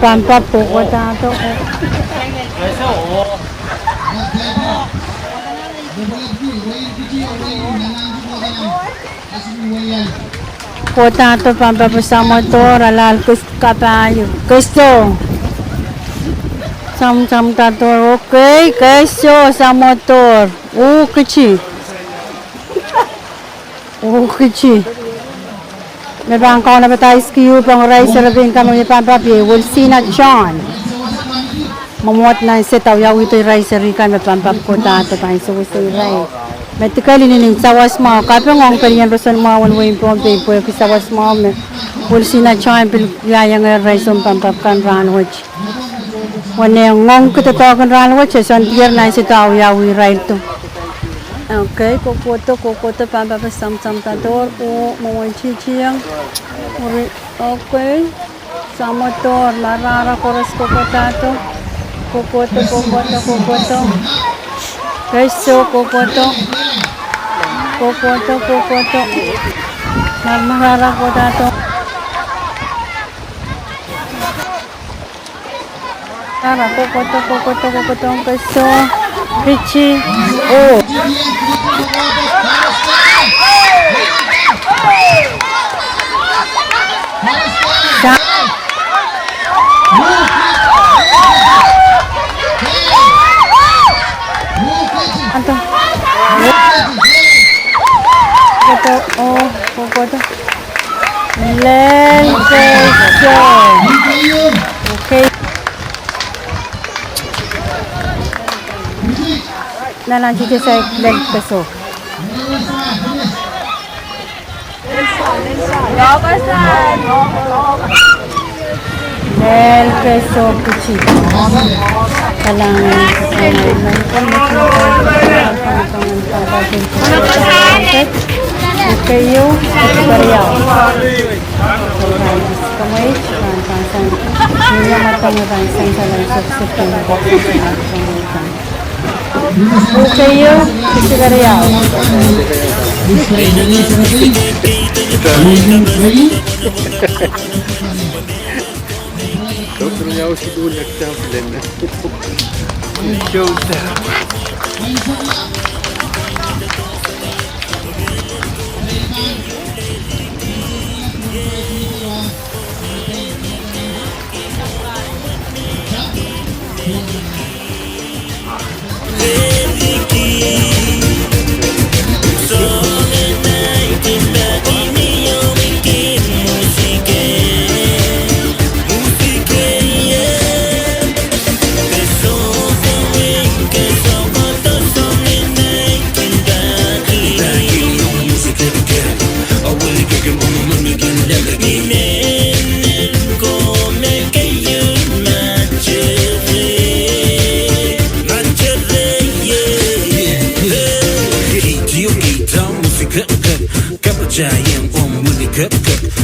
Speaker 2: Pampap po ko tato. Potato pampap sa motor alal kus kapayo. Gusto. Sam tator. Okay, queso sa motor. Kichi. Kichi. May bangkaw na ba tayo skiyo pang rice rabing kami ni pampapi. We'll see na John. Mamuot na setaw yaw ito'y rice rikan may pampap ko tato pa so rice. May tikali nining sawas mo. Kapag ngong periyan rosan mo walway po ang po yung sawas mo. We'll see na John pilyayang rice ang pampap kan ranwich. Wane ngong kutatawakan ranwich so antiyer na setaw yaw rice to. Okay, kokoto pampap sam tator o mawang chichiyang. Okay. Sa motor marara koras kokotato. Kokoto. Queso, kokoto. Marara kokotato. Tara, kokoto ang queso. Pichi. Oh. Anto. Kokoto. Lenteso. Okay. Nananti sa lenteso. Del queso pichi. Kayo Karyao. Kamay pantasan. Niya matang sa langsat Kayo Karyao.
Speaker 7: Doktor niya si Dulag Champlin. Showtime.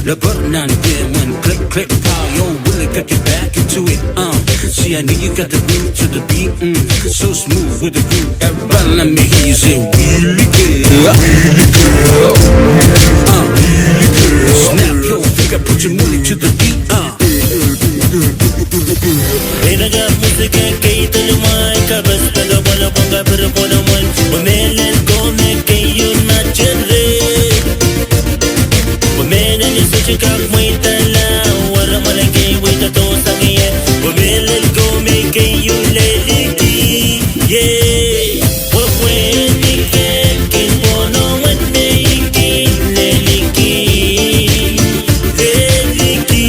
Speaker 12: Lepas nanti when click power, yo really got you back into it. See I know you got the groove to the beat, so smooth with the groove. Everybody let me hear you say really good, really good, really good. Snap your finger, put your money to the beat. Iraga música que te lo mai cabas pero bola ponga pero bola mal. Pomelen come que you not chere. Pomelen is such a cup muy tala. Wara malaki with the toast again. Pomelen come que you lady. Yeah. What when you get kin bono when making lady. Lady.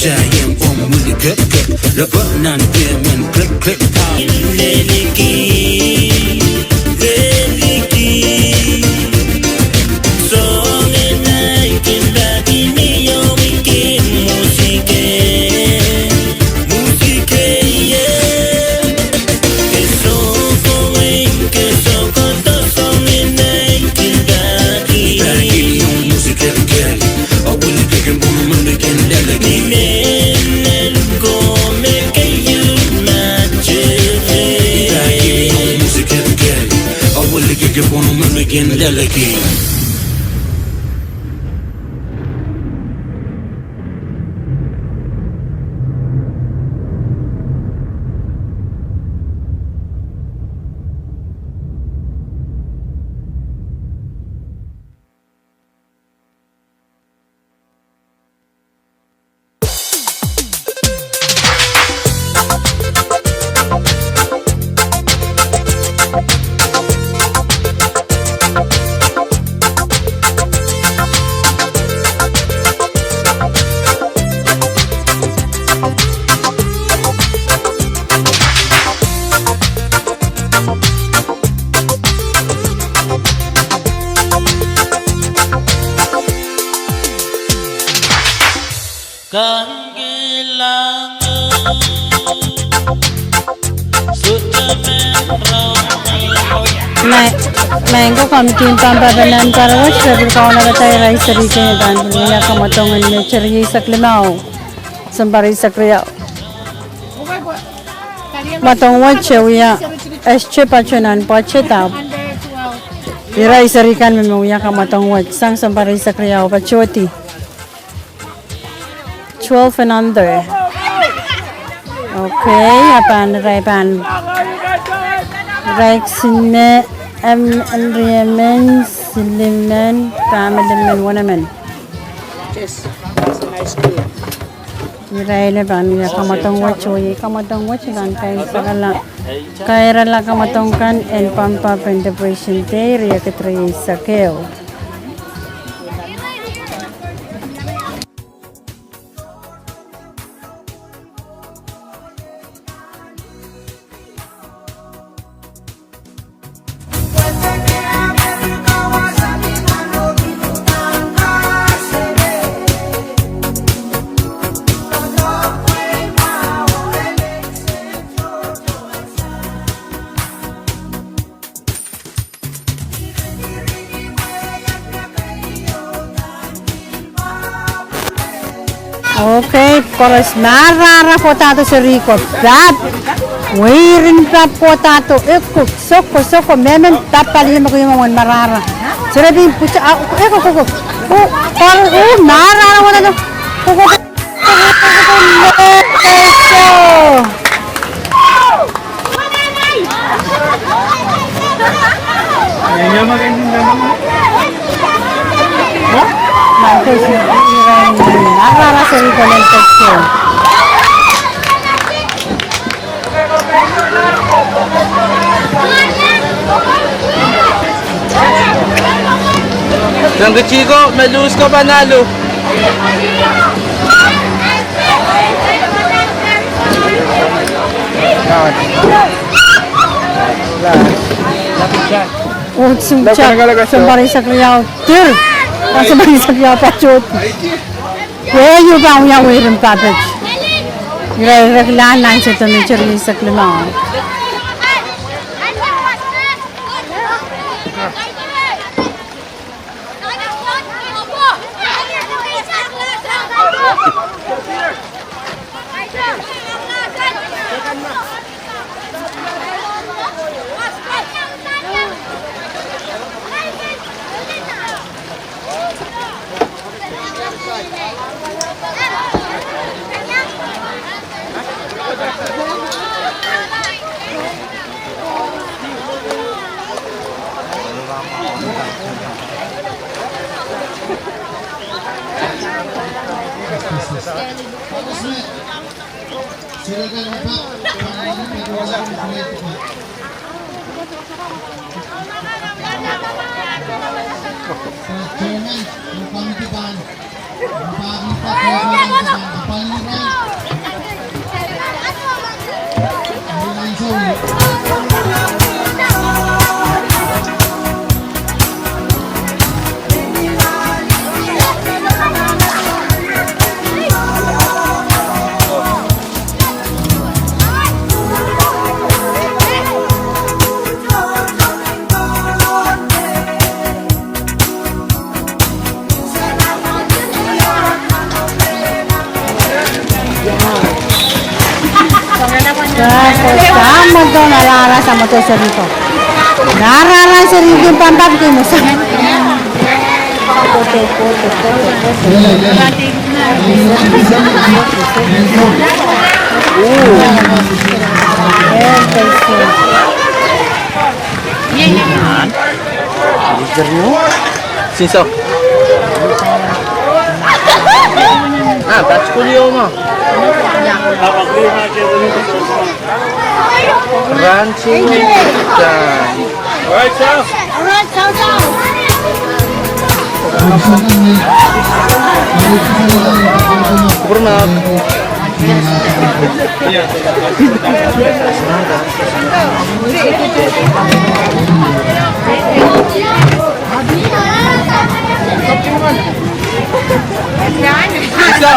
Speaker 12: giant bomb with the cut cut. The button and beam and click click pow. Leliki, leliki. Song and night in that in your weekend. Musique, musique, yeah. Que son foreign, que son contos, song and night in that in. Back in your music, get I will pick and boom and make it delicate. Go make you magic. Back in your music, get I will pick and boom and make it delicate.
Speaker 2: Mango kamtin pampabanan para watch level ko na batay rice rike dan niya kamatongan ni cherry sa klimao sambari sa kriya matong watch ya esche pachunan pache tab rice rikan mo ya kamatong watch sang sambari sa kriya pachoti 12 and under. Okay, apan raipan Rexine Riemen Silimen Kamelimen Wanamen.
Speaker 8: Yes, that's a nice clear.
Speaker 2: Iraile ban ya kamatong wachoy kamatong wachilan kay sagala kaira la kamatong kan en pampa pendepression te ria ketre sakeo. Okay, chorus marara potato sa Rico. Dab. Wirin ka potato. Soko, memen tapalin mo ko yung mga marara. Sarabi, pucha, eko. Marara mo na to. Marara sa Rico ng testo.
Speaker 7: Nanggo Chico, may lose ka panalo.
Speaker 2: Sambari sa kriyaw. Sambari sa kriyaw pachot. Kaya yung pa ang yung wirin papach. Reglaan lang siya ito ng cherry sa klimaw.
Speaker 5: Chairman ng pamitikan, ang pagkakita ng kapaliran
Speaker 2: Kamu to nalara sa mo to sa rito. Narara sa rito pampap ko mo sa.
Speaker 7: Siso. Ah, touch ko niyo mo. Crunchy chicken.
Speaker 11: Alright, ciao, ciao.
Speaker 7: Pernah. Siso.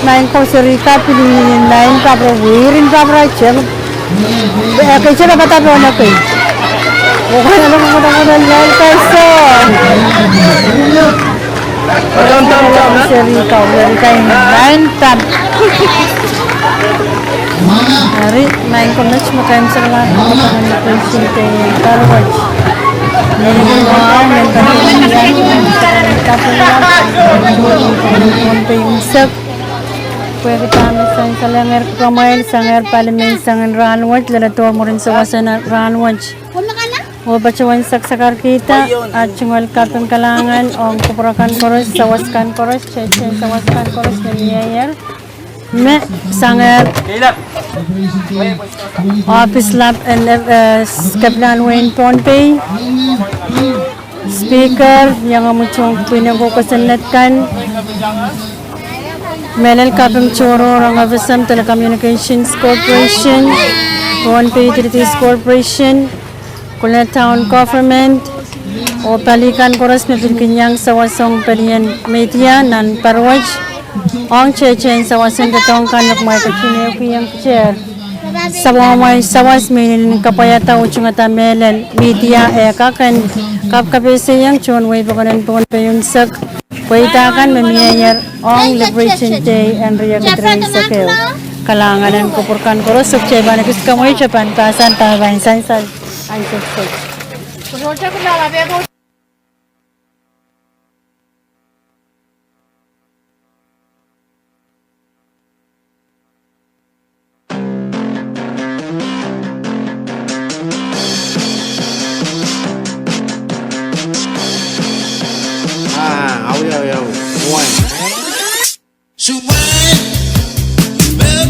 Speaker 2: Main ko si Rita pilih lain kabro wirin kabro cem. Kece dapat apa nak kau? Bukan ada mudah-mudahan lain kaiso. Si Rita ini lain tab. Hari main ko nak cuma kain sekolah. Dengan pensi kain karwaj. Jadi wow, main kan Pwede kami sa langer kamail, sanger palimin, sanger ranwaj, lalatua mo rin sa wasan na ranwaj. O bacawan saksakar kita, at chungal katong kalangan, o kupurakan koros, sawaskan koros, chechen sawaskan koros, nangyayar. Me, sanger, office lab, and Kaplan Wayne Pohnpei, speaker, yang amuchong pinagkukusanlatkan, Melel Kapim Choro, Rangavisam Telecommunications Corporation, Pohnpei Utilities Corporation, Kulna Town Government, o Palikan Koros Mepinkinyang Sawasong Pelian Media, Nan Parwaj, Ong Chechen Sawasan Tatong Kanok May Kachine Kiyang Chair, Sawamay Sawas Minin Kapayata Uchungata Melel Media Ekakan, Kapkapese Yang Chon Way Pakanan Pohnpei Unsak, Kuitakan memiyayar Ong Liberation Day and Riyakatrin sa Keo. Kalanganan kupurkan koros sukchay banakis kamoy Japan pasan tabain sansal ay suksay.
Speaker 12: So wine, well,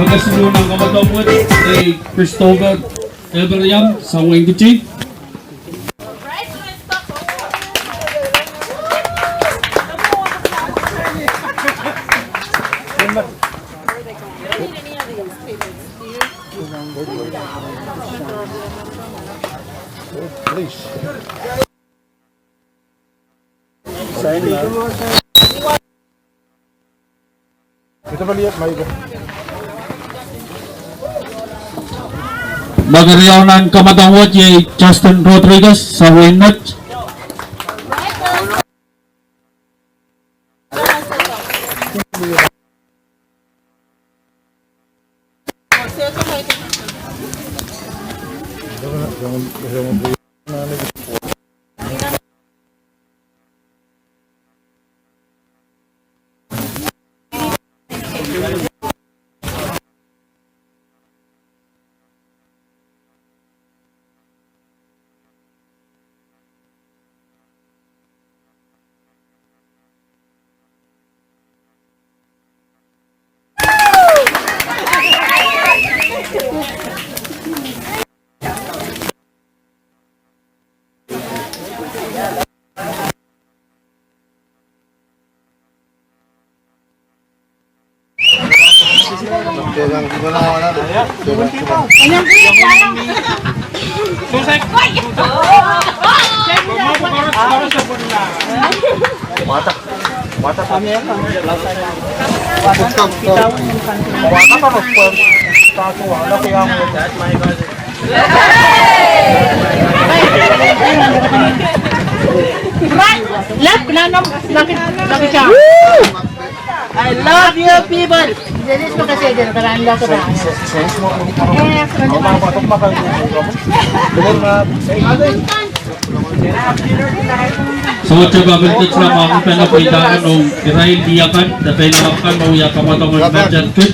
Speaker 10: Nagasunod ng kamatawad kay Christopher Elberiam sa Wengichi.
Speaker 7: Kita melihat mai ko.
Speaker 10: Magariyaw ng kamatawad kay Justin Rodriguez sa Winnet.
Speaker 7: Mata kami.
Speaker 8: Left, nanam, laki siya. I love you people. Jenis mo kasi din karanda ko na.
Speaker 10: So, coba bentuk selama aku pernah perintahkan Israel diakan, tapi diakan mau ya kamu tahu macam tu.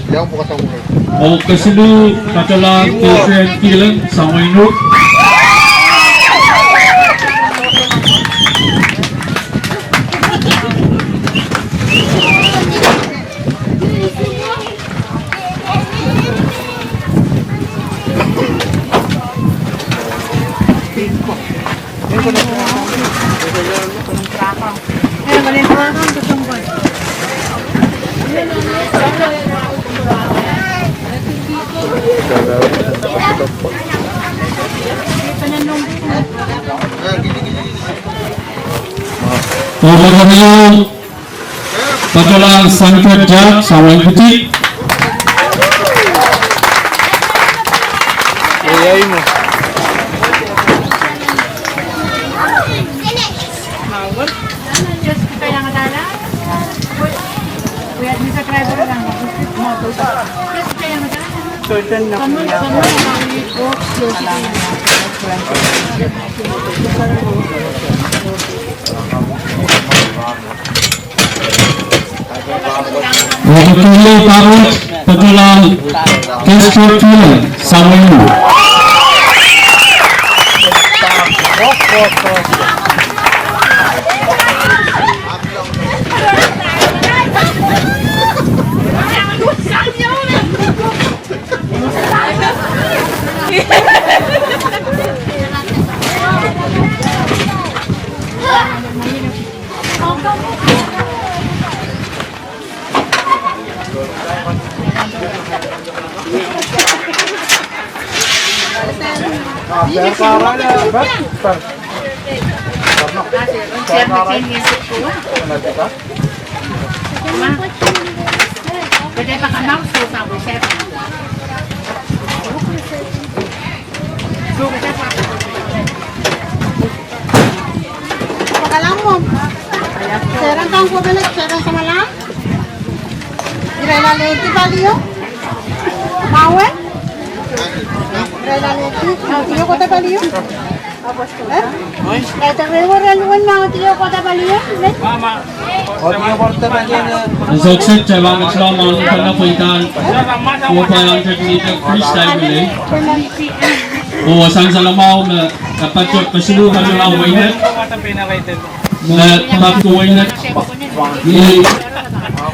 Speaker 10: Oh, kesini katalah kesian kilang sama ini. Overall, patulang sangkut jak sama ikuti.
Speaker 7: mo.
Speaker 10: Waktunya pamit patulang kesur film sama ini.
Speaker 2: Pagkalang mo. Serang kang kubilit, serang sa malang. Irailaliti baliyo. Mawe. Irailaliti. Tiyo ko ta baliyo. Kahit ang rewaran mga tiyo ko ta baliyo. Mama.
Speaker 10: Sukses jalan selama karena perintah 400 meter freestyle relay. Sang salamau na dapat keseluruhan dalam wainet. Na tempat wainet. Ini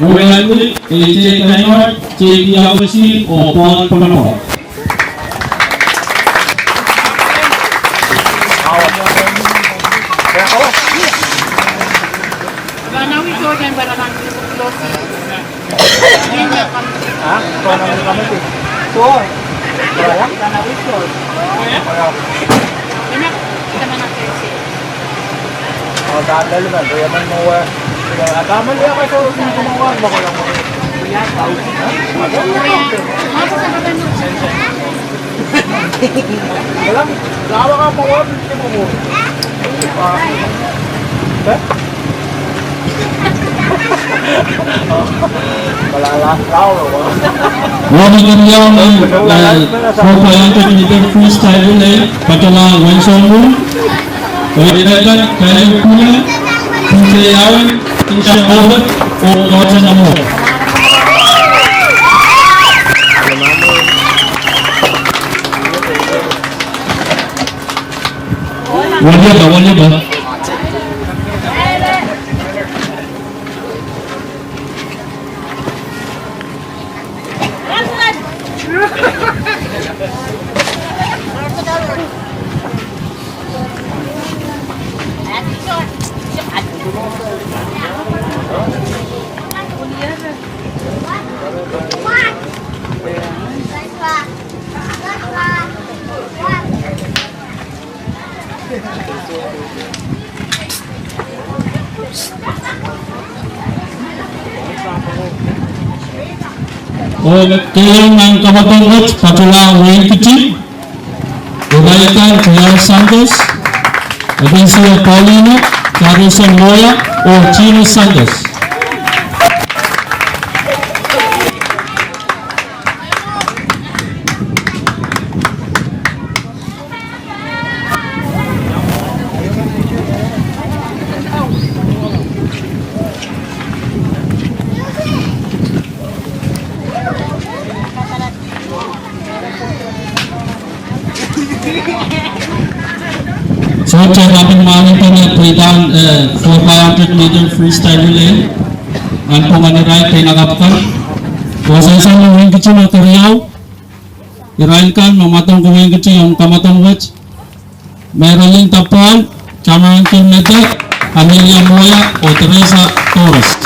Speaker 10: wainet ini cek kainat, cek diawasi, pon penuh. Wanita yang berupaya untuk freestyle relay patulang Wensong Wanita kaya punya Pinjayawan Insyaallah Ogoja Namo Wajah o kilong ng Kamatong Watch, Patula Wayne Kichi, Uraikan Kuya Santos, Agencia Paulino, Carlson Moya, o Chino Santos. So, check natin maaaring po na 400-meter freestyle relay. Ang pumaniraay kay nakapkan. O sa isang mga kitsi na Tariyaw, irail kan, mamatong kuming kitsi yung Kamatong Watch. Marilyn Tapuan, Cameron Kilmete, Amelia Moya, o Teresa Torres.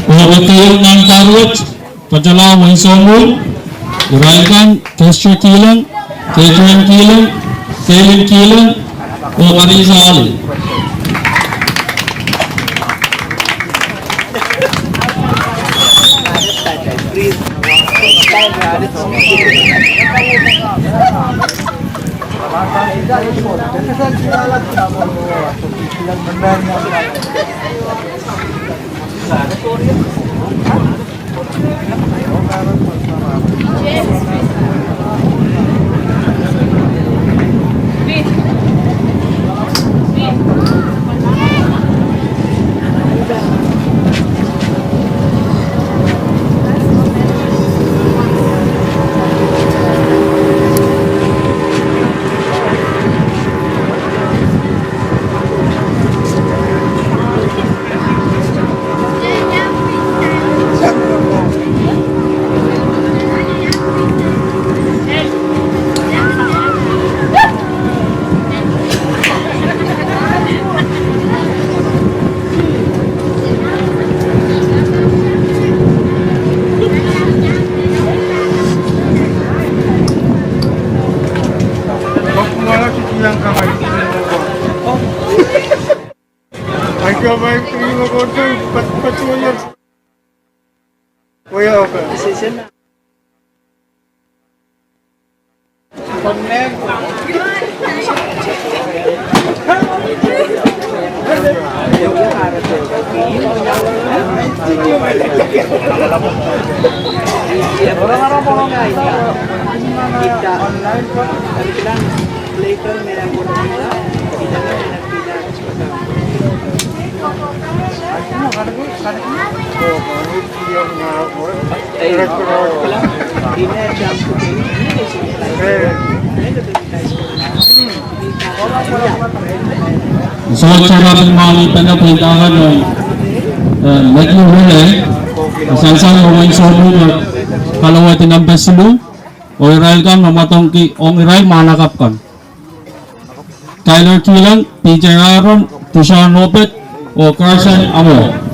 Speaker 10: Pagkakayong ng Karwat, Padala Waisomul, Uraikan, Kester Kilang, Catherine Kilang, Kaylin Kilang, o Marisa Ali. So, cara pemalitan na pintahan ng Medley Relay, isang umay sobo na kalawatin ng Besilu, o irail kan, mamatong ong irail, manakap kan. Tyler Kilang, PJ Aaron, Tishan Lopet, o Carson Amo.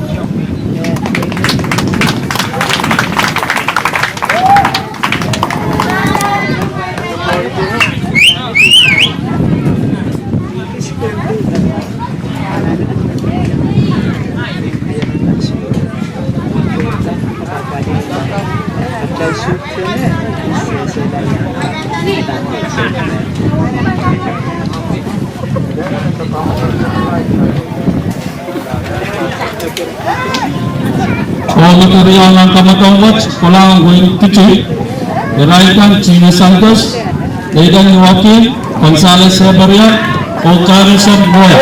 Speaker 10: Material ng Kamatong Watch, Pulang Wayne Kichi, Iraikan Chino Santos, Aidan Joaquin, Gonzales Hebaria, o Carlson Moya.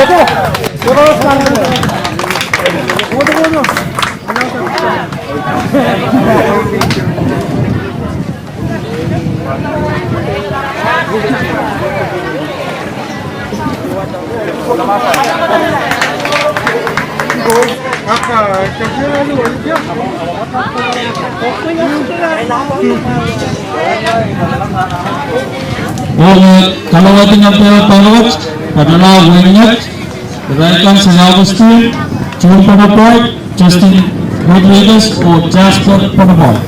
Speaker 10: Kalawati ng Palawas, Padala Wingnut, Welcome San Agustin, John Panaport, Justin Rodriguez, o Jasper Panaport.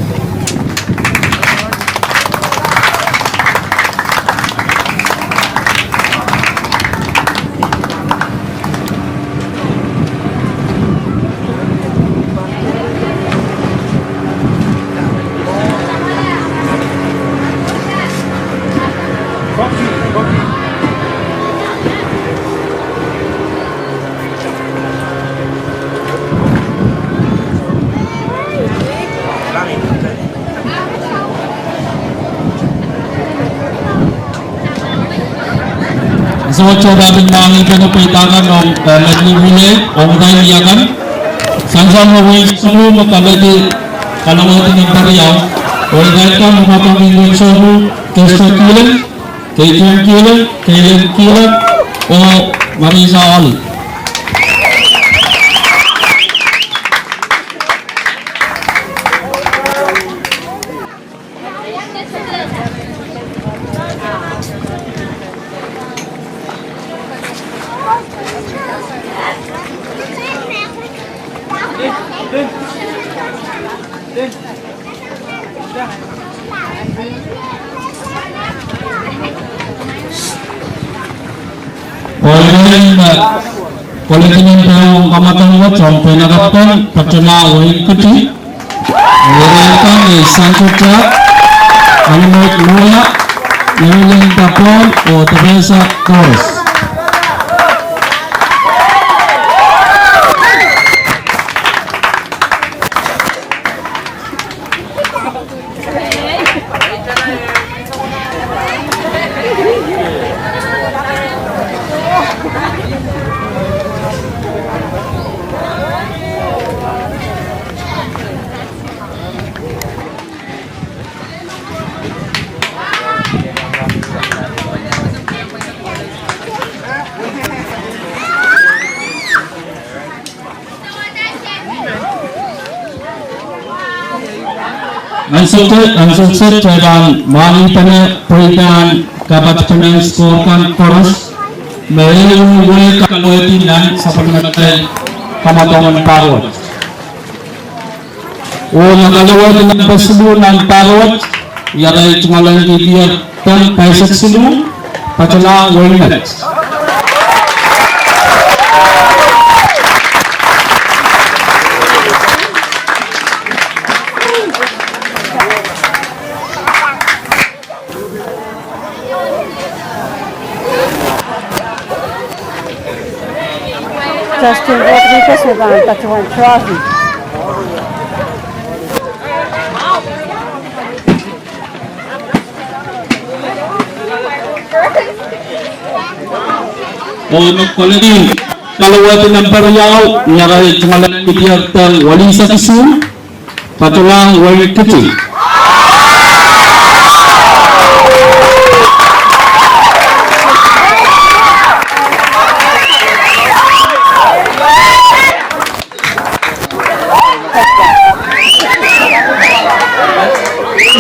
Speaker 10: So, natin makikita na palitangan ng naglibili o dahil iyakan. Sansang mawin sa mo makalagi kalawati ng Bariyaw o dahil ka makapangingin sa mo kay Kilan, kay Tim Kilan, kay Len Kilan o Marisa Ali. Kulitin yung kamatang wachong pinagapon pagkala way kuti nirelkan ni Sancho Jack Alimot Lula Niling Tapon o Teresa Torres. Ang sukses dan makikita perintahan dapat pemain skorkan terus melalui kalawati dan sa pagmatay kamatangan Parwat. O nakalawati ng pasulo ng Parwat, yaray tumalang didiya tan paisak sulu patala Wingnut.
Speaker 2: Justin Rodriguez with our Tatuan trophy.
Speaker 10: O nagpalagin kalawati ng Bariyaw nyaray tumalang didiya tan wali sa kisu patulang wali kiti.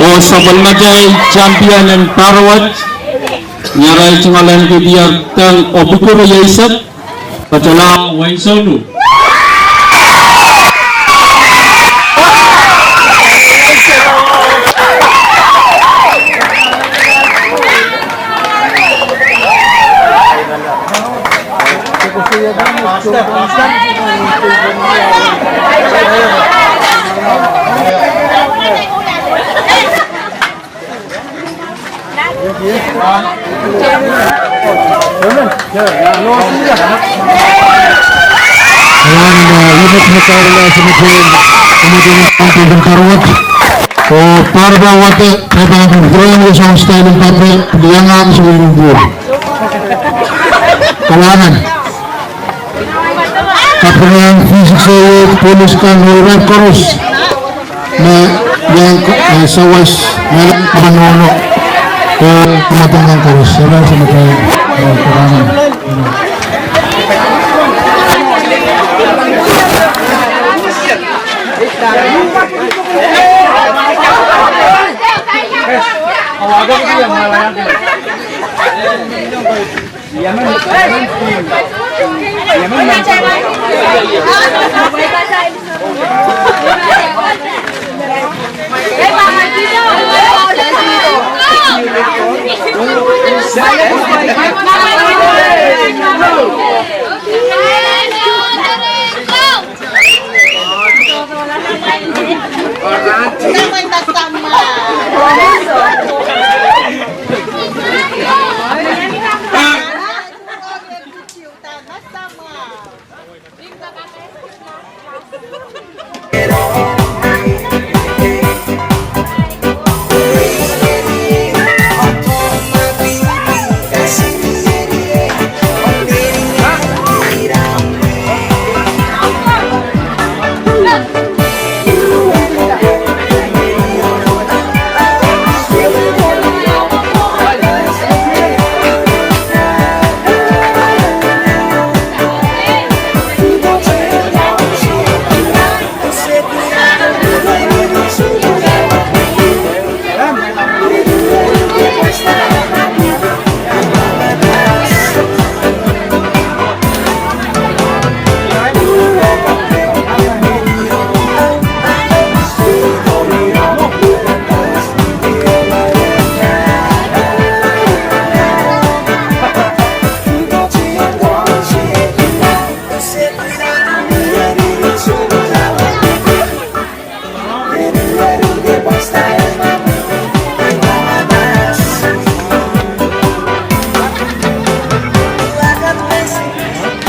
Speaker 10: O sa Balmajay champion ng Parwat nyaray tungalan ke dia tang obukuro yaisap pacala waisonu. Unit Makarala Sumipin kemudian Kampung Parwat o Parbawat Pabang Growing Usang Style ng Papel Piliangan sa Wingbur Kalangan Kapulian Fisik Puliskan Red Chorus na yang sawas meron manono ke kematangan chorus sama sama kayak kurangan.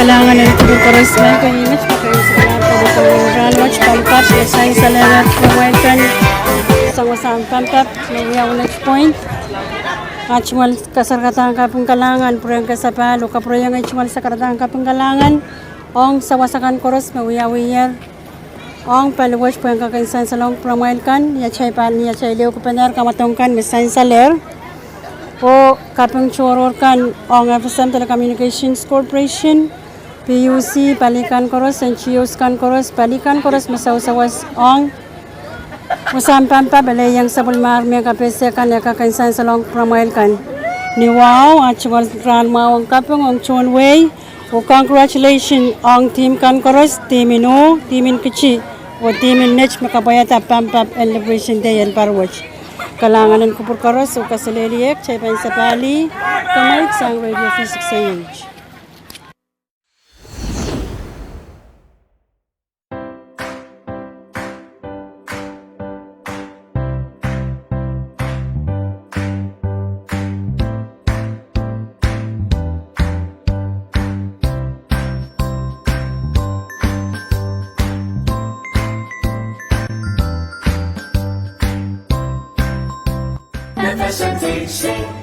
Speaker 1: Kailangan na ito ng correspond kay image makayon sa kailangan po dito ng runwatch, pangkat, design sa letter, provider, isang wasang pangkat, nagyaw next point. Actual kasarkatang kapong kalangan, proyang kasapalo, kaproyang actual sa karatang kapong kalangan, ong sa wasakan koros, mawiyawiyer, ong paluwash proyang kakainsan sa long promail kan, yachay pa niya chay leo kapanar, kamatongkan, misayin sa ler, o kapong choror kan, ong FSM Telecommunications Corporation, PUC, Palikan Koros, and Chios Kan Koros, Palikan Koros, Masaw-sawas Ong, Musampan pa, Balayang Sabul Marmi, Kapese Kan, Yakakansan sa Long Promail Kan, Niwaw, at Chiwal Grandma, Ang Kapong, Ang Chun Wei, o congratulations Ang Team Kan Koros, Team Ino, Team In Kichi, o Team In Nech, Makabayata, Pampap, and Liberation Day, and Parwatch. Kalanganan Kupur Koros, o Kasaleliek, Chaypan sa Pali, Kamay, Sang Radio Physics sa Age.
Speaker 5: Never should teach